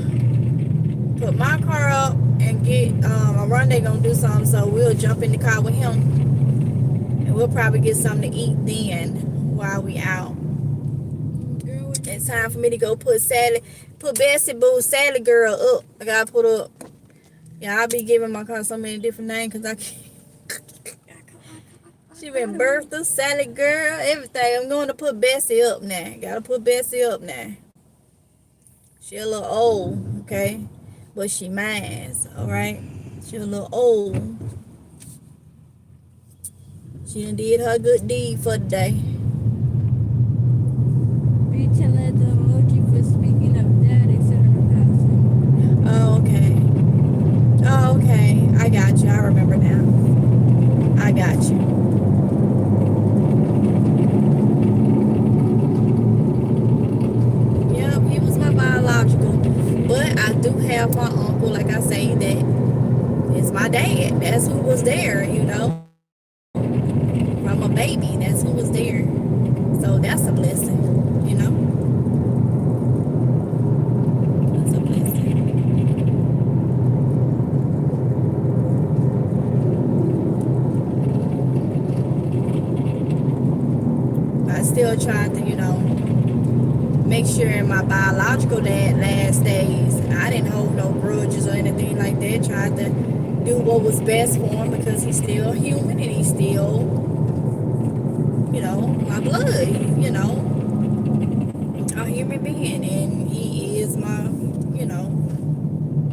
put my car up, and get Oronde gonna do something. So we'll jump in the car with him, and we'll probably get something to eat then while we out. Girl, And it's time for me to go put Bessie Boo, Sally Girl up. I gotta put up. Yeah, I'll be giving my car so many different names because I can't. She been Bertha, Sally Girl, everything. I'm going to put Bessie up now. Gotta put Bessie up now. She a little old, okay? But she mine, alright? She a little old. She done did her good deed for the day. Be telling the emoji for speaking up dead instead of passing. Oh, okay. Oh, okay. I got you. I remember now. I got you. Yep, he was my biological. But I do have my uncle, like I say, that is my dad. That's who was there, you know. From a baby, that's who was there. So that's a blessing, you know. That's a blessing. I still tried to, you know, make sure my biological dad last days, and I didn't hold no grudges or anything like that. Tried to do what was best for him because he's still human and he's still, you know, my blood, you know, a human being, and he is my, you know,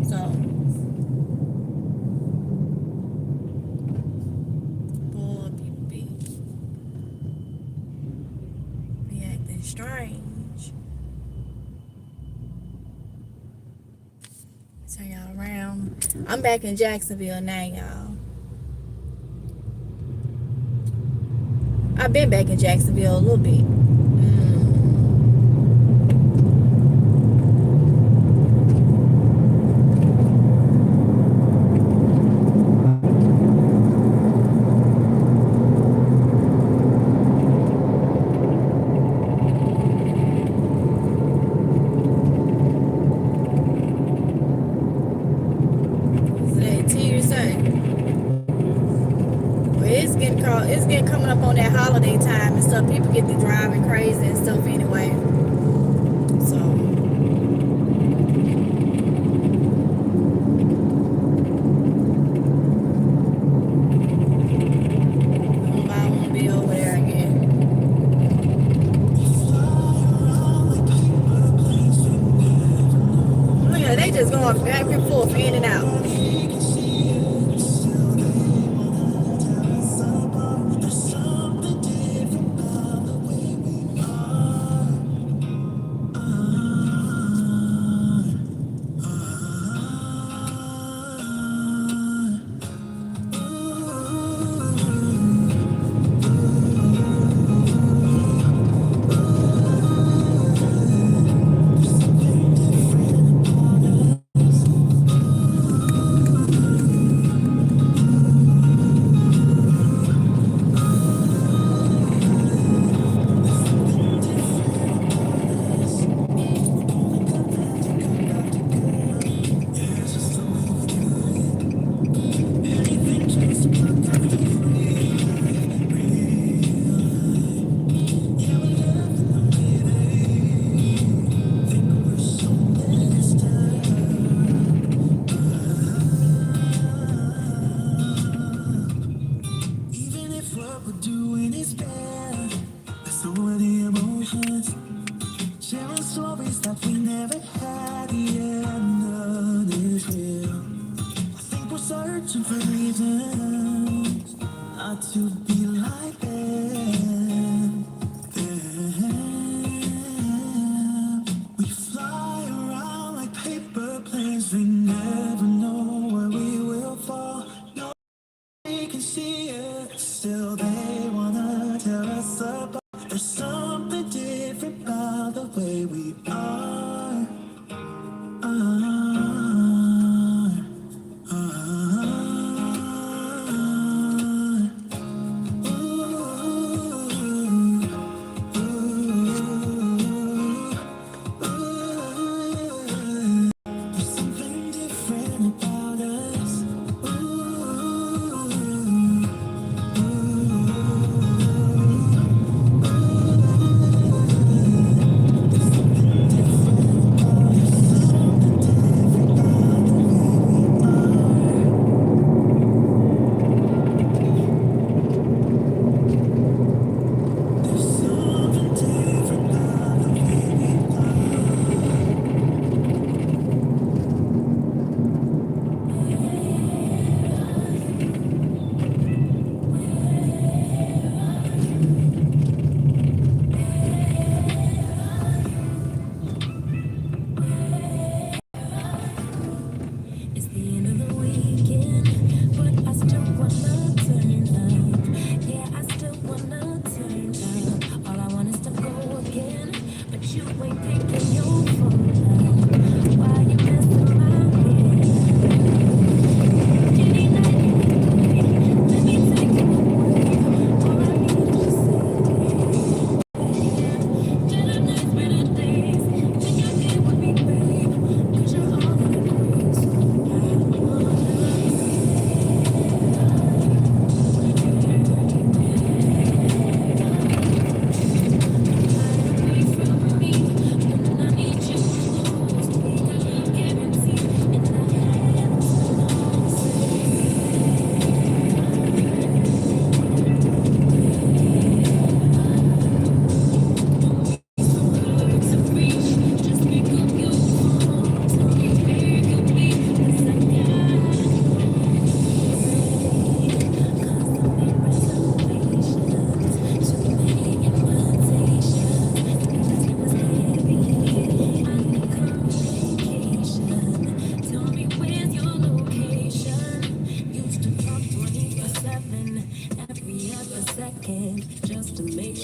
so. Boy, people be acting strange. Turn y'all around. I'm back in Jacksonville now, y'all. I've been back in Jacksonville a little bit. It's getting coming up on that holiday time and stuff. People get to driving crazy and stuff anyway. So I won't be over there again. Look at they just going back and forth, in and out.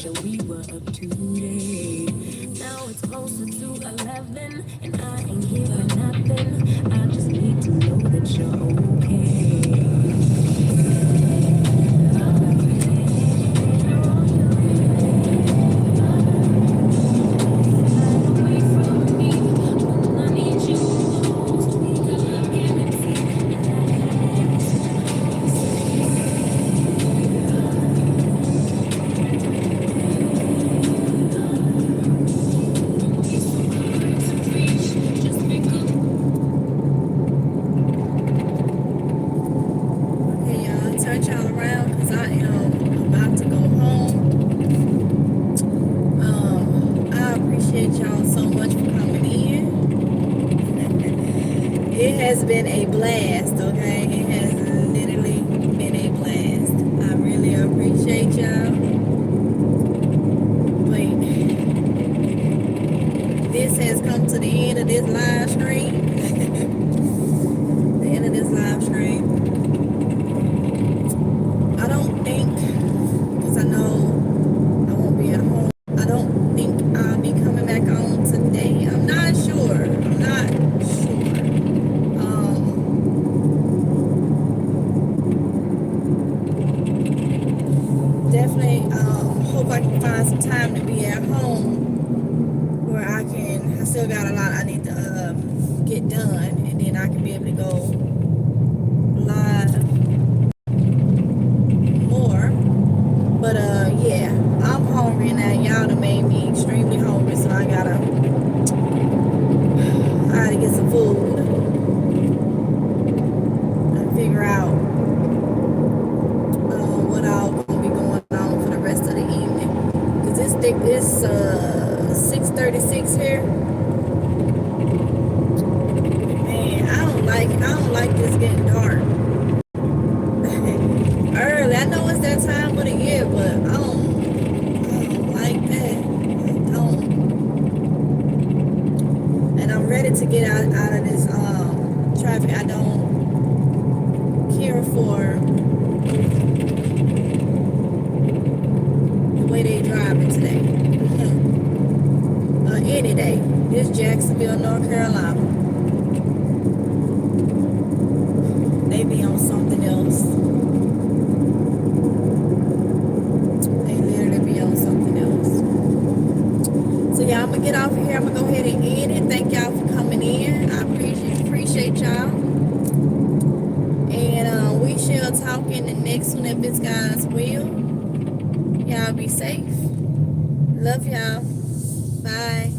that we were up to date. Now it's closer to 11, and I ain't hearing nothing. I just need to know that you're okay. Okay, y'all, turn y'all around because I am about to go home. I appreciate y'all so much for coming in. It has been a blast, okay? It has literally been a blast. I really appreciate y'all. Wait, this has come to the end of this live stream. The end of this live stream. I don't think, because I know I won't be at home, I don't think I'll be coming back on today. I'm not sure. I'm not sure. Definitely hope I can find some time to be at home where I still got a lot I need to get done, and then I can be able to go live more. But yeah, I'm hungry now. Y'all done made me extremely hungry, so I gotta get some food and figure out what all gonna be going on for the rest of the evening. Cause it's 6:36 here. Man, I don't like this getting dark. Early. I know it's that time of the year, but I don't like that. I don't. And I'm ready to get out of this traffic. I don't care for the way they driving today. Any day. This Jacksonville, North Carolina. They be on something else. They literally be on something else. So yeah, I'm gonna get off of here. I'm gonna go ahead and end it. Thank y'all for coming in. I appreciate y'all. And we shall talk in the next one if it's God's will. Y'all be safe. Love y'all. Bye.